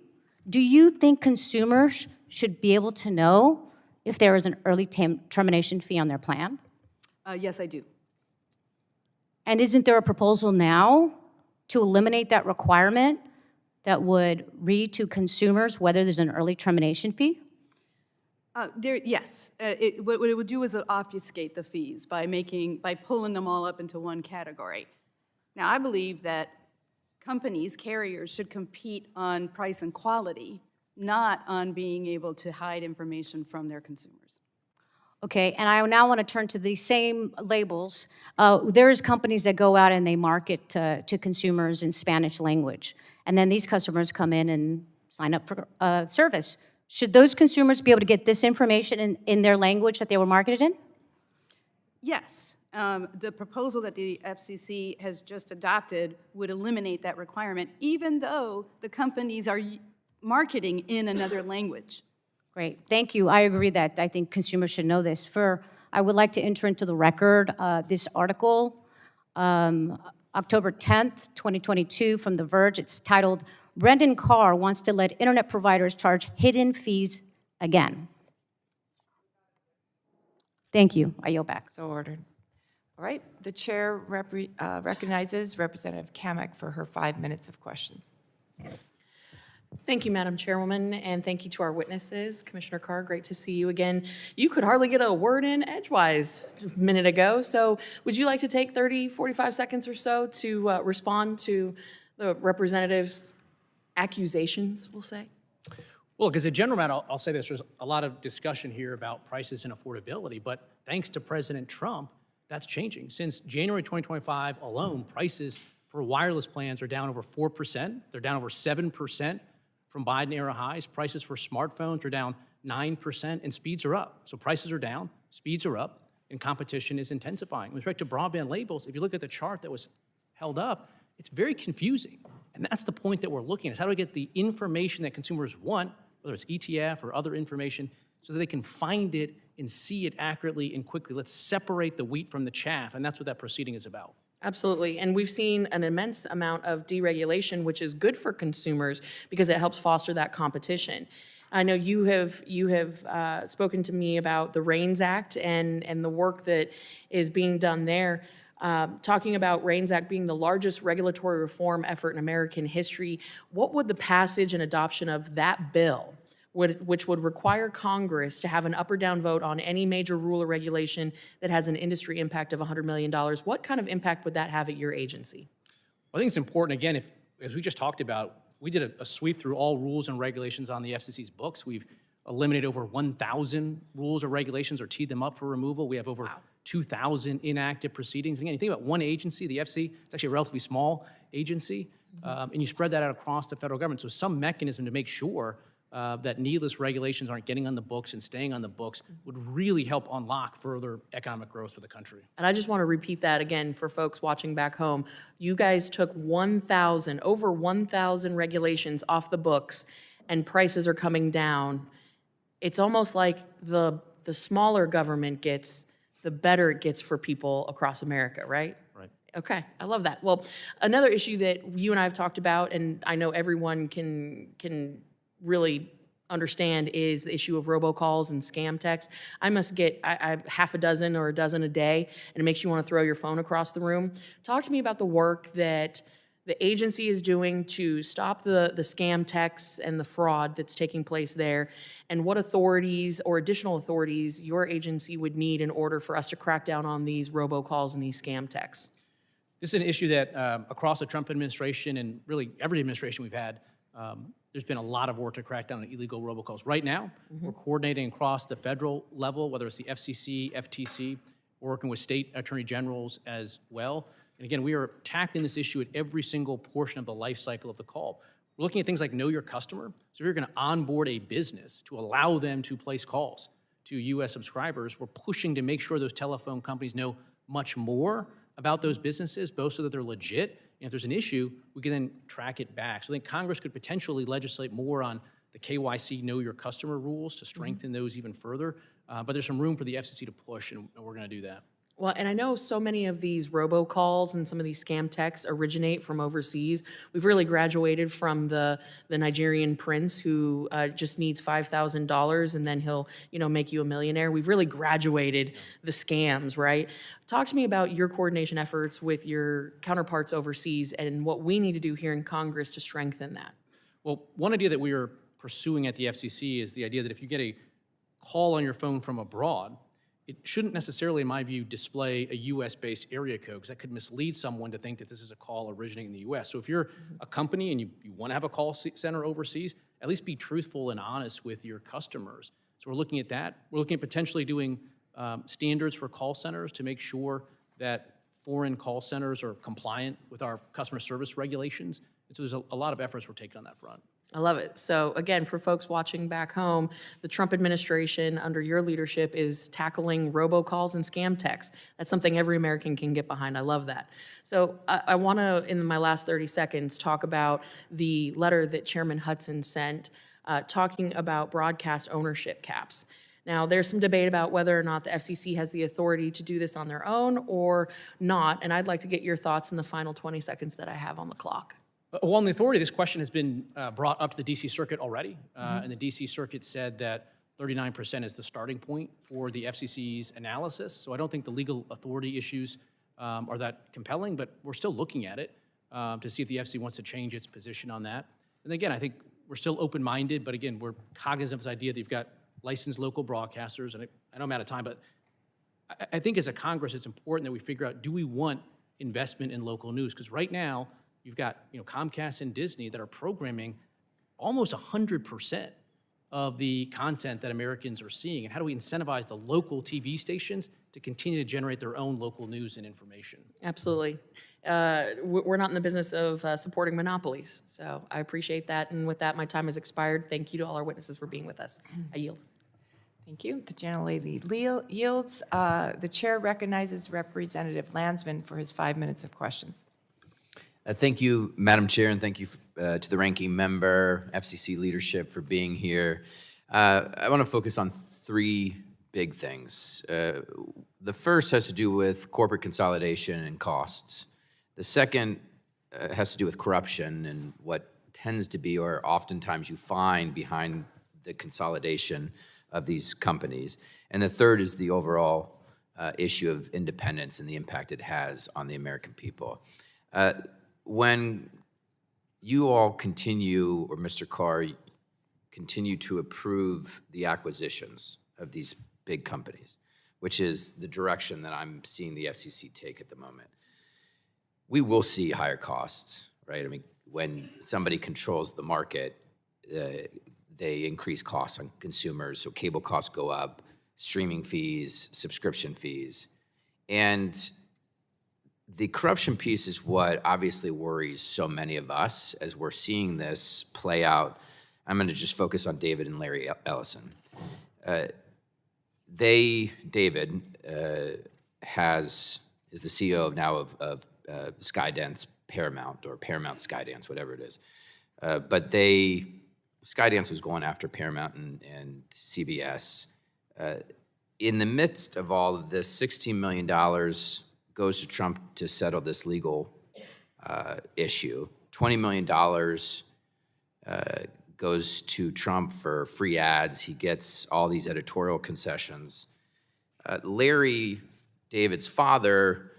Do you think consumers should be able to know if there is an early termination fee on their plan? Yes, I do. And isn't there a proposal now to eliminate that requirement that would read to consumers whether there's an early termination fee? Yes. What it would do is obfuscate the fees by pulling them all up into one category. Now, I believe that carriers should compete on price and quality, not on being able to hide information from their consumers. Okay, and I now want to turn to these same labels. There's companies that go out and they market to consumers in Spanish language, and then these customers come in and sign up for service. Should those consumers be able to get this information in their language that they were marketed in? Yes. The proposal that the FCC has just adopted would eliminate that requirement, even though the companies are marketing in another language. Great, thank you. I agree that I think consumers should know this. I would like to enter into the record this article, October 10th, 2022, from The Verge. It's titled, "Brendan Carr Wants to Let Internet Providers Charge Hidden Fees Again." Thank you. I yield back. So ordered. All right, the chair recognizes Representative Kamek for her 5 minutes of questions. Thank you, Madam Chairwoman, and thank you to our witnesses. Commissioner Carr, great to see you again. You could hardly get a word in edgewise a minute ago, so would you like to take 30, 45 seconds or so to respond to the representative's accusations, we'll say? Well, as a general matter, I'll say this. There's a lot of discussion here about prices and affordability, but thanks to President Trump, that's changing. Since January 2025 alone, prices for wireless plans are down over 4%. They're down over 7% from Biden-era highs. Prices for smartphones are down 9%, and speeds are up. So prices are down, speeds are up, and competition is intensifying. With respect to broadband labels, if you look at the chart that was held up, it's very confusing. And that's the point that we're looking at, is how do we get the information that consumers want, whether it's ETF or other information, so that they can find it and see it accurately and quickly. Let's separate the wheat from the chaff, and that's what that proceeding is about. Absolutely, and we've seen an immense amount of deregulation, which is good for consumers because it helps foster that competition. I know you have spoken to me about the REINS Act and the work that is being done there. Talking about REINS Act being the largest regulatory reform effort in American history, what would the passage and adoption of that bill, which would require Congress to have an up or down vote on any major rule or regulation that has an industry impact of $100 million, what kind of impact would that have at your agency? I think it's important, again, as we just talked about, we did a sweep through all rules and regulations on the FCC's books. We've eliminated over 1,000 rules or regulations or teed them up for removal. We have over 2,000 inactive proceedings. Again, you think about one agency, the FCC, it's actually a relatively small agency, and you spread that out across the federal government. So some mechanism to make sure that needless regulations aren't getting on the books and staying on the books would really help unlock further economic growth for the country. And I just want to repeat that again for folks watching back home. You guys took over 1,000 regulations off the books, and prices are coming down. It's almost like the smaller government gets, the better it gets for people across America, right? Right. Okay, I love that. Well, another issue that you and I have talked about, and I know everyone can really understand, is the issue of robocalls and scam texts. I must get half a dozen or a dozen a day, and it makes you want to throw your phone across the room. Talk to me about the work that the agency is doing to stop the scam texts and the fraud that's taking place there, and what authorities or additional authorities your agency would need in order for us to crack down on these robocalls and these scam texts. This is an issue that across the Trump administration and really every administration we've had, there's been a lot of work to crack down on illegal robocalls. Right now, we're coordinating across the federal level, whether it's the FCC, FTC, we're working with state attorney generals as well. And again, we are tackling this issue at every single portion of the life cycle of the call. We're looking at things like know your customer. So if you're going to onboard a business to allow them to place calls to U.S. subscribers, we're pushing to make sure those telephone companies know much more about those businesses, both so that they're legit, and if there's an issue, we can then track it back. So I think Congress could potentially legislate more on the KYC, know your customer rules to strengthen those even further. but there's some room for the FCC to push, and we're going to do that. Well, and I know so many of these robocalls and some of these scam texts originate from overseas. We've really graduated from the Nigerian prince who just needs $5,000 and then he'll, make you a millionaire. We've really graduated the scams, right? Talk to me about your coordination efforts with your counterparts overseas and what we need to do here in Congress to strengthen that. Well, one idea that we are pursuing at the FCC is the idea that if you get a call on your phone from abroad, it shouldn't necessarily, in my view, display a US-based area code, because that could mislead someone to think that this is a call originating in the US. So if you're a company and you want to have a call center overseas, at least be truthful and honest with your customers. So we're looking at that. We're looking at potentially doing standards for call centers to make sure that foreign call centers are compliant with our customer service regulations. And so there's a lot of efforts we're taking on that front. I love it. So again, for folks watching back home, the Trump administration under your leadership is tackling robocalls and scam texts. That's something every American can get behind. I love that. So I want to, in my last 30 seconds, talk about the letter that Chairman Hudson sent talking about broadcast ownership caps. Now, there's some debate about whether or not the FCC has the authority to do this on their own or not, and I'd like to get your thoughts in the final 20 seconds that I have on the clock. Well, on the authority, this question has been brought up to the D.C. Circuit already, and the D.C. Circuit said that 39% is the starting point for the FCC's analysis. So I don't think the legal authority issues are that compelling, but we're still looking at it to see if the FCC wants to change its position on that. And again, I think we're still open-minded, but again, we're cognizant of this idea that you've got licensed local broadcasters, and I know I'm out of time, but I think as a Congress, it's important that we figure out, do we want investment in local news? Because right now, you've got Comcast and Disney that are programming almost 100% of the content that Americans are seeing. And how do we incentivize the local TV stations to continue to generate their own local news and information? Absolutely. We're not in the business of supporting monopolies, so I appreciate that. And with that, my time has expired. Thank you to all our witnesses for being with us. I yield. Thank you. The gentlelady yields. The chair recognizes Representative Landsman for his 5 minutes of questions. Thank you, Madam Chair, and thank you to the ranking member, FCC leadership for being here. I want to focus on three big things. The first has to do with corporate consolidation and costs. The second has to do with corruption and what tends to be, or oftentimes you find behind the consolidation of these companies. And the third is the overall issue of independence and the impact it has on the American people. When you all continue, or Mr. Carr, continue to approve the acquisitions of these big companies, which is the direction that I'm seeing the FCC take at the moment, we will see higher costs, right? I mean, when somebody controls the market, they increase costs on consumers, so cable costs go up, streaming fees, subscription fees, and the corruption piece is what obviously worries so many of us as we're seeing this play out. I'm going to just focus on David and Larry Ellison. David is the CEO now of Skydance Paramount, or Paramount Skydance, whatever it is. But Skydance was going after Paramount and CBS. In the midst of all of this, $16 million goes to Trump to settle this legal issue. $20 million goes to Trump for free ads. He gets all these editorial concessions. Larry, David's father,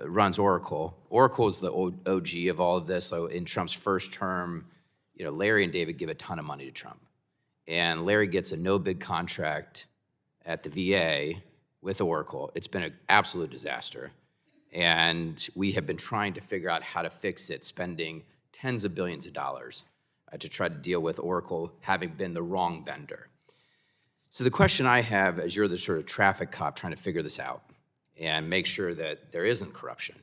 runs Oracle. Oracle is the OG of all of this. So in Trump's first term, Larry and David give a ton of money to Trump. And Larry gets a no-bid contract at the VA with Oracle. It's been an absolute disaster. And we have been trying to figure out how to fix it, spending tens of billions of dollars to try to deal with Oracle having been the wrong vendor. So the question I have, as you're the sort of traffic cop trying to figure this out and make sure that there isn't corruption,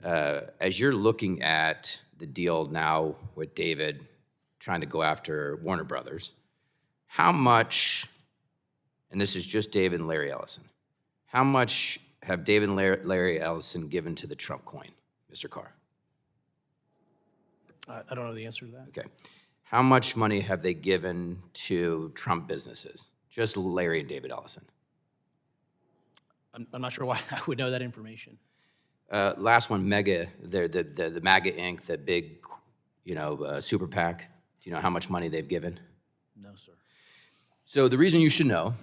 as you're looking at the deal now with David trying to go after Warner Brothers, how much, and this is just David and Larry Ellison, how much have David and Larry Ellison given to the Trump coin, Mr. Carr? I don't know the answer to that. Okay. How much money have they given to Trump businesses, Just Larry and David Ellison. I'm not sure why I would know that information. Last one, Mega, the MAGA Inc., the big, super PAC. Do you know how much money they've given? No, sir. So the reason you should know,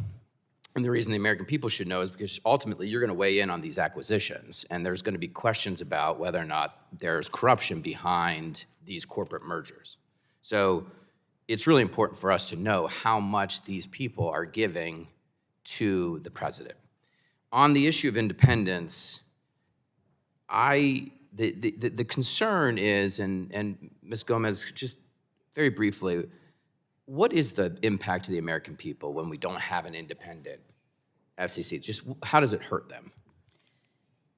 and the reason the American people should know, is because ultimately you're going to weigh in on these acquisitions, and there's going to be questions about whether or not there's corruption behind these corporate mergers. So it's really important for us to know how much these people are giving to the president. On the issue of independence, the concern is, and Ms. Gomez, just very briefly, what is the impact to the American people when we don't have an independent FCC? Just how does it hurt them?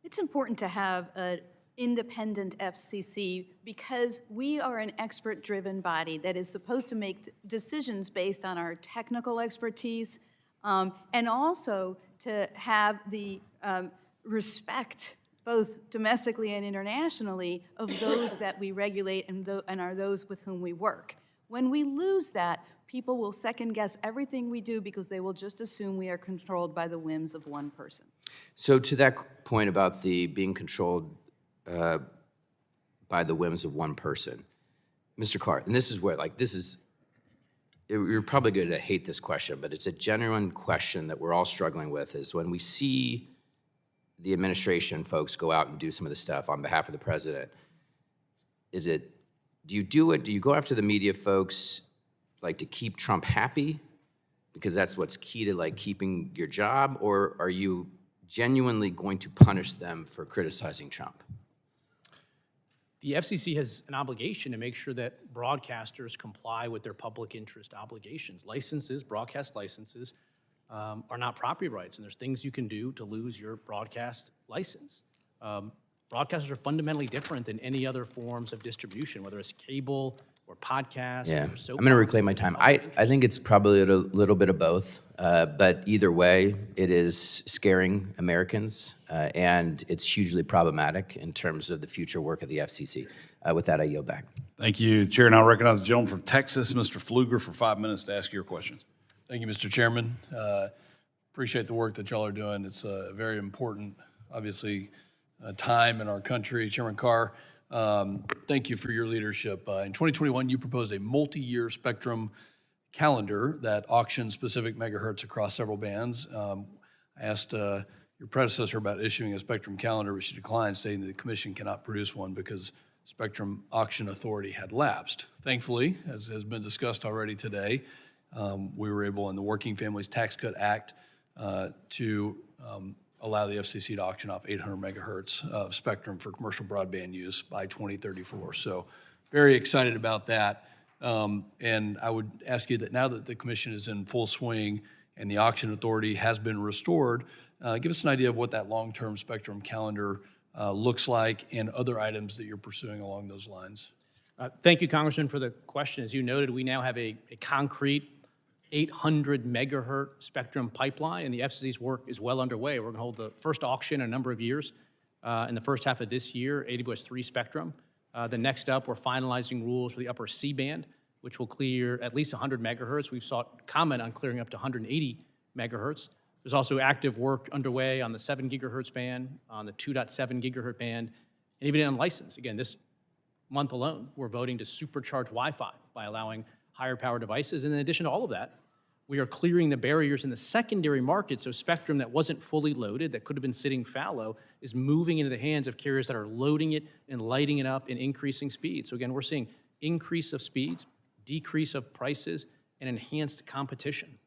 It's important to have an independent FCC because we are an expert-driven body that is supposed to make decisions based on our technical expertise, and also to have the respect, both domestically and internationally, of those that we regulate and are those with whom we work. When we lose that, people will second-guess everything we do because they will just assume we are controlled by the whims of one person. So to that point about the being controlled by the whims of one person, Mr. Carr, and this is where, you're probably going to hate this question, but it's a genuine question that we're all struggling with, is when we see the administration folks go out and do some of the stuff on behalf of the president, do you go after the media folks to keep Trump happy because that's what's key to keeping your job, or are you genuinely going to punish them for criticizing Trump? The FCC has an obligation to make sure that broadcasters comply with their public interest obligations. Broadcast licenses, are not property rights, and there's things you can do to lose your broadcast license. Broadcasters are fundamentally different than any other forms of distribution, whether it's cable or podcast. Yeah, or soap I'm going to operas. reclaim my time. I think it's probably a little bit of both, but either way, it is scaring Americans, and it's hugely problematic in terms of the future work of the FCC. With that, I yield back. Thank you. Chair now recognizes the gentleman from Texas, Mr. Pfluger, for 5 minutes to ask your questions. Thank you, Mr. Chairman. Appreciate the work that y'all are doing. It's a very important, obviously, time in our country. Chairman Carr, thank you for your leadership. In 2021, you proposed a multi-year spectrum calendar that auctions specific megahertz across several bands. I asked your predecessor about issuing a spectrum calendar, which she declined, stating that the commission cannot produce one because spectrum auction authority had lapsed. Thankfully, as has been discussed already today, we were able, in the Working Families Tax Cut Act, to allow the FCC to auction off 800 megahertz of spectrum for commercial broadband use by 2034. So very excited about that. And I would ask you that now that the commission is in full swing and the auction authority has been restored, give us an idea of what that long-term spectrum calendar looks like and other items that you're pursuing along those lines. Thank you, Congressman, for the question. As you noted, we now have a concrete 800 megahertz spectrum pipeline, and the FCC's work is well underway. We're going to hold the first auction in a number of years. In the first half of this year, AWS-3 spectrum. The next up, we're finalizing rules for the upper C-band, which will clear at least 100 megahertz. We've sought comment on clearing up to 180 megahertz. There's also active work underway on the 7 gigahertz band, on the 2.7 gigahertz band, and even on license. Again, this month alone, we're voting to supercharge Wi-Fi by allowing higher power devices. And in addition to all of that, we are clearing the barriers in the secondary market, so spectrum that wasn't fully loaded, that could have been sitting fallow, is moving into the hands of carriers that are loading it and lighting it up and increasing speed. So again, we're seeing increase of speeds, decrease of prices, and enhanced competition.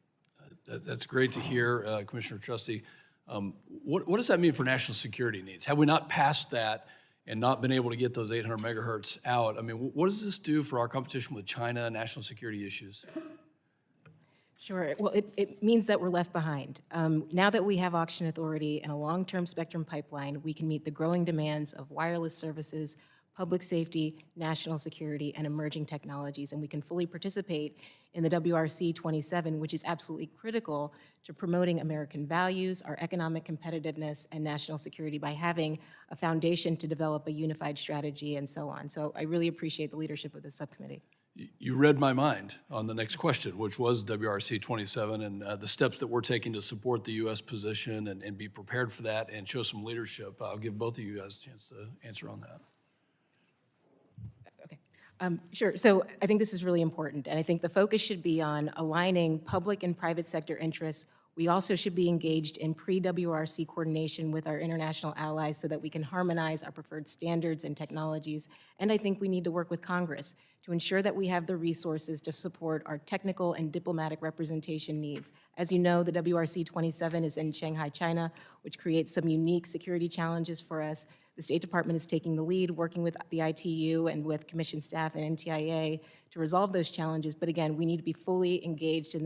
That's great to hear, Commissioner Trusty. What does that mean for national security needs? Have we not passed that and not been able to get those 800 megahertz out? I mean, what does this do for our competition with China and national security issues? Sure. Well, it means that we're left behind. Now that we have auction authority and a long-term spectrum pipeline, we can meet the growing demands of wireless services, public safety, national security, and emerging technologies, and we can fully participate in the WRC 27, which is absolutely critical to promoting American values, our economic competitiveness, and national security by having a foundation to develop a unified strategy and so on. So I really appreciate the leadership of the subcommittee. You read my mind on the next question, which was WRC 27 and the steps that we're taking to support the U.S. position and be prepared for that and show some leadership. I'll give both of you guys a chance to answer on that. Sure. So I think this is really important, and I think the focus should be on aligning public and private sector interests. We also should be engaged in pre-WRC coordination with our international allies so that we can harmonize our preferred standards and technologies. And I think we need to work with Congress to ensure that we have the resources to support our technical and diplomatic representation needs. As you know, the WRC 27 is in Shanghai, China, which creates some unique security challenges for us. The State Department is taking the lead, working with the ITU and with Commission staff and NTIA to resolve those challenges. But again, we need to be fully engaged in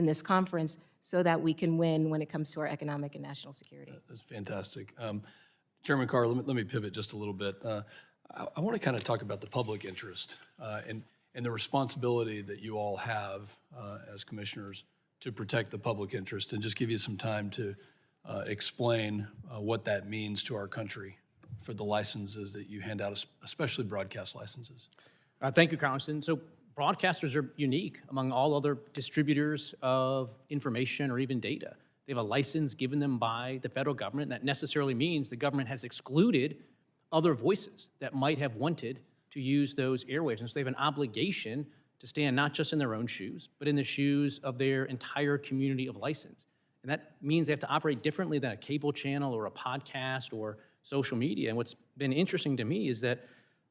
this conference so that we can win when it comes to our economic and national security. That's fantastic. Chairman Carr, let me pivot just a little bit. I want to kind of talk about the public interest and the responsibility that you all have as commissioners to protect the public interest, and just give you some time to explain what that means to our country for the licenses that you hand out, especially broadcast licenses. Thank you, Congressman. So broadcasters are unique among all other distributors of information or even data. They have a license given them by the federal government. That necessarily means the government has excluded other voices that might have wanted to use those airwaves. And so they have an obligation to stand not just in their own shoes, but in the shoes of their entire community of license. And that means they have to operate differently than a cable channel or a podcast or social media. And what's been interesting to me is that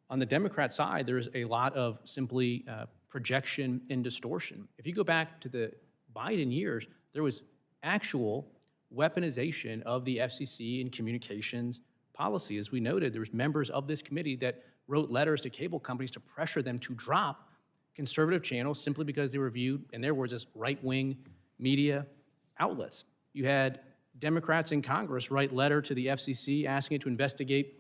on the Democrat side, there's a lot of simply projection and distortion. If you go back to the Biden years, there was actual weaponization of the FCC and communications policy. As we noted, there was members of this committee that wrote letters to cable companies to pressure them to drop conservative channels simply because they were viewed, in their words, as right-wing media outlets. You had Democrats in Congress write letter to the FCC asking it to investigate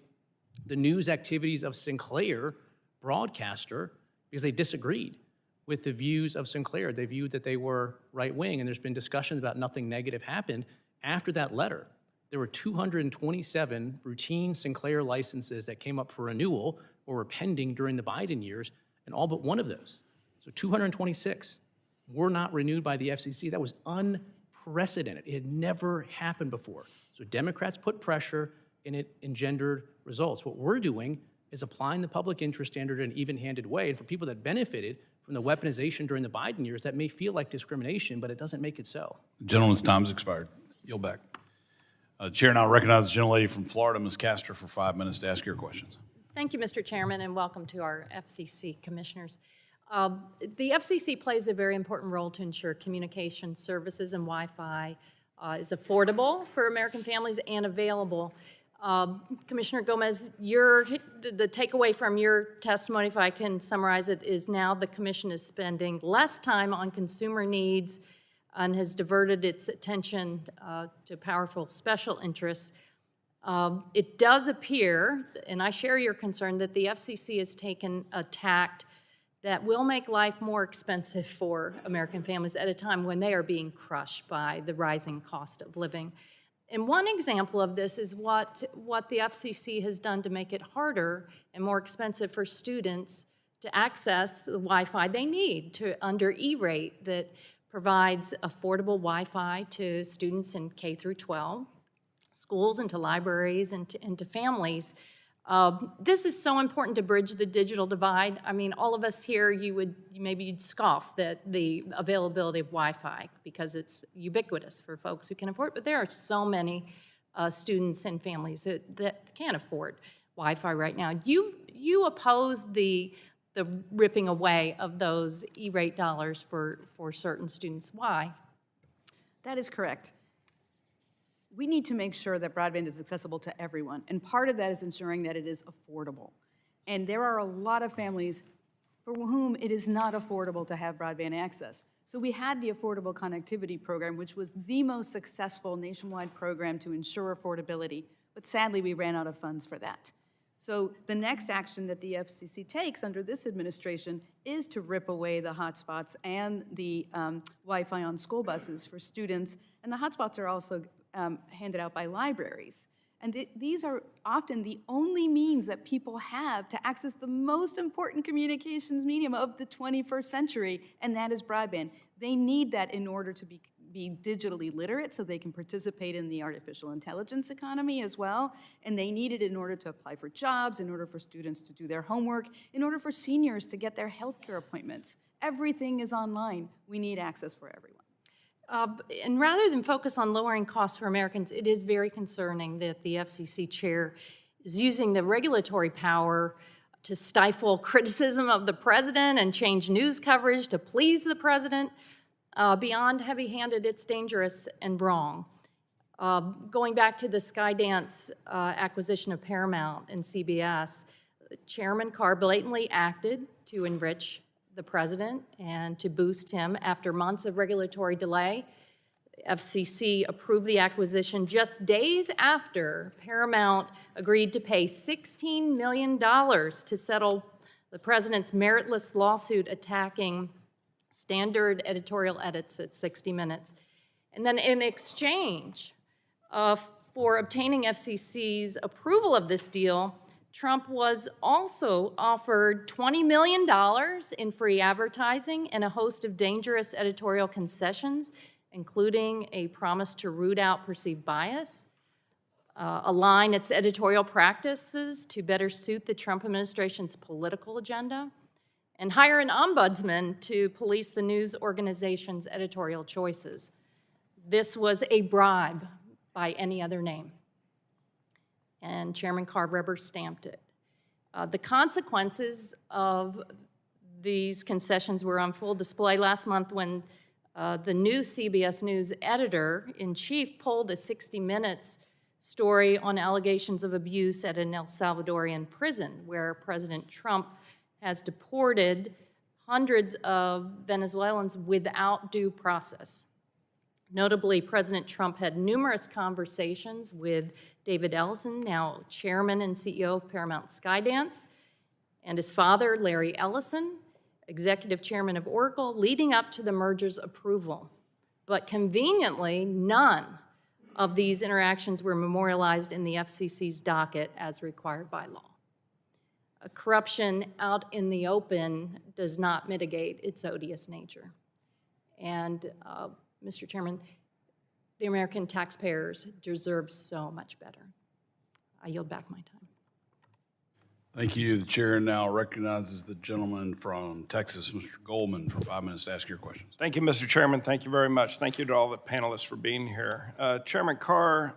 the news activities of Sinclair broadcaster because they disagreed with the views of Sinclair. They viewed that they were right-wing, and there's been discussions about nothing negative happened. After that letter, there were 227 routine Sinclair licenses that came up for renewal or were pending during the Biden years, and all but one of those, so 226, were not renewed by the FCC. That was unprecedented. It had never happened before. So Democrats put pressure, and it engendered results. What we're doing is applying the public interest standard in an even-handed way, and for people that benefited from the weaponization during the Biden years, that may feel like discrimination, but it doesn't make it so. Gentleman's time has expired. Yield back. Chair now recognizes the gentlelady from Florida, Ms. Castor, for 5 minutes to ask your questions. Thank you, Mr. Chairman, and welcome to our FCC commissioners. The FCC plays a very important role to ensure communication services and Wi-Fi is affordable for American families and available. Commissioner Gomez, the takeaway from your testimony, if I can summarize it, is now the commission is spending less time on consumer needs and has diverted its attention to powerful special interests. It does appear, and I share your concern, that the FCC has taken a tact that will make life more expensive for American families at a time when they are being crushed by the rising cost of living. And one example of this is what the FCC has done to make it harder and more expensive for students to access the Wi-Fi they need under E-rate that provides affordable Wi-Fi to students in K through 12, schools and to libraries and to families. This is so important to bridge the digital divide. I mean, all of us here, maybe you'd scoff at the availability of Wi-Fi because it's ubiquitous for folks who can afford it, but there are so many students and families that can't afford Wi-Fi right now. You oppose the ripping away of those E-rate dollars for certain students. Why? That is correct. We need to make sure that broadband is accessible to everyone, and part of that is ensuring that it is affordable. And there are a lot of families for whom it is not affordable to have broadband access. So we had the Affordable Connectivity Program, which was the most successful nationwide program to ensure affordability, but sadly we ran out of funds for that. So the next action that the FCC takes under this administration is to rip away the hotspots and the Wi-Fi on school buses for students, and the hotspots are also handed out by libraries. And these are often the only means that people have to access the most important communications medium of the 21st century, and that is broadband. They need that in order to be digitally literate so they can participate in the artificial intelligence economy as well. And they need it in order to apply for jobs, in order for students to do their homework, in order for seniors to get their healthcare appointments. Everything is online. We need access for everyone. And rather than focus on lowering costs for Americans, it is very concerning that the FCC chair is using the regulatory power to stifle criticism of the president and change news coverage to please the president. Beyond heavy-handed, it's dangerous and wrong. Going back to the Skydance acquisition of Paramount and CBS, Chairman Carr blatantly acted to enrich the president and to boost him. After months of regulatory delay, FCC approved the acquisition just days after Paramount agreed to pay $16 million to settle the president's meritless lawsuit attacking standard editorial edits at 60 Minutes. And then in exchange for obtaining FCC's approval of this deal, Trump was also offered $20 million in free advertising and a host of dangerous editorial concessions, including a promise to root out perceived bias, align its editorial practices to better suit the Trump administration's political agenda, and hire an ombudsman to police the news organization's editorial choices. This was a bribe by any other name. And Chairman Carr rubber stamped it. The consequences of these concessions were on full display last month when the new CBS News editor-in-chief pulled a 60 Minutes story on allegations of abuse at an El Salvadorian prison where President Trump has deported hundreds of Venezuelans without due process. Notably, President Trump had numerous conversations with David Ellison, now chairman and CEO of Paramount Skydance, and his father, Larry Ellison, executive chairman of Oracle, leading up to the merger's approval. But conveniently, none of these interactions were memorialized in the FCC's docket as required by law. Corruption out in the open does not mitigate its odious nature. And Mr. Chairman, the American taxpayers deserve so much better. I yield back my time. Thank you. The chair now recognizes the gentleman from Texas, Mr. Goldman, for 5 minutes to ask your questions. Thank you, Mr. Chairman. Thank you very much. Thank you to all the panelists for being here. Chairman Carr,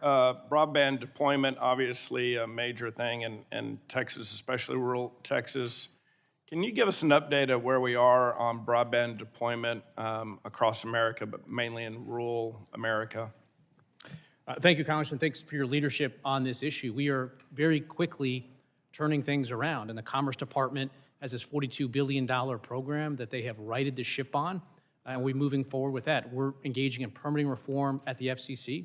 broadband deployment, obviously a major thing in Texas, especially rural Texas. Can you give us an update of where we are on broadband deployment across America, but mainly in rural America? Thank you, Congressman. Thanks for your leadership on this issue. We are very quickly turning things around, and the Commerce Department has this $42 billion program that they have righted the ship on, and we're moving forward with that. We're engaging in permitting reform at the FCC.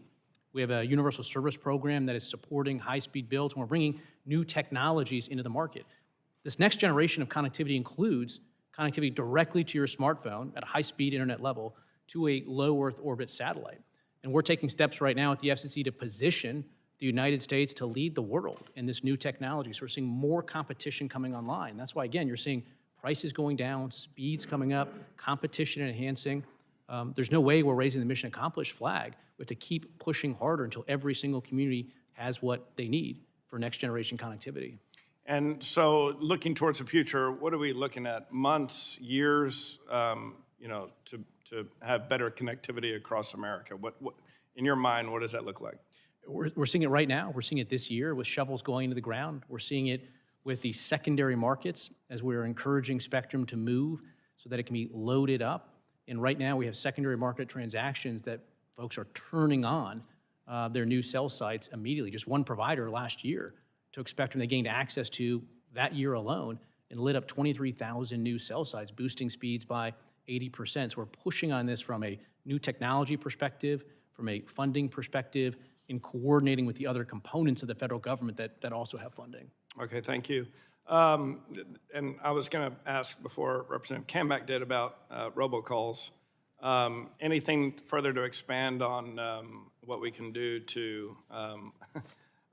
We have a universal service program that is supporting high-speed builds, and we're bringing new technologies into the market. This next generation of connectivity includes connectivity directly to your smartphone at a high-speed internet level to a low Earth orbit satellite. And we're taking steps right now at the FCC to position the United States to lead the world in this new technology. So we're seeing more competition coming online. That's why, again, you're seeing prices going down, speeds coming up, competition enhancing. There's no way we're raising the mission accomplished flag. We have to keep pushing harder until every single community has what they need for next generation connectivity. And so looking towards the future, what are we looking at? Months, years, to have better connectivity across America? What, in your mind, what does that look like? We're seeing it right now. We're seeing it this year with shovels going into the ground. We're seeing it with the secondary markets as we're encouraging spectrum to move so that it can be loaded up. And right now we have secondary market transactions that folks are turning on their new cell sites immediately. Just one provider last year took spectrum they gained access to that year alone and lit up 23,000 new cell sites, boosting speeds by 80%. So we're pushing on this from a new technology perspective, from a funding perspective, in coordinating with the other components of the federal government that also have funding. Okay, thank you. And I was going to ask before Representative Kambeck did about robocalls. Anything further to expand on what we can do to,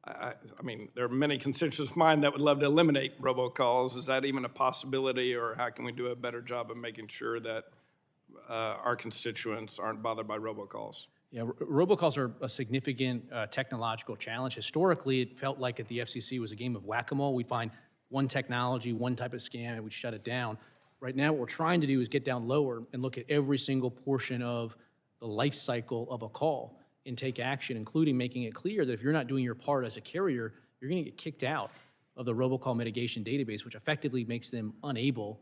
I mean, there are many constituents of mine that would love to eliminate robocalls. Is that even a possibility, or how can we do a better job of making sure that our constituents aren't bothered by robocalls? Yeah, robocalls are a significant technological challenge. Historically, it felt like at the FCC was a game of whack-a-mole. We'd find one technology, one type of scam, and we'd shut it down. Right now, what we're trying to do is get down lower and look at every single portion of the life cycle of a call and take action, including making it clear that if you're not doing your part as a carrier, you're going to get kicked out of the robocall mitigation database, which effectively makes them unable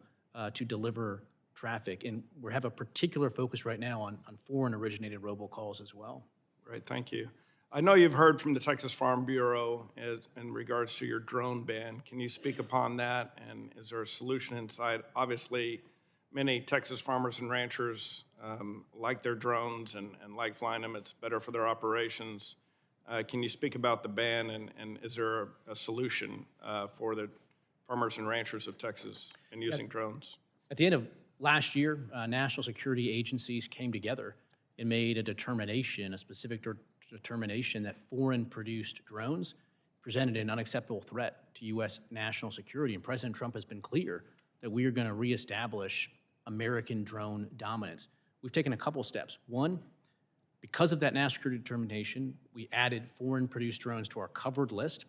to deliver traffic. And we have a particular focus right now on foreign-originated robocalls as well. Great, thank you. I know you've heard from the Texas Farm Bureau in regards to your drone ban. Can you speak upon that, and is there a solution inside? Obviously, many Texas farmers and ranchers like their drones and like flying them. It's better for their operations. Can you speak about the ban, and is there a solution for the farmers and ranchers of Texas in using drones? At the end of last year, national security agencies came together and made a determination, a specific determination that foreign-produced drones presented an unacceptable threat to U.S. national security. And President Trump has been clear that we are going to reestablish American drone dominance. We've taken a couple steps. One, because of that national security determination, we added foreign-produced drones to our covered list,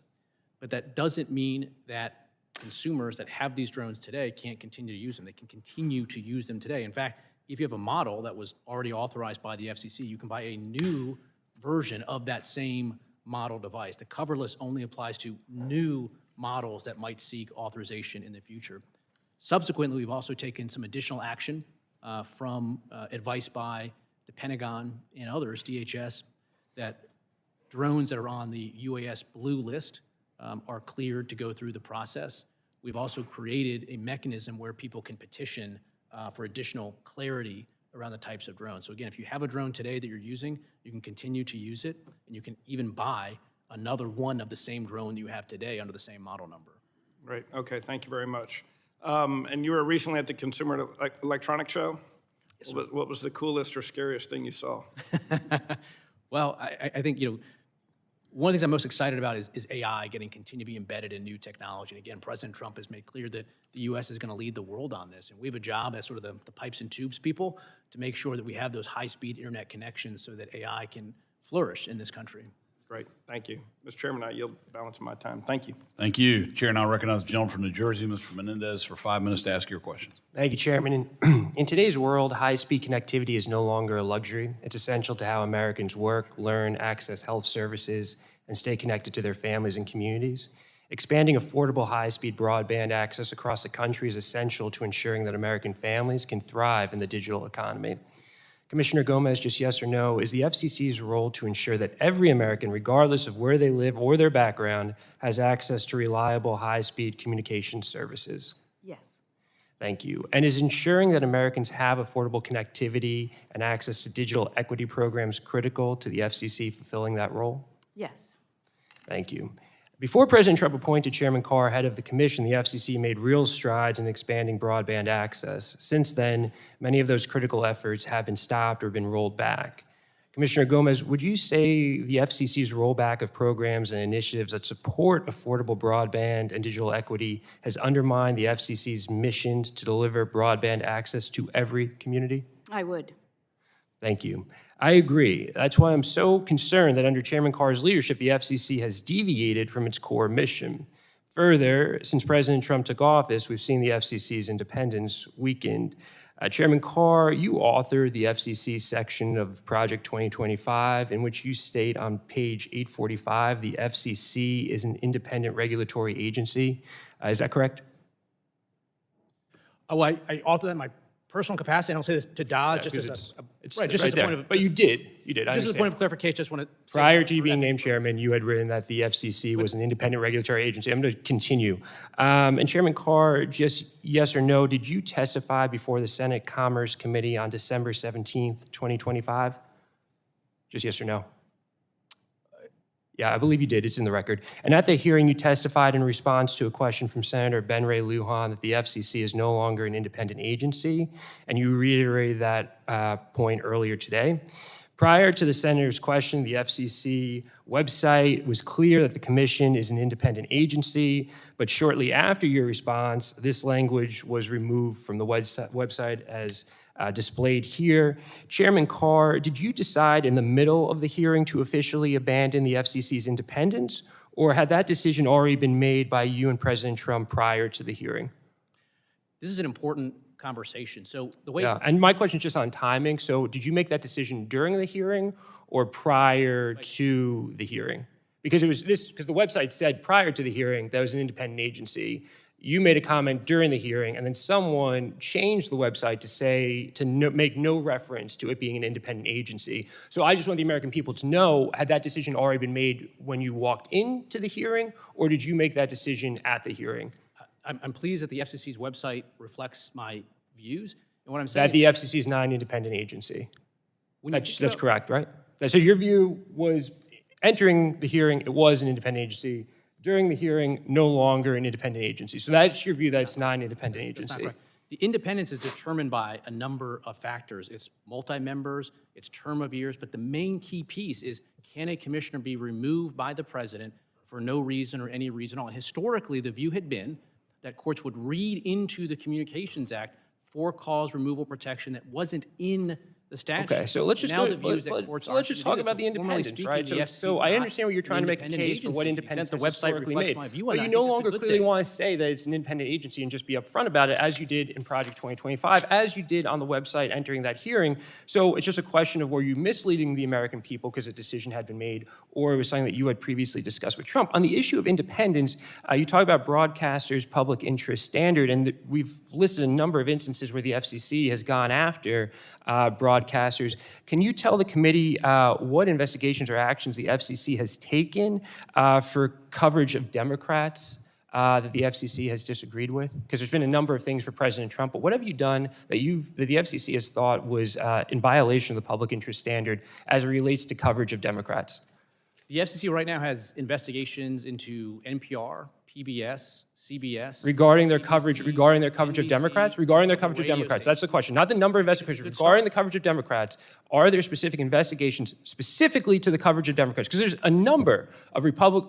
but that doesn't mean that consumers that have these drones today can't continue to use them. They can continue to use them today. In fact, if you have a model that was already authorized by the FCC, you can buy a new version of that same model device. The cover list only applies to new models that might seek authorization in the future. Subsequently, we've also taken some additional action from advice by the Pentagon and others, DHS, that drones that are on the UAS blue list are cleared to go through the process. We've also created a mechanism where people can petition for additional clarity around the types of drones. So again, if you have a drone today that you're using, you can continue to use it, and you can even buy another one of the same drone you have today under the same model number. Great, okay, thank you very much. And you were recently at the Consumer Electronics Show? Yes, what was the coolest or scariest thing you saw? Well, I think, one of the things I'm most excited about is AI continue to be embedded in new technology. And again, President Trump has made clear that the U.S. is going to lead the world on this. And we have a job as sort of the pipes and tubes people to make sure that we have those high-speed internet connections so that AI can flourish in this country. Great, thank you. Mr. Chairman, I yield the balance of my time. Thank you. Thank you. Chair now recognizes the gentleman from New Jersey, Mr. Menendez, for 5 minutes to ask your questions. Thank you, Chairman. In today's world, high-speed connectivity is no longer a luxury. It's essential to how Americans work, learn, access health services, and stay connected to their families and communities. Expanding affordable high-speed broadband access across the country is essential to ensuring that American families can thrive in the digital economy. Commissioner Gomez, just yes or no, is the FCC's role to ensure that every American, regardless of where they live or their background, has access to reliable high-speed communication services? Yes. Thank you. And is ensuring that Americans have affordable connectivity and access to digital equity programs critical to the FCC fulfilling that role? Yes. Thank you. Before President Trump appointed Chairman Carr head of the commission, the FCC made real strides in expanding broadband access. Since then, many of those critical efforts have been stopped or been rolled back. Commissioner Gomez, would you say the FCC's rollback of programs and initiatives that support affordable broadband and digital equity has undermined the FCC's mission to deliver broadband access to every community? I would. Thank you. I agree. That's why I'm so concerned that under Chairman Carr's leadership, the FCC has deviated from its core mission. Further, since President Trump took office, we've seen the FCC's independence weakened. Chairman Carr, you authored the FCC section of Project 2025, in which you state on page 845, the FCC is an independent regulatory agency. Is that correct? Oh, I authored that in my personal capacity. I don't say this to dodge, just as a point of. But you did. You did. Just as a point of clarification, just want to say. Prior to you being named chairman, you had written that the FCC was an independent regulatory agency. I'm going to continue. And Chairman Carr, just yes or no, did you testify before the Senate Commerce Committee on December 17th, 2025? Just yes or no? Yeah, I believe you did. It's in the record. And at the hearing, you testified in response to a question from Senator Ben Ray Lujan that the FCC is no longer an independent agency, and you reiterated that point earlier today. Prior to the senator's question, the FCC website was clear that the commission is an independent agency, but shortly after your response, this language was removed from the website as displayed here. Chairman Carr, did you decide in the middle of the hearing to officially abandon the FCC's independence, or had that decision already been made by you and President Trump prior to the hearing? This is an important conversation. So the way Yeah, and my question is just on timing. So did you make that decision during the hearing or prior to the hearing? Because because the website said prior to the hearing that it was an independent agency. You made a comment during the hearing, and then someone changed the website to say, make no reference to it being an independent agency. So I just want the American people to know, had that decision already been made when you walked into the hearing, or did you make that decision at the hearing? I'm pleased that the FCC's website reflects my views. And what I'm saying That the FCC is not an independent agency. When you That's think about- correct, right? So your view was, entering the hearing, it was an independent agency. During the hearing, no longer an independent agency. So that's your view that it's not an independent That's not agency. correct. The independence is determined by a number of factors. It's multi-members, it's term of years, but the main key piece is, can a commissioner be removed by the president for no reason or any reason at all? And historically, the view had been that courts would read into the Communications Act for-cause removal protection that wasn't in the statute. Okay, so let's just Now go, the view is that courts so let's aren't just gonna talk do that. about the So formally independence, speaking, right? the So, FCC so is I not understand what you're trying to make a independent case for what agency. independence The has website historically reflects made. my view, But and I you think no it's a longer good clearly thing. want to say that it's an independent agency and just be upfront about it, as you did in Project 2025, as you did on the website entering that hearing. So it's just a question of, were you misleading the American people because a decision had been made, or it was something that you had previously discussed with Trump? On the issue of independence, you talk about broadcasters' public interest standard, and we've listed a number of instances where the FCC has gone after broadcasters. Can you tell the committee what investigations or actions the FCC has taken for coverage of Democrats that the FCC has disagreed with? Because there's been a number of things for President Trump, but what have you done that the FCC has thought was in violation of the public interest standard as it relates to coverage of Democrats? The FCC right now has investigations into NPR, PBS, CBS. Regarding their coverage of Democrats? Regarding their coverage of Democrats. That's the question. Not the number of investigations. Regarding the coverage of Democrats, are there specific investigations specifically to the coverage of Democrats? Because there's a number of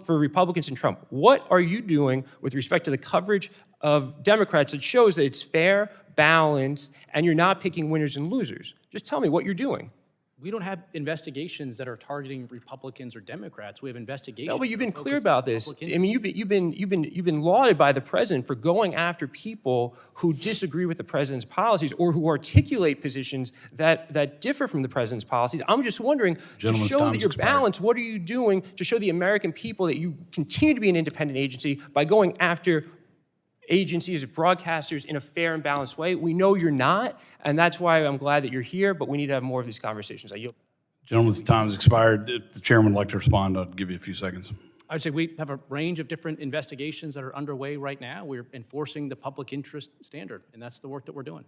for Republicans and Trump. What are you doing with respect to the coverage of Democrats that shows that it's fair, balanced, and you're not picking winners and losers? Just tell me what you're doing. We don't have investigations that are targeting Republicans or Democrats. We have investigations. No, but you've been that clear focus about on this. public I mean, you've been lauded by the president for going after people who disagree with the president's policies or who articulate positions that differ from the president's policies. I'm just wondering, to show that you're balanced, what are you doing to show the American people that you continue to be an independent agency by going after agencies, broadcasters in a fair and balanced way? We know you're not, and that's why I'm glad that you're here, but we need to have more of these conversations. I yield. Gentlemen's time has expired. If the chairman would like to respond, I'll give you a few seconds. I would say we have a range of different investigations that are underway right now. We're enforcing the public interest standard, and that's the work that we're doing.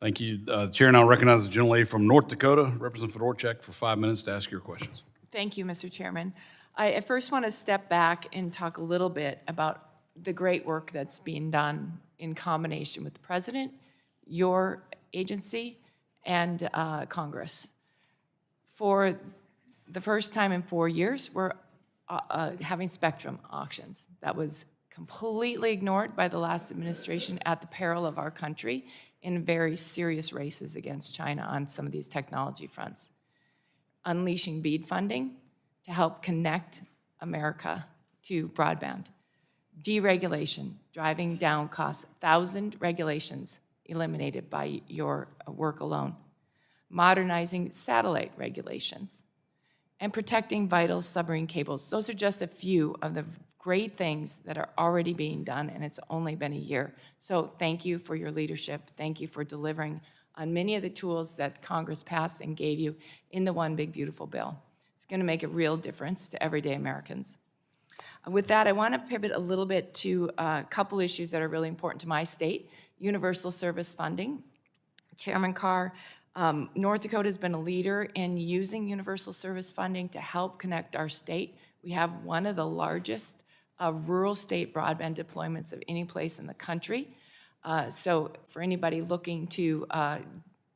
Thank you. The chair now recognizes the gentlelady from North Dakota, Representative Fedorchak, for 5 minutes to ask your questions. Thank you, Mr. Chairman. I at first want to step back and talk a little bit about the great work that's being done in combination with the president, your agency, and Congress. For the first time in 4 years, we're having spectrum auctions. That was completely ignored by the last administration at the peril of our country in very serious races against China on some of these technology fronts. Unleashing BEAD funding to help connect America to broadband. Deregulation, driving down costs, 1,000 regulations eliminated by your work alone. Modernizing satellite regulations, and protecting vital submarine cables. Those are just a few of the great things that are already being done, and it's only been a year. So thank you for your leadership. Thank you for delivering on many of the tools that Congress passed and gave you in the One Big Beautiful Bill. It's going to make a real difference to everyday Americans. With that, I want to pivot a little bit to a couple issues that are really important to my state. Universal service funding. Chairman Carr, North Dakota has been a leader in using universal service funding to help connect our state. We have one of the largest rural state broadband deployments of any place in the country. So for anybody looking to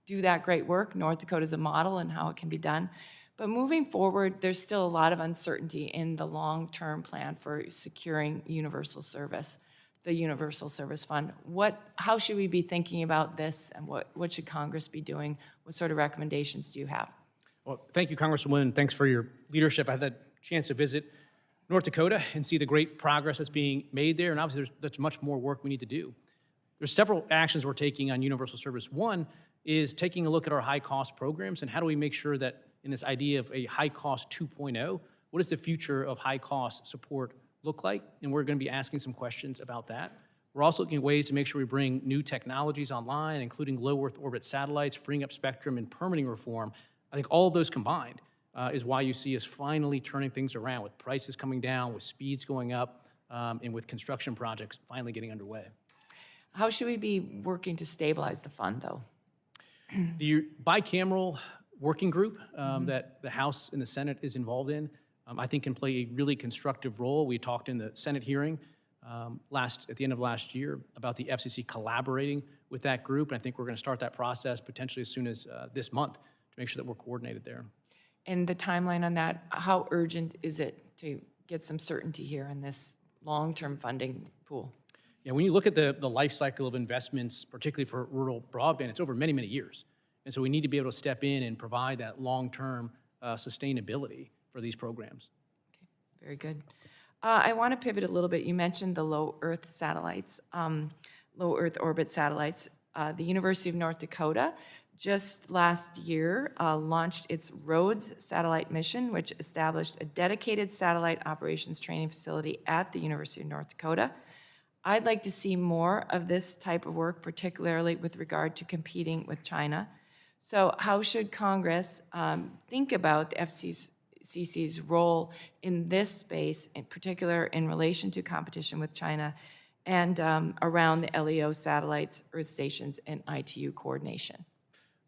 do that great work. North Dakota is a model and how it can be done. But moving forward, there's still a lot of uncertainty in the long-term plan for securing universal service, the Universal Service Fund. How should we be thinking about this, and what should Congress be doing? What sort of recommendations do you have? Well, thank you, Congresswoman. Thanks for your leadership. I had the chance to visit North Dakota and see the great progress that's being made there, and obviously there's much more work we need to do. There's several actions we're taking on universal service. One is taking a look at our high-cost programs and how do we make sure that in this idea of a high-cost 2.0, what does the future of high-cost support look like? And we're going to be asking some questions about that. We're also looking at ways to make sure we bring new technologies online, including low Earth orbit satellites, freeing up spectrum, and permitting reform. I think all of those combined is why you see us finally turning things around, with prices coming down, with speeds going up, and with construction projects finally getting underway. How should we be working to stabilize the fund, though? The bicameral working group that the House and the Senate is involved in, I think can play a really constructive role. We talked in the Senate hearing at the end of last year about the FCC collaborating with that group, and I think we're going to start that process potentially as soon as this month to make sure that we're coordinated there. And the timeline on that, how urgent is it to get some certainty here in this long-term funding pool? Yeah, when you look at the life cycle of investments, particularly for rural broadband, it's over many, many years. And so we need to be able to step in and provide that long-term sustainability for these programs. Okay, very good. I want to pivot a little bit. You mentioned the low Earth satellites, low Earth orbit satellites. The University of North Dakota just last year launched its Rhodes satellite mission, which established a dedicated satellite operations training facility at the University of North Dakota. I'd like to see more of this type of work, particularly with regard to competing with China. So how should Congress think about the FCC's role in this space, in particular in relation to competition with China and around the LEO satellites, Earth stations, and ITU coordination?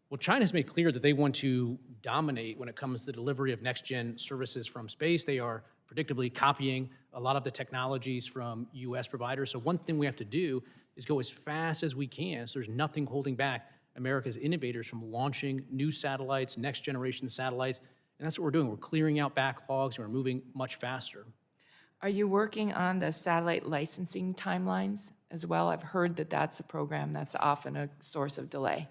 Well, China's made clear that they want to dominate when it comes to the delivery of next-gen services from space. They are predictably copying a lot of the technologies from U.S. providers. So one thing we have to do is go as fast as we can, so there's nothing holding back America's innovators from launching new satellites, next-generation satellites, and that's what we're doing. We're clearing out backlogs, and we're moving much faster. Are you working on the satellite licensing timelines as well? I've heard that that's a program that's often a source of delay.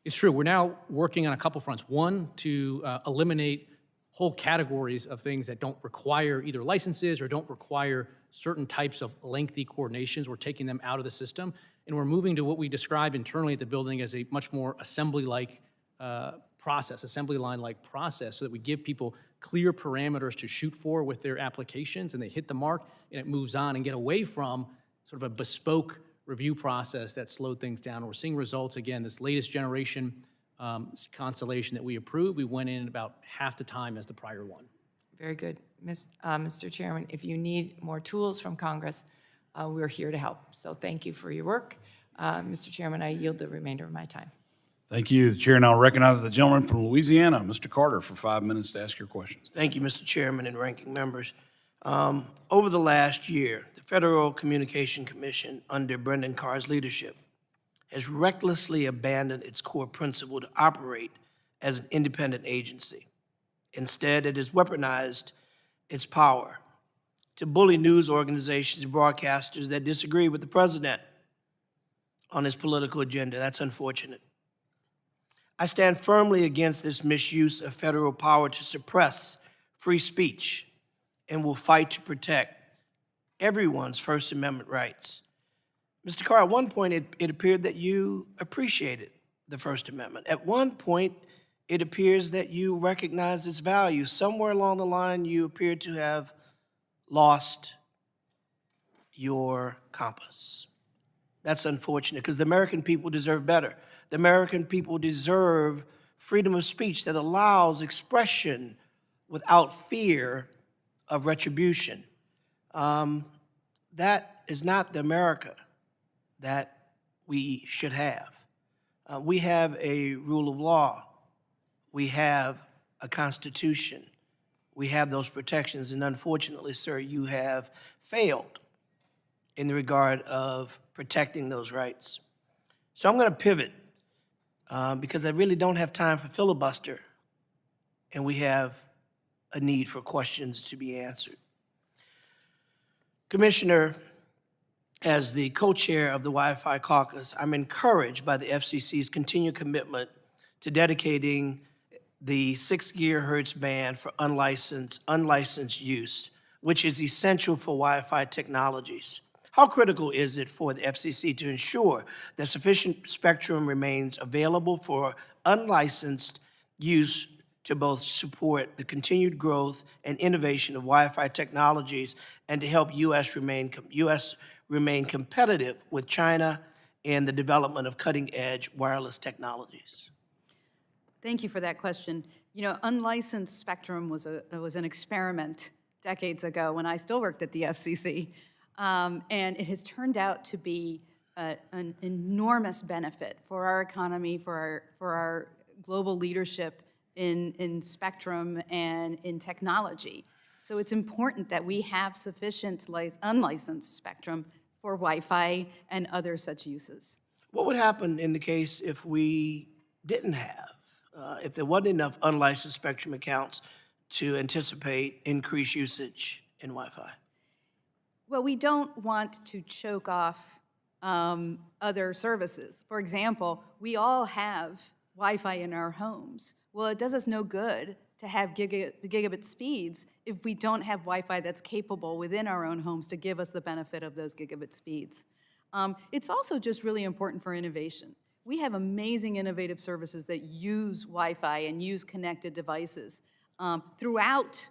It's true. We're now working on a couple fronts. One, to eliminate whole categories of things that don't require either licenses or don't require certain types of lengthy coordinations. We're taking them out of the system, and we're moving to what we describe internally at the building as a much more assembly-like process, assembly line-like process, so that we give people clear parameters to shoot for with their applications, and they hit the mark, and it moves on, and get away from sort of a bespoke review process that slowed things down. We're seeing results. Again, this latest generation constellation that we approved, we went in about half the time as the prior one. Very good. Mr. Chairman, if you need more tools from Congress, we're here to help. So thank you for your work. Mr. Chairman, I yield the remainder of my time. Thank you. The chair now recognizes the gentleman from Louisiana, Mr. Carter, for 5 minutes to ask your questions. Thank you, Mr. Chairman and ranking members. Over the last year, the Federal Communication Commission, under Brendan Carr's leadership, has recklessly abandoned its core principle to operate as an independent agency. Instead, it has weaponized its power to bully news organizations and broadcasters that disagree with the president on his political agenda. That's unfortunate. I stand firmly against this misuse of federal power to suppress free speech and will fight to protect everyone's First Amendment rights. Mr. Carr, at one point it appeared that you appreciated the First Amendment. At one point, it appears that you recognize its value. Somewhere along the line, you appear to have lost your compass. That's unfortunate, because the American people deserve better. The American people deserve freedom of speech that allows expression without fear of retribution. That is not the America that we should have. We have a rule of law. We have a constitution. We have those protections, and unfortunately, sir, you have failed in the regard of protecting those rights. So I'm going to pivot because I really don't have time for filibuster, and we have a need for questions to be answered. Commissioner, as the co-chair of the Wi-Fi caucus, I'm encouraged by the FCC's continued commitment to dedicating the 6 gigahertz band for unlicensed use, which is essential for Wi-Fi technologies. How critical is it for the FCC to ensure that sufficient spectrum remains available for unlicensed use to both support the continued growth and innovation of Wi-Fi technologies and to help U.S. remain competitive with China in the development of cutting-edge wireless technologies? Thank you for that question. You know, unlicensed spectrum was an experiment decades ago when I still worked at the FCC, and it has turned out to be an enormous benefit for our economy, for our global leadership in spectrum and in technology. So it's important that we have sufficient unlicensed spectrum for Wi-Fi and other such uses. What would happen in the case if we didn't have, if there wasn't enough unlicensed spectrum accounts to anticipate increased usage in Wi-Fi? Well, we don't want to choke off other services. For example, we all have Wi-Fi in our homes. Well, it does us no good to have gigabit speeds if we don't have Wi-Fi that's capable within our own homes to give us the benefit of those gigabit speeds. It's also just really important for innovation. We have amazing innovative services that use Wi-Fi and use connected devices throughout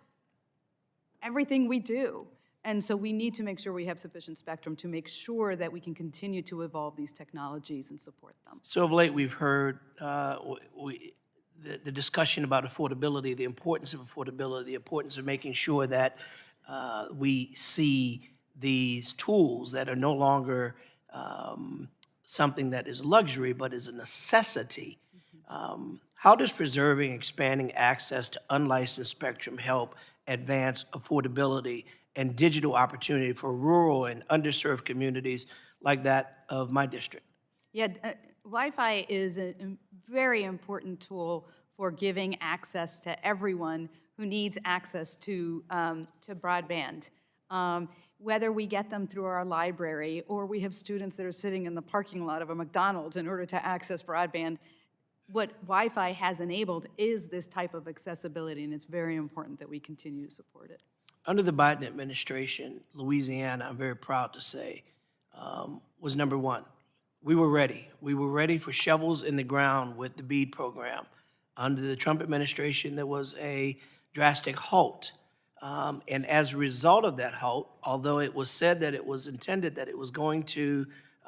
everything we do. And so we need to make sure we have sufficient spectrum to make sure that we can continue to evolve these technologies and support them. So of late, we've heard the discussion about affordability, the importance of affordability, the importance of making sure that we see these tools that are no longer something that is a luxury, but is a necessity. How does preserving, expanding access to unlicensed spectrum help advance affordability and digital opportunity for rural and underserved communities like that of my district? Yeah, Wi-Fi is a very important tool for giving access to everyone who needs access to broadband. Whether we get them through our library or we have students that are sitting in the parking lot of a McDonald's in order to access broadband, what Wi-Fi has enabled is this type of accessibility, and it's very important that we continue to support it. Under the Biden administration, Louisiana, I'm very proud to say, was number one. We were ready. We were ready for shovels in the ground with the BEAD program. Under the Trump administration, there was a drastic halt. And as a result of that halt, although it was said that it was intended that it was going to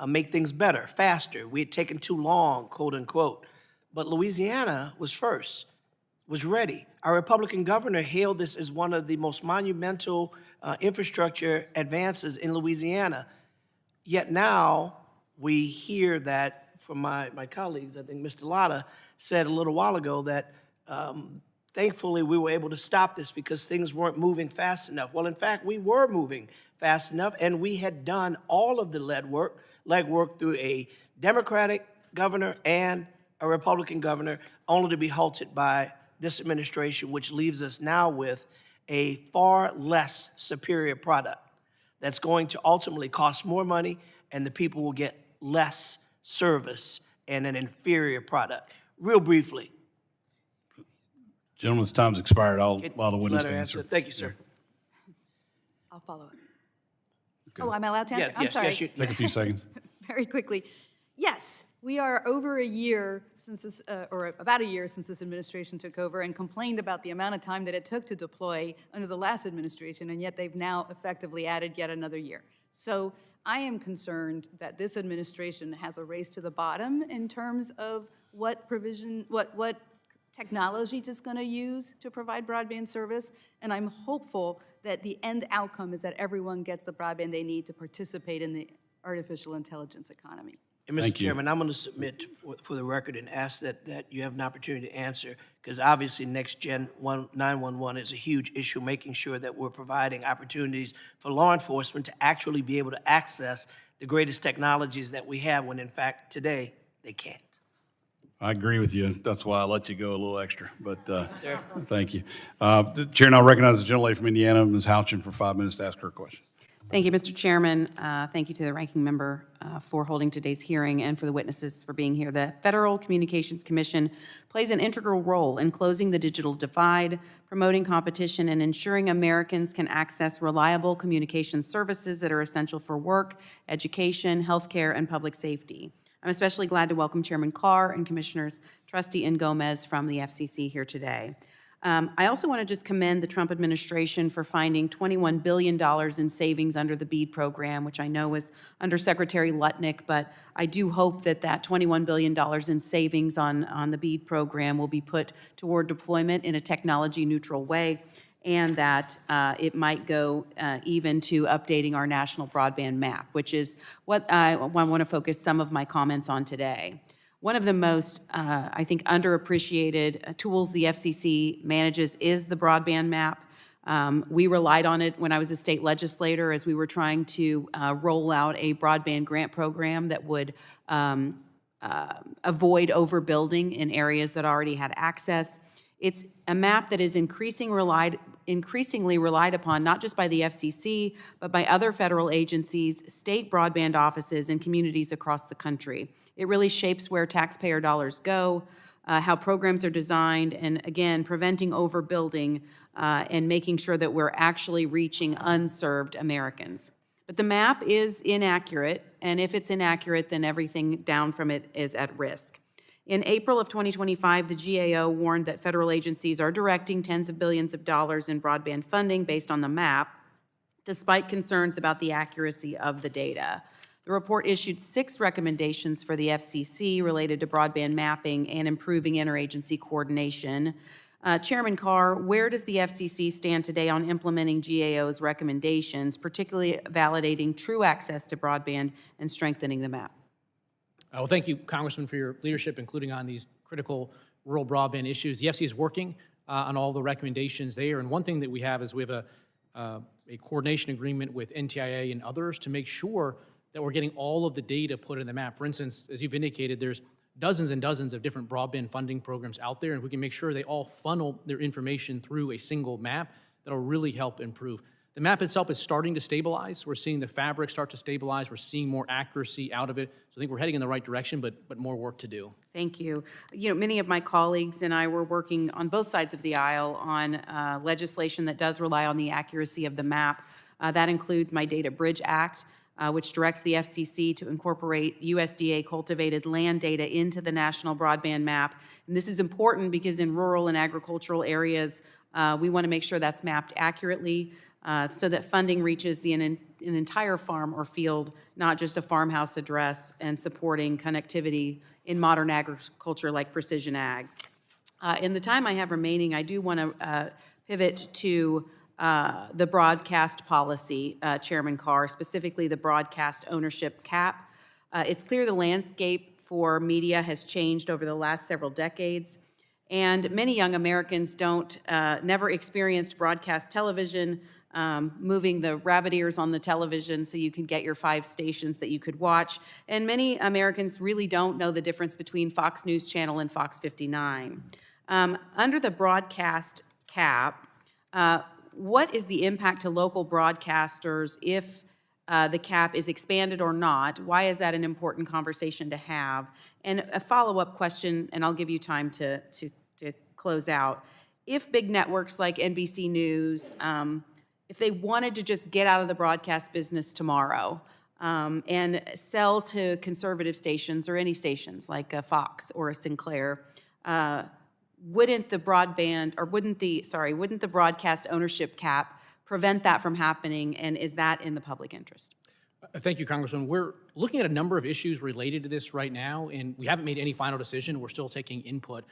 make things better, faster, we had taken too long, quote unquote, but Louisiana was first, was ready. Our Republican governor hailed this as one of the most monumental infrastructure advances in Louisiana. Yet now we hear that from my colleagues, I think Mr. Latta said a little while ago that thankfully we were able to stop this because things weren't moving fast enough. Well, in fact, we were moving fast enough, and we had done all of the legwork through a Democratic governor and a Republican governor, only to be halted by this administration, which leaves us now with a far less superior product that's going to ultimately cost more money, and the people will get less service and an inferior product. Real briefly. Gentleman's time's expired. I'll allow the witness Let to her answer. Thank you, sir. I'll follow up. Oh, am I allowed to answer? I'm sorry. Yes, Take a few seconds. Very quickly. Yes, we are over a year since this, or about a year since this administration took over and complained about the amount of time that it took to deploy under the last administration, and yet they've now effectively added yet another year. So I am concerned that this administration has a race to the bottom in terms of what technology it's going to use to provide broadband service, and I'm hopeful that the end outcome is that everyone gets the broadband they need to participate in the artificial intelligence economy. And Mr. Chairman, I'm going to submit for the record and ask that you have an opportunity to answer, because obviously Next Gen 911 is a huge issue, making sure that we're providing opportunities for law enforcement to actually be able to access the greatest technologies that we have when, in fact, today, they can't. I agree with you. That's why I let you go a little extra, but thank you. The Chair now recognizes the gentlelady from Indiana, Ms. Houchin, for 5 minutes to ask her question. Thank you, Mr. Chairman. Thank you to the ranking member for holding today's hearing and for the witnesses for being here. The Federal Communications Commission plays an integral role in closing the digital divide, promoting competition, and ensuring Americans can access reliable communication services that are essential for work, education, healthcare, and public safety. I'm especially glad to welcome Chairman Carr and Commissioners Trusty and Gomez from the FCC here today. I also want to just commend the Trump administration for finding $21 billion in savings under the BEAD program, which I know was under Secretary Lutnick, but I do hope that that $21 billion in savings on the BEAD program will be put toward deployment in a technology-neutral way, and that it might go even to updating our national broadband map, which is what I want to focus some of my comments on today. One of the most, I think, underappreciated tools the FCC manages is the broadband map. We relied on it when I was a state legislator as we were trying to roll out a broadband grant program that would avoid overbuilding in areas that already had access. It's a map that is increasingly relied upon, not just by the FCC, but by other federal agencies, state broadband offices, and communities across the country. It really shapes where taxpayer dollars go, how programs are designed, and again, preventing overbuilding and making sure that we're actually reaching unserved Americans. But the map is inaccurate, and if it's inaccurate, then everything down from it is at risk. In April of 2025, the GAO warned that federal agencies are directing tens of billions of dollars in broadband funding based on the map, despite concerns about the accuracy of the data. The report issued 6 recommendations for the FCC related to broadband mapping and improving interagency coordination. Chairman Carr, where does the FCC stand today on implementing GAO's recommendations, particularly validating true access to broadband and strengthening the map? Well, thank you, Congressman, for your leadership, including on these critical rural broadband issues. The FCC is working on all the recommendations there, and one thing that we have is we have a coordination agreement with NTIA and others to make sure that we're getting all of the data put in the map. For instance, as you've indicated, there's dozens and dozens of different broadband funding programs out there, and we can make sure they all funnel their information through a single map that'll really help improve. The map itself is starting to stabilize. We're seeing the fabric start to stabilize. We're seeing more accuracy out of it. So I think we're heading in the right direction, but more work to do. Thank you. You know, many of my colleagues and I were working on both sides of the aisle on legislation that does rely on the accuracy of the map. That includes my Data Bridge Act, which directs the FCC to incorporate USDA cultivated land data into the national broadband map. And this is important because in rural and agricultural areas, we want to make sure that's mapped accurately so that funding reaches an entire farm or field, not just a farmhouse address, and supporting connectivity in modern agriculture like precision ag. In the time I have remaining, I do want to pivot to the broadcast policy, Chairman Carr, specifically the broadcast ownership cap. It's clear the landscape for media has changed over the last several decades, and many young Americans never experienced broadcast television, moving the rabbit ears on the television so you can get your 5 stations that you could watch. And many Americans really don't know the difference between Fox News Channel and Fox 59. Under the broadcast cap, what is the impact to local broadcasters if the cap is expanded or not? Why is that an important conversation to have? And a follow-up question, and I'll give you time to close out. If big networks like NBC News, if they wanted to just get out of the broadcast business tomorrow and sell to conservative stations or any stations like a Fox or a Sinclair, wouldn't the broadcast ownership cap prevent that from happening, and is that in the public interest? Thank you, Congressman. We're looking at a number of issues related to this right now, and we haven't made any final decision. We're still taking input.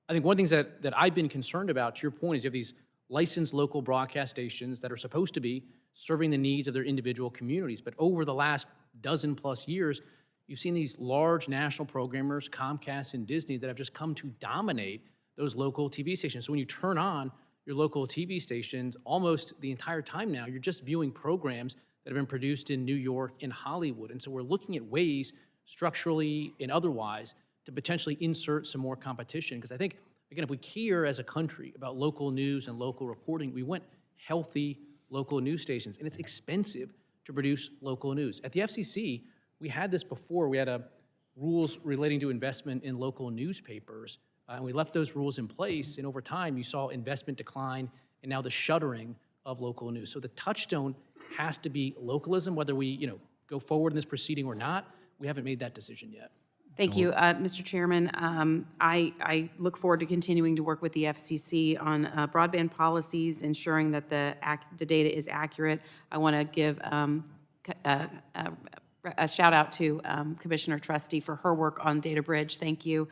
I think one of the things that I've been concerned about, to your point, is you have these licensed local broadcast stations that are supposed to be serving the needs of their individual communities. But over the last dozen-plus years, you've seen these large national programmers, Comcast and Disney, that have just come to dominate those local TV stations. So when you turn on your local TV stations, almost the entire time now, you're just viewing programs that have been produced in New York and Hollywood. And so we're looking at ways, structurally and otherwise, to potentially insert some more competition. Because I think, again, if we care as a country about local news and local reporting, we want healthy local news stations, and it's expensive to produce local news. At the FCC, we had this before. We had rules relating to investment in local newspapers, and we left those rules in place, and over time, you saw investment decline and now the shuttering of local news. So the touchstone has to be localism, whether we go forward in this proceeding or not. We haven't made that decision yet. Thank you, Mr. Chairman. I look forward to continuing to work with the FCC on broadband policies, ensuring that the data is accurate. I want to give a shout out to Commissioner Trusty for her work on Data Bridge. Thank you.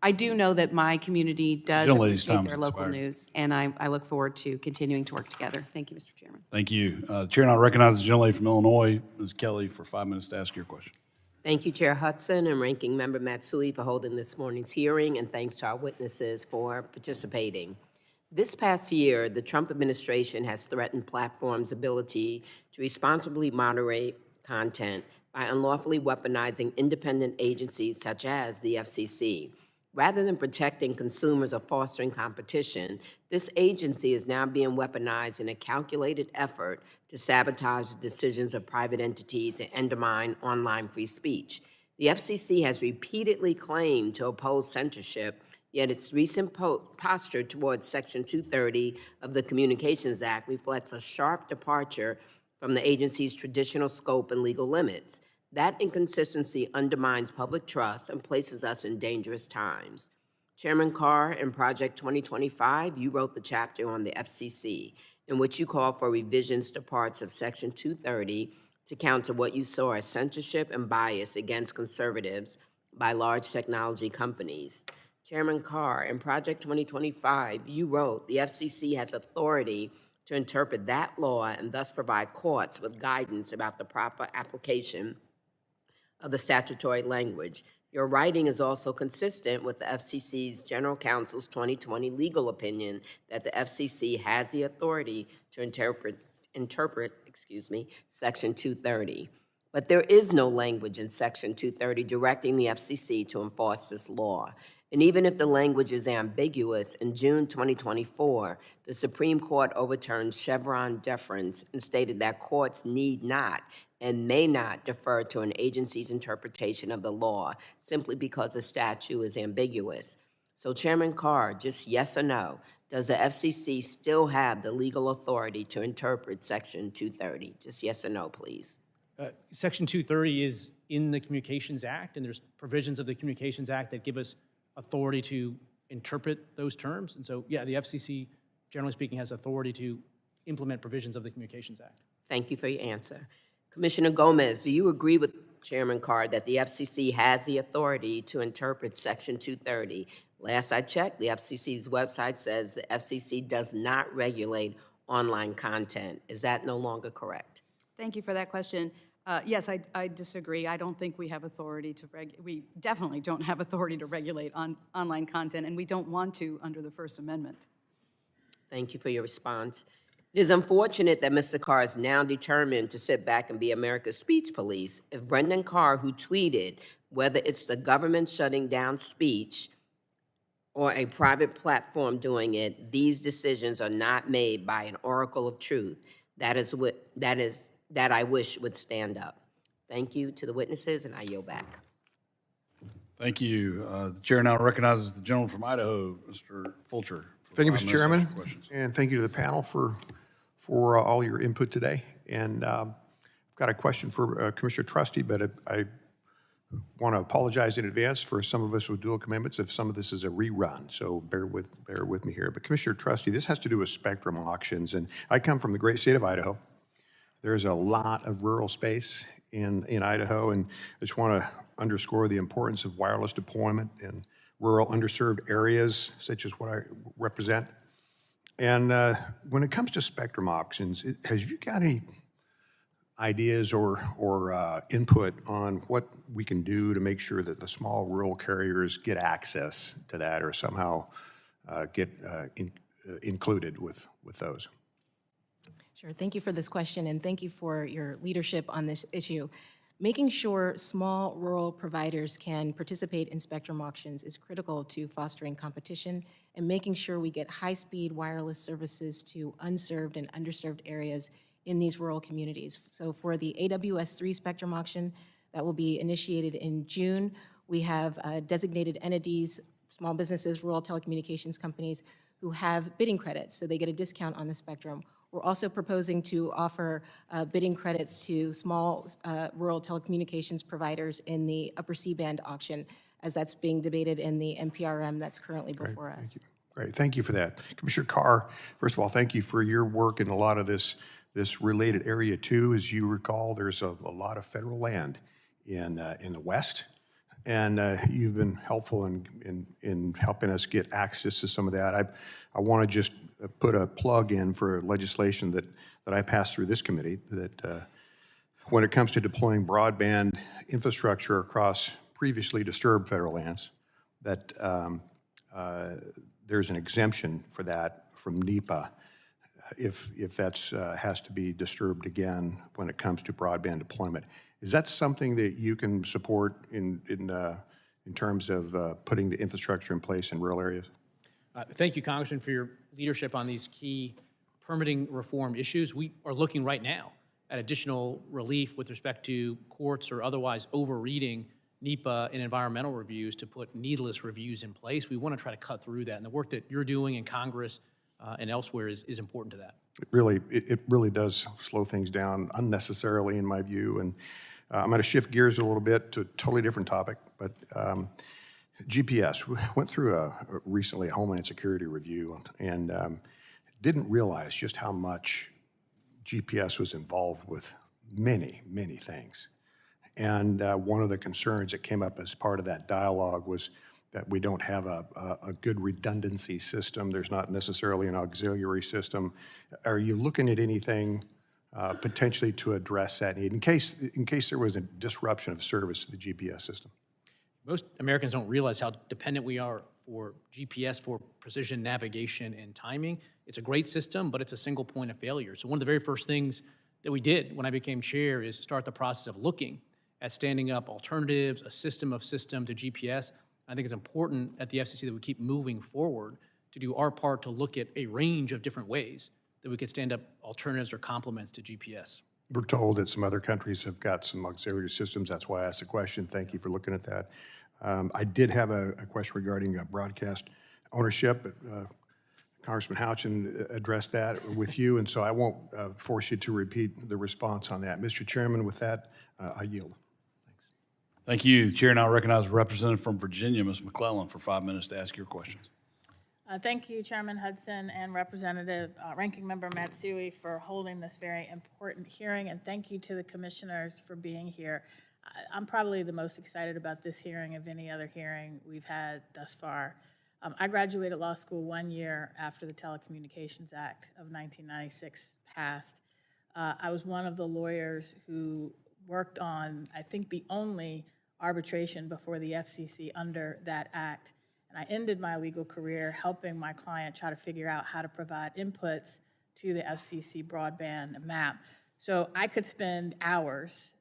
I do know that my community does appreciate their local news, and I look forward to continuing to work together. Thank you, Mr. Chairman. Thank you. Chair now recognizes the gentlelady from Illinois, Ms. Kelly, for 5 minutes to ask your question. Thank you, Chair Hudson and Ranking Member Matsui for holding this morning's hearing, and thanks to our witnesses for participating. This past year, the Trump administration has threatened platforms' ability to responsibly moderate content by unlawfully weaponizing independent agencies such as the FCC. Rather than protecting consumers or fostering competition, this agency is now being weaponized in a calculated effort to sabotage the decisions of private entities and undermine online free speech. The FCC has repeatedly claimed to oppose censorship, yet its recent posture towards Section 230 of the Communications Act reflects a sharp departure from the agency's traditional scope and legal limits. That inconsistency undermines public trust and places us in dangerous times. Chairman Carr, in Project 2025, you wrote the chapter on the FCC, in which you called for revisions to parts of Section 230 to counter what you saw as censorship and bias against conservatives by large technology companies. Chairman Carr, in Project 2025, you wrote the FCC has authority to interpret that law and thus provide courts with guidance about the proper application of the statutory language. Your writing is also consistent with the FCC's General Counsel's 2020 legal opinion that the FCC has the authority to interpret Section 230. But there is no language in Section 230 directing the FCC to enforce this law. And even if the language is ambiguous, in June 2024, the Supreme Court overturned Chevron deference and stated that courts need not and may not defer to an agency's interpretation of the law simply because a statute is ambiguous. So Chairman Carr, just yes or no, does the FCC still have the legal authority to interpret Section 230? Just yes or no, please. Section 230 is in the Communications Act, and there's provisions of the Communications Act that give us authority to interpret those terms. And so, yeah, the FCC, generally speaking, has authority to implement provisions of the Communications Act. Thank you for your answer. Commissioner Gomez, do you agree with Chairman Carr that the FCC has the authority to interpret Section 230? Last I checked, the FCC's website says the FCC does not regulate online content. Is that no longer correct? Thank you for that question. Yes, I disagree. I don't think we have authority to we definitely don't have authority to regulate online content, and we don't want to under the First Amendment. Thank you for your response. It is unfortunate that Mr. Carr is now determined to sit back and be America's speech police. If Brendan Carr, who tweeted, whether it's the government shutting down speech or a private platform doing it, these decisions are not made by an oracle of truth. That I wish would stand up. Thank you to the witnesses, and I yield back. Thank you. The chair now recognizes the gentleman from Idaho, Mr. Fulcher. Thank you, Mr. Chairman, and thank you to the panel for all your input today. And I've got a question for Commissioner Trusty, but I want to apologize in advance for some of us with dual commitments if some of this is a rerun, so bear with me here. But Commissioner Trusty, this has to do with spectrum auctions, and I come from the great state of Idaho. There's a lot of rural space in Idaho, and I just want to underscore the importance of wireless deployment in rural underserved areas, such as what I represent. And when it comes to spectrum auctions, has you got any ideas or input on what we can do to make sure that the small rural carriers get access to that or somehow get included with those? Sure. Thank you for this question, and thank you for your leadership on this issue. Making sure small rural providers can participate in spectrum auctions is critical to fostering competition and making sure we get high-speed wireless services to unserved and underserved areas in these rural communities. So for the AWS-3 spectrum auction that will be initiated in June, we have designated entities, small businesses, rural telecommunications companies who have bidding credits, so they get a discount on the spectrum. We're also proposing to offer bidding credits to small rural telecommunications providers in the upper C-band auction, as that's being debated in the NPRM that's currently before us. Great, thank you for that. Commissioner Carr, first of all, thank you for your work in a lot of this related area too. As you recall, there's a lot of federal land in the West, and you've been helpful in helping us get access to some of that. I want to just put a plug in for legislation that I passed through this committee that when it comes to deploying broadband infrastructure across previously disturbed federal lands, that there's an exemption for that from NEPA if that's has to be disturbed again when it comes to broadband deployment. Is that something that you can support in terms of putting the infrastructure in place in rural areas? Thank you, Congressman, for your leadership on these key permitting reform issues. We are looking right now at additional relief with respect to courts or otherwise overreading NEPA and environmental reviews to put needless reviews in place. We want to try to cut through that, and the work that you're doing in Congress and elsewhere is important to that. It really does slow things down unnecessarily, in my view. And I'm going to shift gears a little bit to a totally different topic, but GPS. We went through recently a Homeland Security review and didn't realize just how much GPS was involved with many, many things. And one of the concerns that came up as part of that dialogue was that we don't have a good redundancy system. There's not necessarily an auxiliary system. Are you looking at anything potentially to address that need in case there was a disruption of service to the GPS system? Most Americans don't realize how dependent we are for GPS for precision navigation and timing. It's a great system, but it's a single point of failure. So one of the very first things that we did when I became chair is start the process of looking at standing up alternatives, a system of system to GPS. I think it's important at the FCC that we keep moving forward to do our part to look at a range of different ways that we could stand up alternatives or complements to GPS. We're told that some other countries have got some auxiliary systems. That's why I asked the question. Thank you for looking at that. I did have a question regarding broadcast ownership. Congressman Hudson addressed that with you, and so I won't force you to repeat the response on that. Mr. Chairman, with that, I yield. Thank you. The chair now recognizes Representative from Virginia, Ms. McClellan, for 5 minutes to ask your questions. Thank you, Chairman Hudson and Representative Ranking Member Matsui for holding this very important hearing, and thank you to the commissioners for being here. I'm probably the most excited about this hearing of any other hearing we've had thus far. I graduated law school 1 year after the Telecommunications Act of 1996 passed. I was one of the lawyers who worked on, I think, the only arbitration before the FCC under that act. And I ended my legal career helping my client try to figure out how to provide inputs to the FCC broadband map. So I could spend hours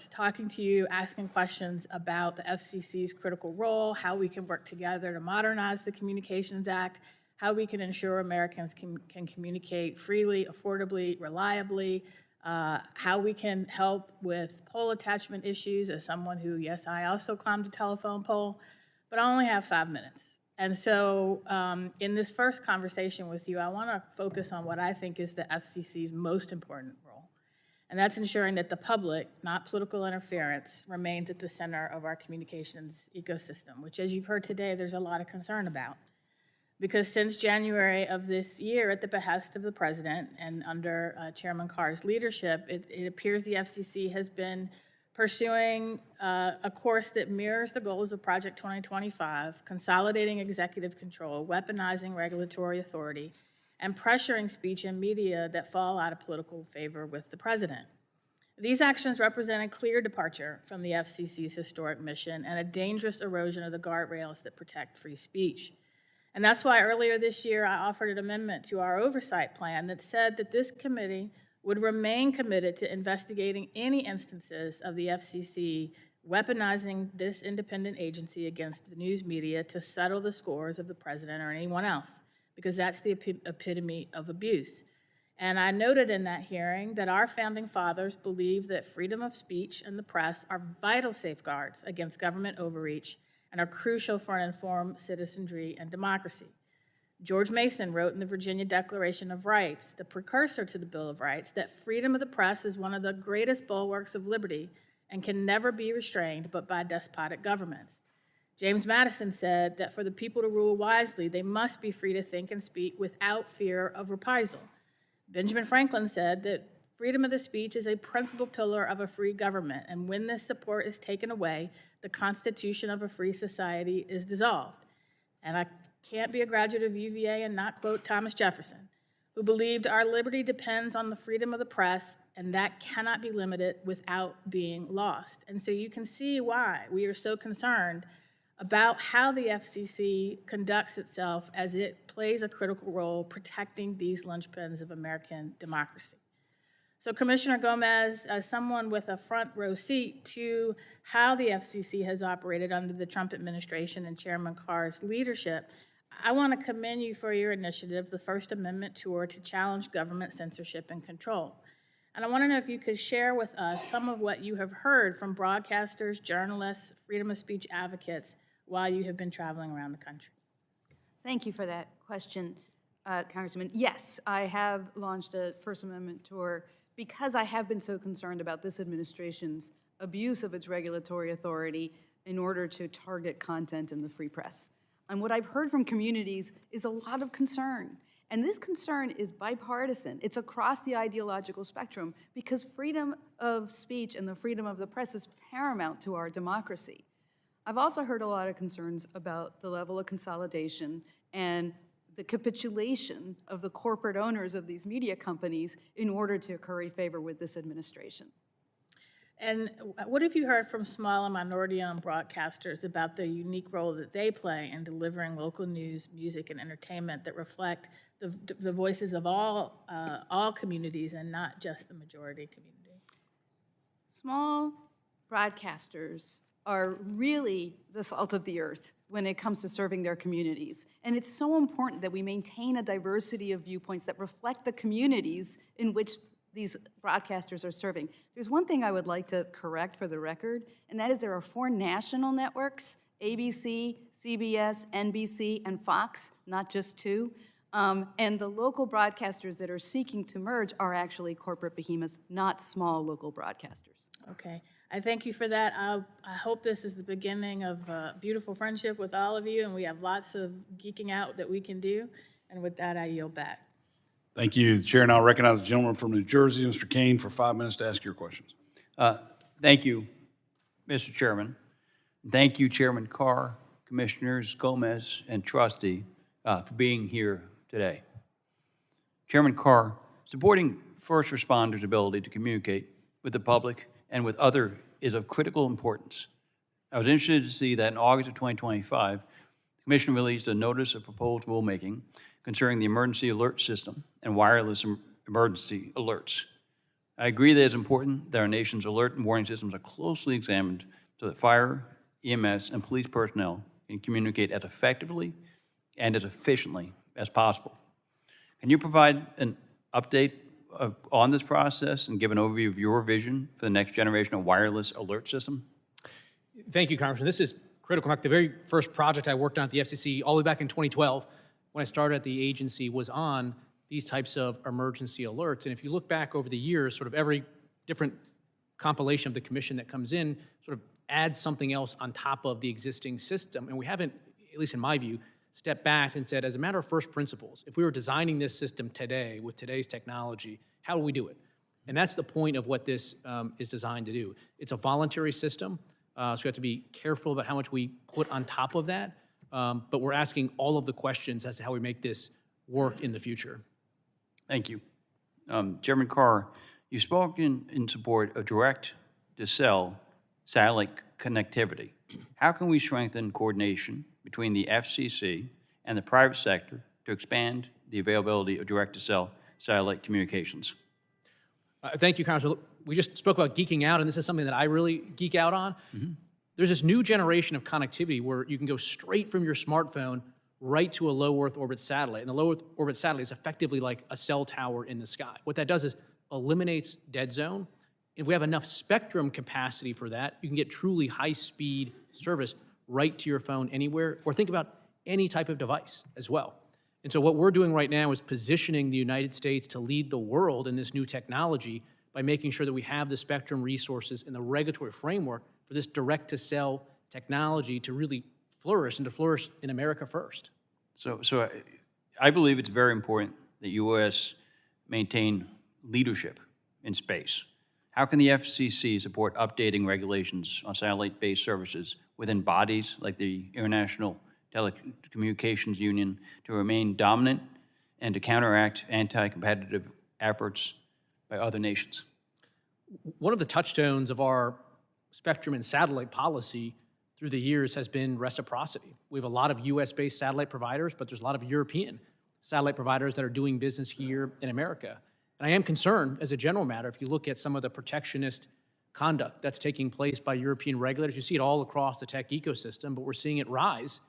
talking to you, asking questions about the FCC's critical role, how we can work together to modernize the Communications Act, how we can ensure Americans can communicate freely, affordably, reliably, how we can help with pole attachment issues as someone who, yes, I also climbed a telephone pole, but I only have 5 minutes. And so in this first conversation with you, I want to focus on what I think is the FCC's most important role. And that's ensuring that the public, not political interference, remains at the center of our communications ecosystem, which, as you've heard today, there's a lot of concern about. Because since January of this year, at the behest of the president and under Chairman Carr's leadership, it appears the FCC has been pursuing a course that mirrors the goals of Project 2025, consolidating executive control, weaponizing regulatory authority, and pressuring speech and media that fall out of political favor with the president. These actions represent a clear departure from the FCC's historic mission and a dangerous erosion of the guardrails that protect free speech. And that's why earlier this year I offered an amendment to our oversight plan that said that this committee would remain committed to investigating any instances of the FCC weaponizing this independent agency against the news media to settle the scores of the president or anyone else, because that's the epitome of abuse. And I noted in that hearing that our founding fathers believed that freedom of speech and the press are vital safeguards against government overreach and are crucial for an informed citizenry and democracy. George Mason wrote in the Virginia Declaration of Rights, the precursor to the Bill of Rights, that freedom of the press is one of the greatest bulwarks of liberty and can never be restrained but by despotic governments. James Madison said that for the people to rule wisely, they must be free to think and speak without fear of reprisal. Benjamin Franklin said that freedom of the speech is a principal pillar of a free government, and when this support is taken away, the constitution of a free society is dissolved. And I can't be a graduate of UVA and not quote Thomas Jefferson, who believed our liberty depends on the freedom of the press, and that cannot be limited without being lost. And so you can see why we are so concerned about how the FCC conducts itself as it plays a critical role protecting these linchpins of American democracy. So Commissioner Gomez, as someone with a front row seat to how the FCC has operated under the Trump administration and Chairman Carr's leadership, I want to commend you for your initiative, the First Amendment Tour, to challenge government censorship and control. And I want to know if you could share with us some of what you have heard from broadcasters, journalists, freedom of speech advocates while you have been traveling around the country. Thank you for that question, Congressman. Yes, I have launched a First Amendment tour because I have been so concerned about this administration's abuse of its regulatory authority in order to target content in the free press. And what I've heard from communities is a lot of concern. And this concern is bipartisan. It's across the ideological spectrum because freedom of speech and the freedom of the press is paramount to our democracy. I've also heard a lot of concerns about the level of consolidation and the capitulation of the corporate owners of these media companies in order to curry favor with this administration. And what have you heard from small and minority-owned broadcasters about the unique role that they play in delivering local news, music, and entertainment that reflect the voices of all communities and not just the majority community? Small broadcasters are really the salt of the earth when it comes to serving their communities. And it's so important that we maintain a diversity of viewpoints that reflect the communities in which these broadcasters are serving. There's one thing I would like to correct for the record, and that is there are 4 national networks, ABC, CBS, NBC, and Fox, not just 2. And the local broadcasters that are seeking to merge are actually corporate behemoths, not small local broadcasters. Okay. I thank you for that. I hope this is the beginning of a beautiful friendship with all of you, and we have lots of geeking out that we can do. And with that, I yield back. Thank you, Chair. Now recognize the gentleman from New Jersey, Mr. Kane, for 5 minutes to ask your questions. Thank you, Mr. Chairman. Thank you, Chairman Carr, Commissioners Gomez and Trusty, for being here today. Chairman Carr, supporting first responders' ability to communicate with the public and with others is of critical importance. I was interested to see that in August of 2025, the Commission released a notice of proposed rulemaking concerning the emergency alert system and wireless emergency alerts. I agree that it's important that our nation's alert and warning systems are closely examined so that fire, EMS, and police personnel can communicate as effectively and as efficiently as possible. Can you provide an update on this process and give an overview of your vision for the next generation of wireless alert system? Thank you, Congressman. This is critical. In fact, the very first project I worked on at the FCC all the way back in 2012, when I started at the agency, was on these types of emergency alerts. And if you look back over the years, sort of every different compilation of the commission that comes in sort of adds something else on top of the existing system. And we haven't, at least in my view, stepped back and said, as a matter of first principles, if we were designing this system today with today's technology, how do we do it? And that's the point of what this is designed to do. It's a voluntary system, so we have to be careful about how much we put on top of that, but we're asking all of the questions as to how we make this work in the future. Thank you. Chairman Carr, you spoke in support of direct-to-cell satellite connectivity. How can we strengthen coordination between the FCC and the private sector to expand the availability of direct-to-cell satellite communications? Thank you, Congressman. We just spoke about geeking out, and this is something that I really geek out on. There's this new generation of connectivity where you can go straight from your smartphone right to a low Earth orbit satellite. And the low Earth orbit satellite is effectively like a cell tower in the sky. What that does is eliminates dead zone. If we have enough spectrum capacity for that, you can get truly high-speed service right to your phone anywhere, or think about any type of device as well. And so what we're doing right now is positioning the United States to lead the world in this new technology by making sure that we have the spectrum resources and the regulatory framework for this direct-to-cell technology to really flourish and to flourish in America first. So I believe it's very important that U.S. maintain leadership in space. How can the FCC support updating regulations on satellite-based services within bodies like the International Telecommunications Union to remain dominant and to counteract anti-competitive efforts by other nations? One of the touchstones of our spectrum and satellite policy through the years has been reciprocity. We have a lot of US-based satellite providers, but there's a lot of European satellite providers that are doing business here in America. And I am concerned, as a general matter, if you look at some of the protectionist conduct that's taking place by European regulators, you see it all across the tech ecosystem, but we're seeing it rise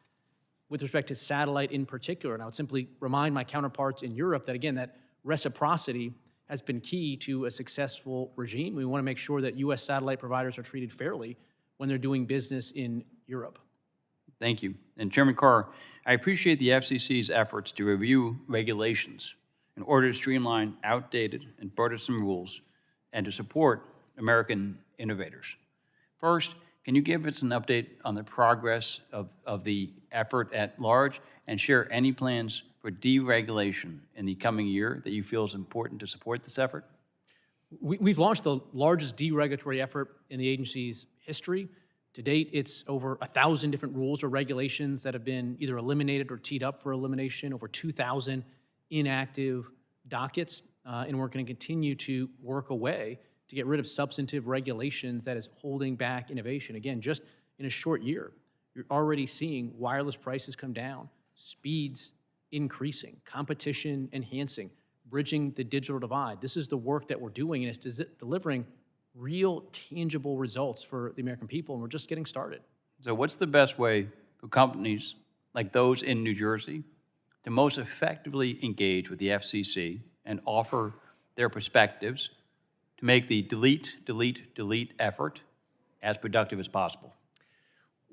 with respect to satellite in particular. And I would simply remind my counterparts in Europe that, again, that reciprocity has been key to a successful regime. We want to make sure that US satellite providers are treated fairly when they're doing business in Europe. Thank you. And Chairman Carr, I appreciate the FCC's efforts to review regulations in order to streamline outdated and burdensome rules and to support American innovators. First, can you give us an update on the progress of the effort at large and share any plans for deregulation in the coming year that you feel is important to support this effort? We've launched the largest deregulatory effort in the agency's history. To date, it's over 1,000 different rules or regulations that have been either eliminated or teed up for elimination, over 2,000 inactive dockets, and we're going to continue to work away to get rid of substantive regulations that is holding back innovation. Again, just in a short year, you're already seeing wireless prices come down, speeds increasing, competition enhancing, bridging the digital divide. This is the work that we're doing, and it's delivering real, tangible results for the American people, and we're just getting started. So what's the best way for companies like those in New Jersey to most effectively engage with the FCC and offer their perspectives to make the delete effort as productive as possible?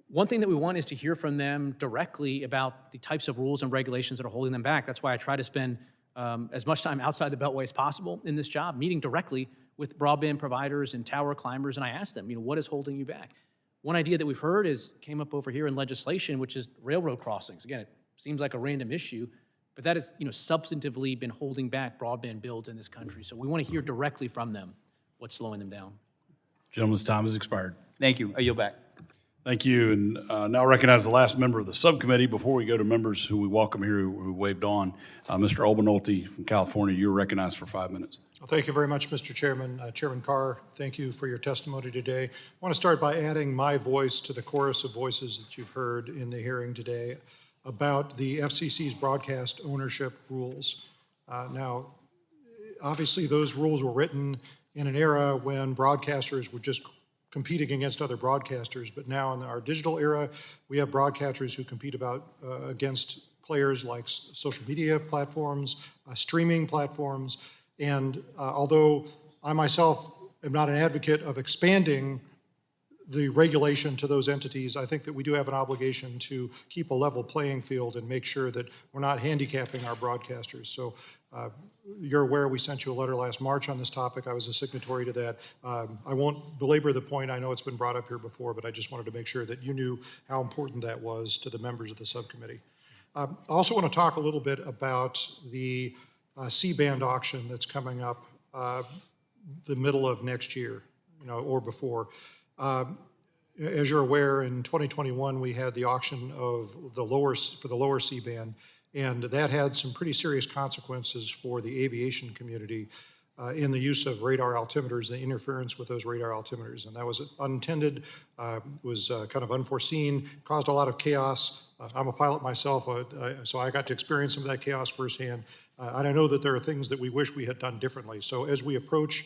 One thing that we want is to hear from them directly about the types of rules and regulations that are holding them back. That's why I try to spend as much time outside the Beltway as possible in this job, meeting directly with broadband providers and tower climbers, and I ask them, what is holding you back? One idea that we've heard came up over here in legislation, which is railroad crossings. Again, it seems like a random issue, but that has substantively been holding back broadband builds in this country. So we want to hear directly from them what's slowing them down. Gentleman's time has expired. Thank you. I yield back. Thank you. And now recognize the last member of the subcommittee. Before we go to members who we welcome here who waved on, Mr. Obernolte from California, you're recognized for 5 minutes. Well, thank you very much, Mr. Chairman. Chairman Carr, thank you for your testimony today. I want to start by adding my voice to the chorus of voices that you've heard in the hearing today about the FCC's broadcast ownership rules. Now, obviously, those rules were written in an era when broadcasters were just competing against other broadcasters, but now in our digital era, we have broadcasters who compete against players like social media platforms, streaming platforms, and although I myself am not an advocate of expanding the regulation to those entities, I think that we do have an obligation to keep a level playing field and make sure that we're not handicapping our broadcasters. So you're aware we sent you a letter last March on this topic. I was a signatory to that. I won't belabor the point. I know it's been brought up here before, but I just wanted to make sure that you knew how important that was to the members of the subcommittee. I also want to talk a little bit about the C-band auction that's coming up the middle of next year, or before. As you're aware, in 2021, we had the auction of for the lower C-band, and that had some pretty serious consequences for the aviation community in the use of radar altimeters, the interference with those radar altimeters. And that was unintended, was kind of unforeseen, caused a lot of chaos. I'm a pilot myself, so I got to experience some of that chaos firsthand. And I know that there are things that we wish we had done differently. So as we approach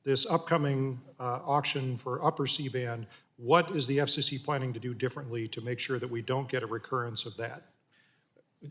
this upcoming auction for upper C-band, what is the FCC planning to do differently to make sure that we don't get a recurrence of that?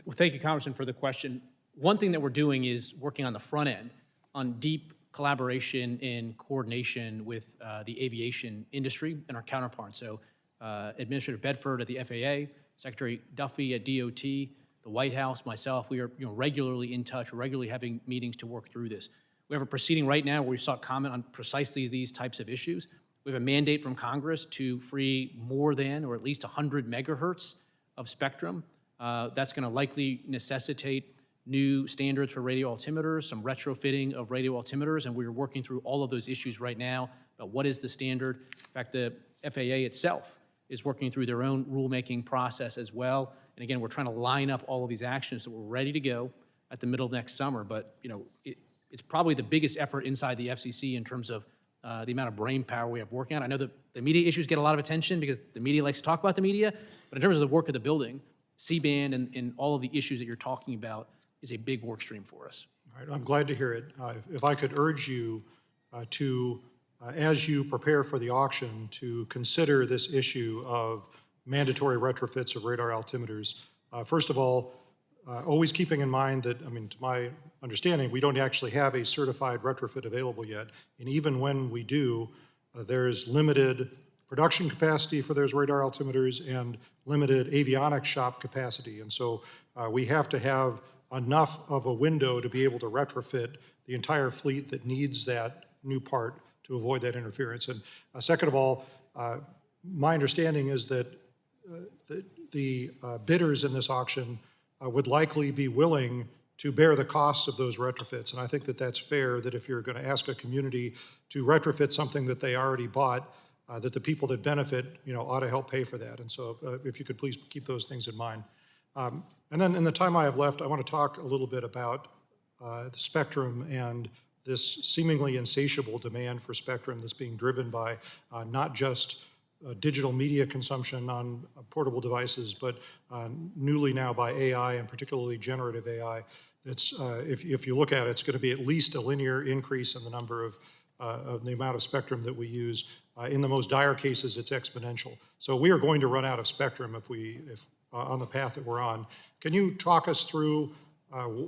Well, thank you, Congressman, for the question. One thing that we're doing is working on the front end on deep collaboration and coordination with the aviation industry and our counterparts. So Administrator Bedford at the FAA, Secretary Duffy at DOT, the White House, myself, we are regularly in touch, regularly having meetings to work through this. We have a proceeding right now where we sought comment on precisely these types of issues. We have a mandate from Congress to free more than, or at least 100 megahertz of spectrum. That's going to likely necessitate new standards for radio altimeters, some retrofitting of radio altimeters, and we're working through all of those issues right now about what is the standard. In fact, the FAA itself is working through their own rulemaking process as well. And again, we're trying to line up all of these actions so we're ready to go at the middle of next summer. But it's probably the biggest effort inside the FCC in terms of the amount of brain power we have working on. I know that the media issues get a lot of attention because the media likes to talk about the media, but in terms of the work of the building, C-band and all of the issues that you're talking about is a big work stream for us. All right, I'm glad to hear it. If I could urge you to, as you prepare for the auction, to consider this issue of mandatory retrofits of radar altimeters. First of all, always keeping in mind that, to my understanding, we don't actually have a certified retrofit available yet. And even when we do, there's limited production capacity for those radar altimeters and limited avionics shop capacity. And so we have to have enough of a window to be able to retrofit the entire fleet that needs that new part to avoid that interference. And second of all, my understanding is that the bidders in this auction would likely be willing to bear the costs of those retrofits. And I think that that's fair, that if you're going to ask a community to retrofit something that they already bought, that the people that benefit, ought to help pay for that. And so if you could please keep those things in mind. And then in the time I have left, I want to talk a little bit about the spectrum and this seemingly insatiable demand for spectrum that's being driven by not just digital media consumption on portable devices, but newly now by AI and particularly generative AI. That's, if you look at it, it's going to be at least a linear increase in the number of the amount of spectrum that we use. In the most dire cases, it's exponential. So we are going to run out of spectrum if on the path that we're on. Can you talk us through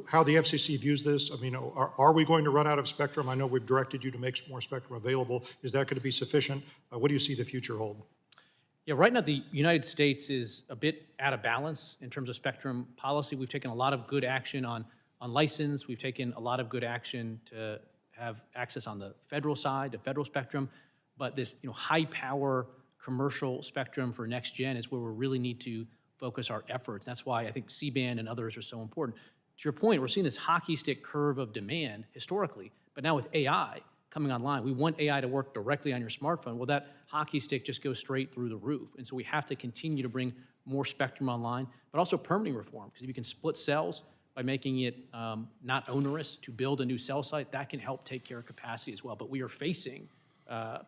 how the FCC views this? Are we going to run out of spectrum? I know we've directed you to make more spectrum available. Is that going to be sufficient? What do you see the future hold? Yeah, right now the United States is a bit out of balance in terms of spectrum policy. We've taken a lot of good action on license. We've taken a lot of good action to have access on the federal side, to federal spectrum. But this high power commercial spectrum for next gen is where we really need to focus our efforts. That's why I think C-band and others are so important. To your point, we're seeing this hockey stick curve of demand historically, but now with AI coming online, we want AI to work directly on your smartphone. Well, that hockey stick just goes straight through the roof. And so we have to continue to bring more spectrum online, but also permitting reform, because if you can split cells by making it not onerous to build a new cell site, that can help take care of capacity as well. But we are facing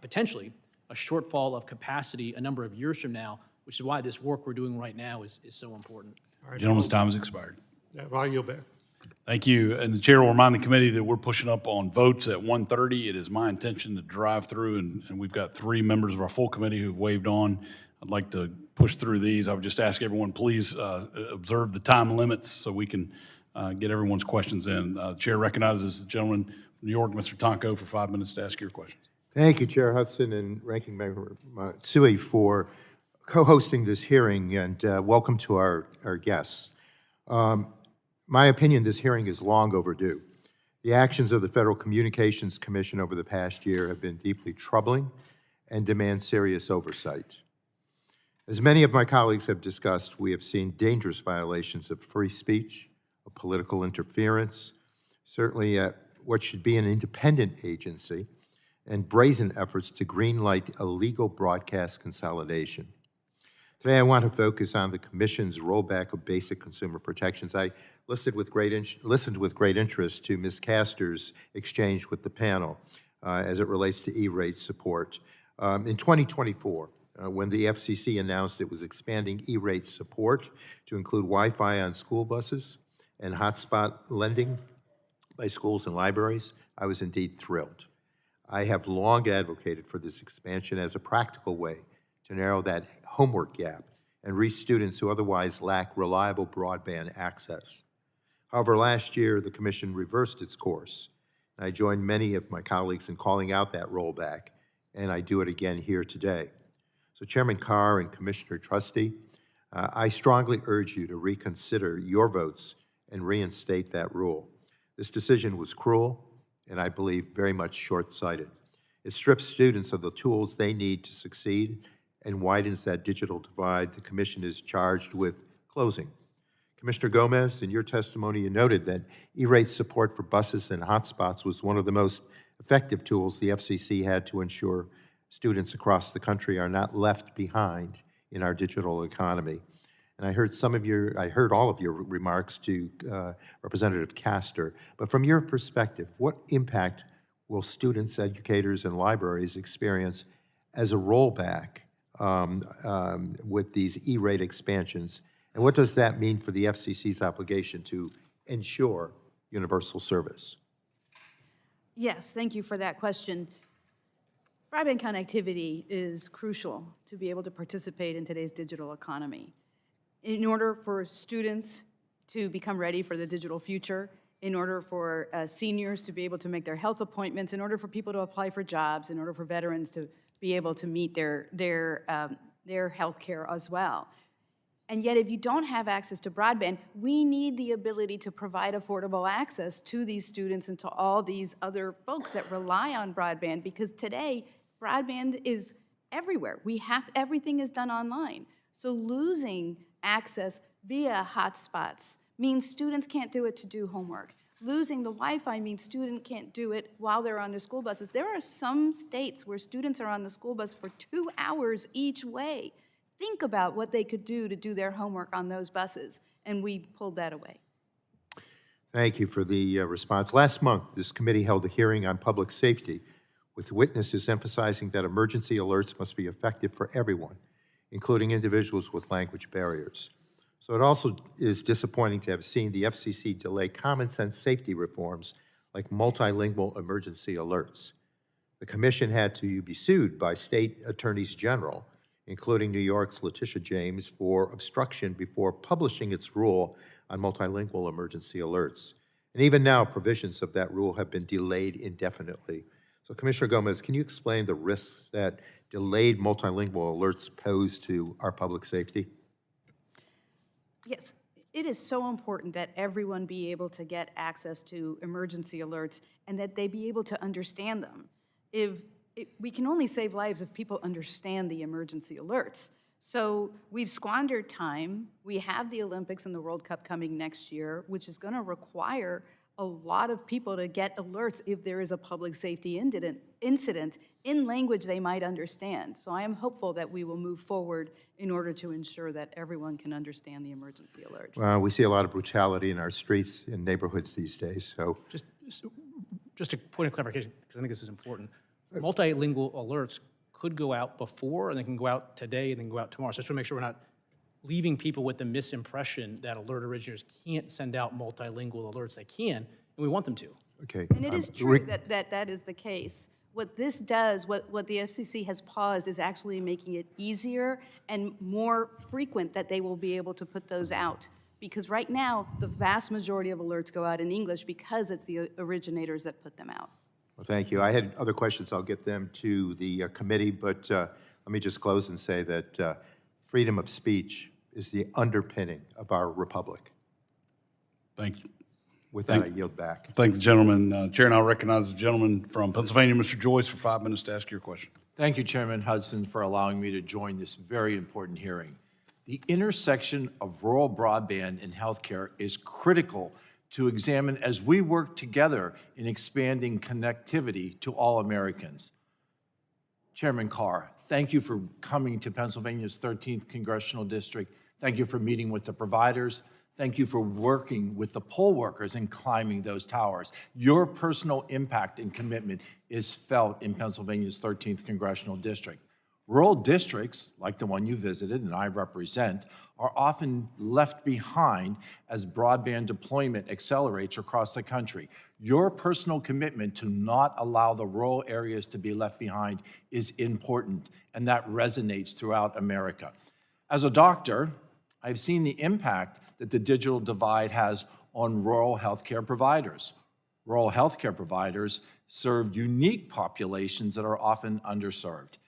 potentially a shortfall of capacity a number of years from now, which is why this work we're doing right now is so important. All right, Gentleman's time has expired. Yeah, well, I yield back. Thank you. And the chair will remind the committee that we're pushing up on votes at 1:30. It is my intention to drive through, and we've got 3 members of our full committee who've waved on. I'd like to push through these. I would just ask everyone, please observe the time limits so we can get everyone's questions in. Chair recognizes the gentleman from New York, Mr. Tonko, for 5 minutes to ask your questions. Thank you, Chair Hudson and Ranking Member Matsui, for co-hosting this hearing, and welcome to our guests. My opinion, this hearing is long overdue. The actions of the Federal Communications Commission over the past year have been deeply troubling and demand serious oversight. As many of my colleagues have discussed, we have seen dangerous violations of free speech, of political interference, certainly at what should be an independent agency, and brazen efforts to greenlight illegal broadcast consolidation. Today, I want to focus on the Commission's rollback of basic consumer protections. I listened with great interest to Ms. Castor's exchange with the panel as it relates to E-rate support. In 2024, when the FCC announced it was expanding E-rate support to include Wi-Fi on school buses and hotspot lending by schools and libraries, I was indeed thrilled. I have long advocated for this expansion as a practical way to narrow that homework gap and reach students who otherwise lack reliable broadband access. However, last year, the Commission reversed its course. I joined many of my colleagues in calling out that rollback, and I do it again here today. So Chairman Carr and Commissioner Trusty, I strongly urge you to reconsider your votes and reinstate that rule. This decision was cruel and I believe very much short-sighted. It strips students of the tools they need to succeed and widens that digital divide the Commission is charged with closing. Commissioner Gomez, in your testimony, you noted that E-rate support for buses and hotspots was one of the most effective tools the FCC had to ensure students across the country are not left behind in our digital economy. And I heard all of your remarks to Representative Castor, but from your perspective, what impact will students, educators, and libraries experience as a rollback with these E-rate expansions? And what does that mean for the FCC's obligation to ensure universal service? Yes, thank you for that question. Broadband connectivity is crucial to be able to participate in today's digital economy. In order for students to become ready for the digital future, in order for seniors to be able to make their health appointments, in order for people to apply for jobs, in order for veterans to be able to meet their health care as well. And yet, if you don't have access to broadband, we need the ability to provide affordable access to these students and to all these other folks that rely on broadband, because today, broadband is everywhere. Everything is done online. So losing access via hotspots means students can't do it to do homework. Losing the Wi-Fi means students can't do it while they're on their school buses. There are some states where students are on the school bus for 2 hours each way. Think about what they could do to do their homework on those buses, and we pulled that away. Thank you for the response. Last month, this committee held a hearing on public safety with witnesses emphasizing that emergency alerts must be effective for everyone, including individuals with language barriers. So it also is disappointing to have seen the FCC delay common sense safety reforms like multilingual emergency alerts. The Commission had to be sued by state attorneys general, including New York's Letitia James, for obstruction before publishing its rule on multilingual emergency alerts. And even now, provisions of that rule have been delayed indefinitely. So Commissioner Gomez, can you explain the risks that delayed multilingual alerts pose to our public safety? Yes, it is so important that everyone be able to get access to emergency alerts and that they be able to understand them. We can only save lives if people understand the emergency alerts. So we've squandered time. We have the Olympics and the World Cup coming next year, which is going to require a lot of people to get alerts if there is a public safety incident in language they might understand. So I am hopeful that we will move forward in order to ensure that everyone can understand the emergency alerts. Well, we see a lot of brutality in our streets and neighborhoods these days, so. Just a point of clarification, because I think this is important. Multilingual alerts could go out before, and they can go out today, and then go out tomorrow. So just to make sure we're not leaving people with the misimpression that alert originators can't send out multilingual alerts. They can, and we want them to. Okay. And it is true that is the case. What this does, what the FCC has paused, is actually making it easier and more frequent that they will be able to put those out. Because right now, the vast majority of alerts go out in English because it's the originators that put them out. Well, thank you. I had other questions. I'll get them to the committee, but let me just close and say that freedom of speech is the underpinning of our republic. Thank you. With that, I yield back. Thank the gentleman. Chair now recognizes the gentleman from Pennsylvania, Mr. Joyce, for 5 minutes to ask your question. Thank you, Chairman Hudson, for allowing me to join this very important hearing. The intersection of rural broadband and healthcare is critical to examine as we work together in expanding connectivity to all Americans. Chairman Carr, thank you for coming to Pennsylvania's 13th Congressional District. Thank you for meeting with the providers. Thank you for working with the poll workers and climbing those towers. Your personal impact and commitment is felt in Pennsylvania's 13th Congressional District. Rural districts, like the one you visited and I represent, are often left behind as broadband deployment accelerates across the country. Your personal commitment to not allow the rural areas to be left behind is important, and that resonates throughout America. As a doctor, I've seen the impact that the digital divide has on rural healthcare providers. Rural healthcare providers serve unique populations that are often underserved.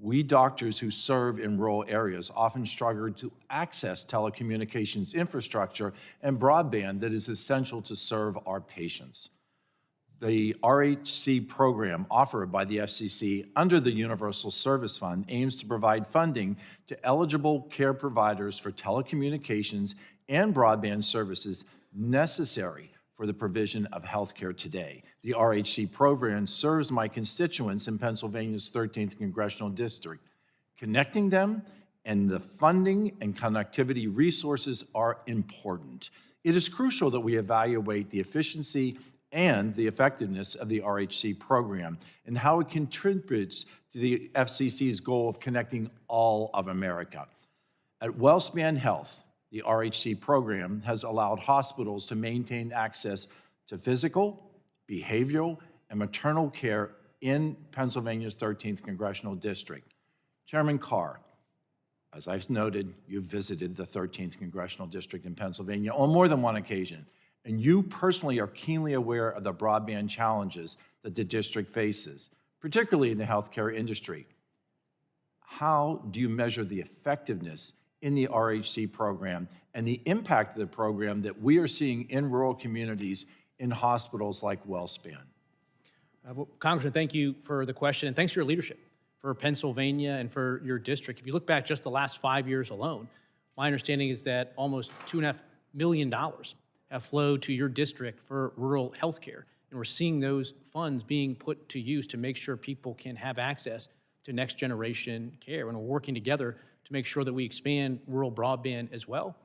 We doctors who serve in rural areas often struggle to access telecommunications infrastructure and broadband that is essential to serve our patients. The RHC program offered by the FCC under the Universal Service Fund aims to provide funding to eligible care providers for telecommunications and broadband services necessary for the provision of health care today. The RHC program serves my constituents in Pennsylvania's 13th Congressional District. Connecting them and the funding and connectivity resources are important. It is crucial that we evaluate the efficiency and the effectiveness of the RHC program and how it contributes to the FCC's goal of connecting all of America. At WellSpan Health, the RHC program has allowed hospitals to maintain access to physical, behavioral, and maternal care in Pennsylvania's 13th Congressional District. Chairman Carr, as I've noted, you've visited the 13th Congressional District in Pennsylvania on more than one occasion, and you personally are keenly aware of the broadband challenges that the district faces, particularly in the healthcare industry. How do you measure the effectiveness in the RHC program and the impact of the program that we are seeing in rural communities in hospitals like WellSpan? Well, Congressman, thank you for the question, and thanks for your leadership for Pennsylvania and for your district. If you look back just the last 5 years alone, my understanding is that almost $2.5 million have flowed to your district for rural health care, and we're seeing those funds being put to use to make sure people can have access to next generation care, and we're working together to make sure that we expand rural broadband as well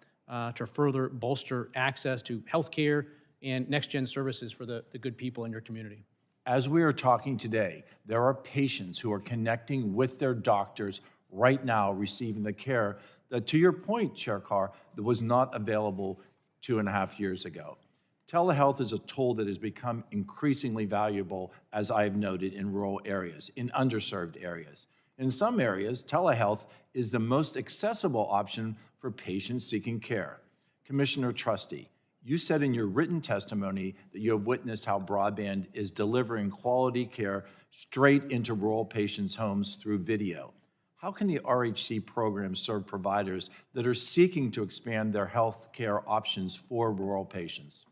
to further bolster access to health care and next-gen services for the good people in your community. As we are talking today, there are patients who are connecting with their doctors right now, receiving the care that, to your point, Chair Carr, that was not available 2.5 years ago. Telehealth is a tool that has become increasingly valuable, as I've noted, in rural areas, in underserved areas. In some areas, telehealth is the most accessible option for patients seeking care. Commissioner Trusty, you said in your written testimony that you have witnessed how broadband is delivering quality care straight into rural patients' homes through video. How can the RHC program serve providers that are seeking to expand their health care options for rural patients?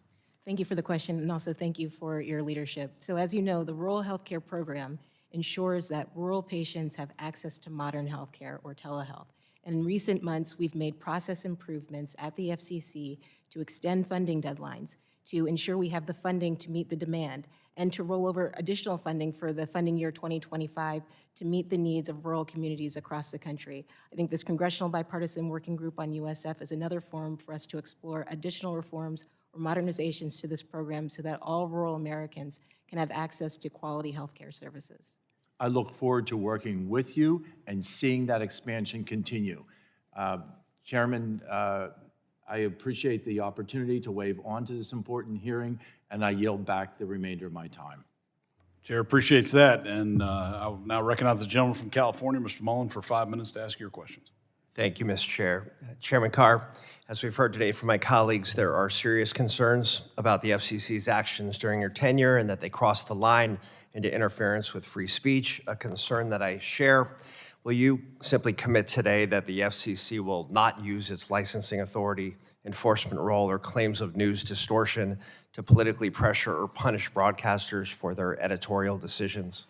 Thank you for the question, and also thank you for your leadership. So as you know, the Rural Healthcare Program ensures that rural patients have access to modern healthcare or telehealth. And in recent months, we've made process improvements at the FCC to extend funding deadlines, to ensure we have the funding to meet the demand, and to roll over additional funding for the funding year 2025 to meet the needs of rural communities across the country. I think this Congressional Bipartisan Working Group on USF is another forum for us to explore additional reforms or modernizations to this program so that all rural Americans can have access to quality healthcare services. I look forward to working with you and seeing that expansion continue. Chairman, I appreciate the opportunity to wave on to this important hearing, and I yield back the remainder of my time. Chair appreciates that, and I will now recognize the gentleman from California, Mr. Mullen, for 5 minutes to ask your questions. Thank you, Mr. Chair. Chairman Carr, as we've heard today from my colleagues, there are serious concerns about the FCC's actions during your tenure and that they crossed the line into interference with free speech, a concern that I share. Will you simply commit today that the FCC will not use its licensing authority, enforcement role, or claims of news distortion to politically pressure or punish broadcasters for their editorial decisions?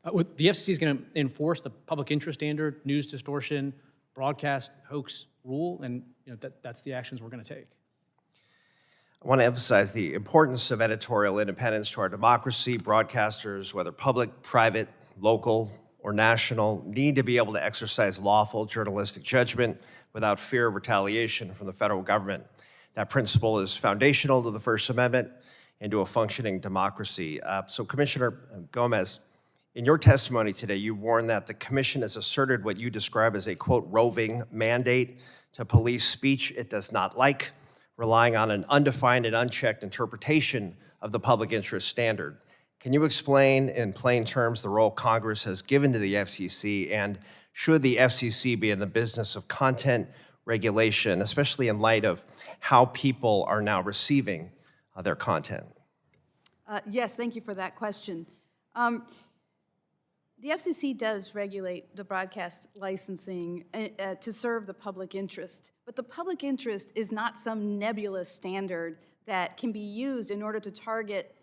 The FCC is going to enforce the public interest standard, news distortion, broadcast hoax rule, and that's the actions we're going to take. I want to emphasize the importance of editorial independence to our democracy. Broadcasters, whether public, private, local, or national, need to be able to exercise lawful journalistic judgment without fear of retaliation from the federal government. That principle is foundational to the First Amendment and to a functioning democracy. So Commissioner Gomez, in your testimony today, you warned that the commission has asserted what you describe as a, quote, roving mandate to police speech it does not like, relying on an undefined and unchecked interpretation of the public interest standard. Can you explain in plain terms the role Congress has given to the FCC, and should the FCC be in the business of content regulation, especially in light of how people are now receiving their content? Yes, thank you for that question. The FCC does regulate the broadcast licensing to serve the public interest, but the public interest is not some nebulous standard that can be used in order to target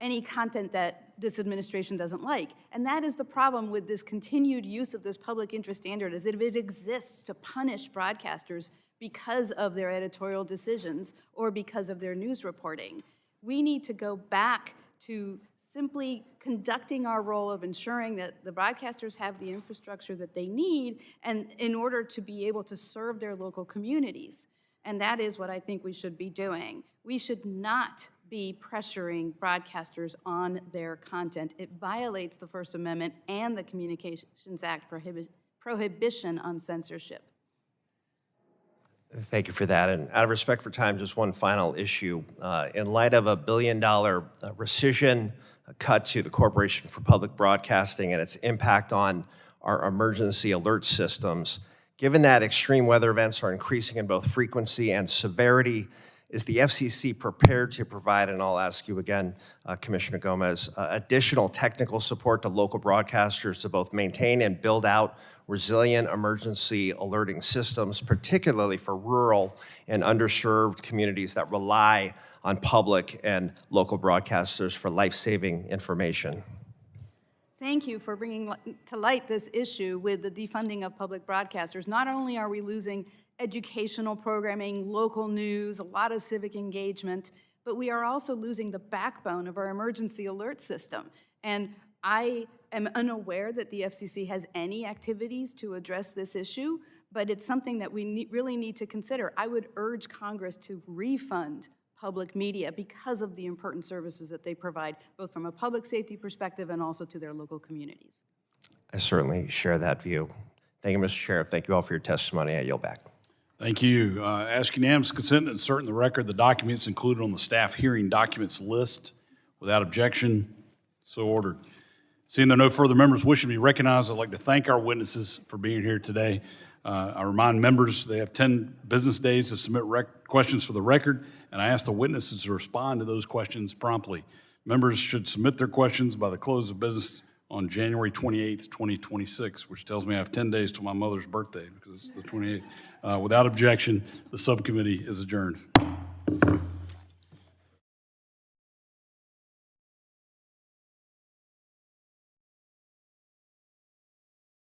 any content that this administration doesn't like. And that is the problem with this continued use of this public interest standard, is that if it exists to punish broadcasters because of their editorial decisions or because of their news reporting. We need to go back to simply conducting our role of ensuring that the broadcasters have the infrastructure that they need and in order to be able to serve their local communities. And that is what I think we should be doing. We should not be pressuring broadcasters on their content. It violates the First Amendment and the Communications Act prohibition on censorship. Thank you for that. And out of respect for time, just one final issue. In light of a $1 billion rescission, a cut to the Corporation for Public Broadcasting and its impact on our emergency alert systems, given that extreme weather events are increasing in both frequency and severity, is the FCC prepared to provide, and I'll ask you again, Commissioner Gomez, additional technical support to local broadcasters to both maintain and build out resilient emergency alerting systems, particularly for rural and underserved communities that rely on public and local broadcasters for life-saving information? Thank you for bringing to light this issue with the defunding of public broadcasters. Not only are we losing educational programming, local news, a lot of civic engagement, but we are also losing the backbone of our emergency alert system. And I am unaware that the FCC has any activities to address this issue, but it's something that we really need to consider. I would urge Congress to refund public media because of the important services that they provide, both from a public safety perspective and also to their local communities. I certainly share that view. Thank you, Mr. Sheriff. Thank you all for your testimony. I yield back. Thank you. Ask unanimous consent to insert in the record the documents included on the staff hearing documents list. Without objection, so ordered. Seeing there are no further members wishing to be recognized, I'd like to thank our witnesses for being here today. I remind members they have 10 business days to submit questions for the record, and I ask the witnesses to respond to those questions promptly. Members should submit their questions by the close of business on January 28th, 2026, which tells me I have 10 days till my mother's birthday because it's the 28th. Without objection, the subcommittee is adjourned.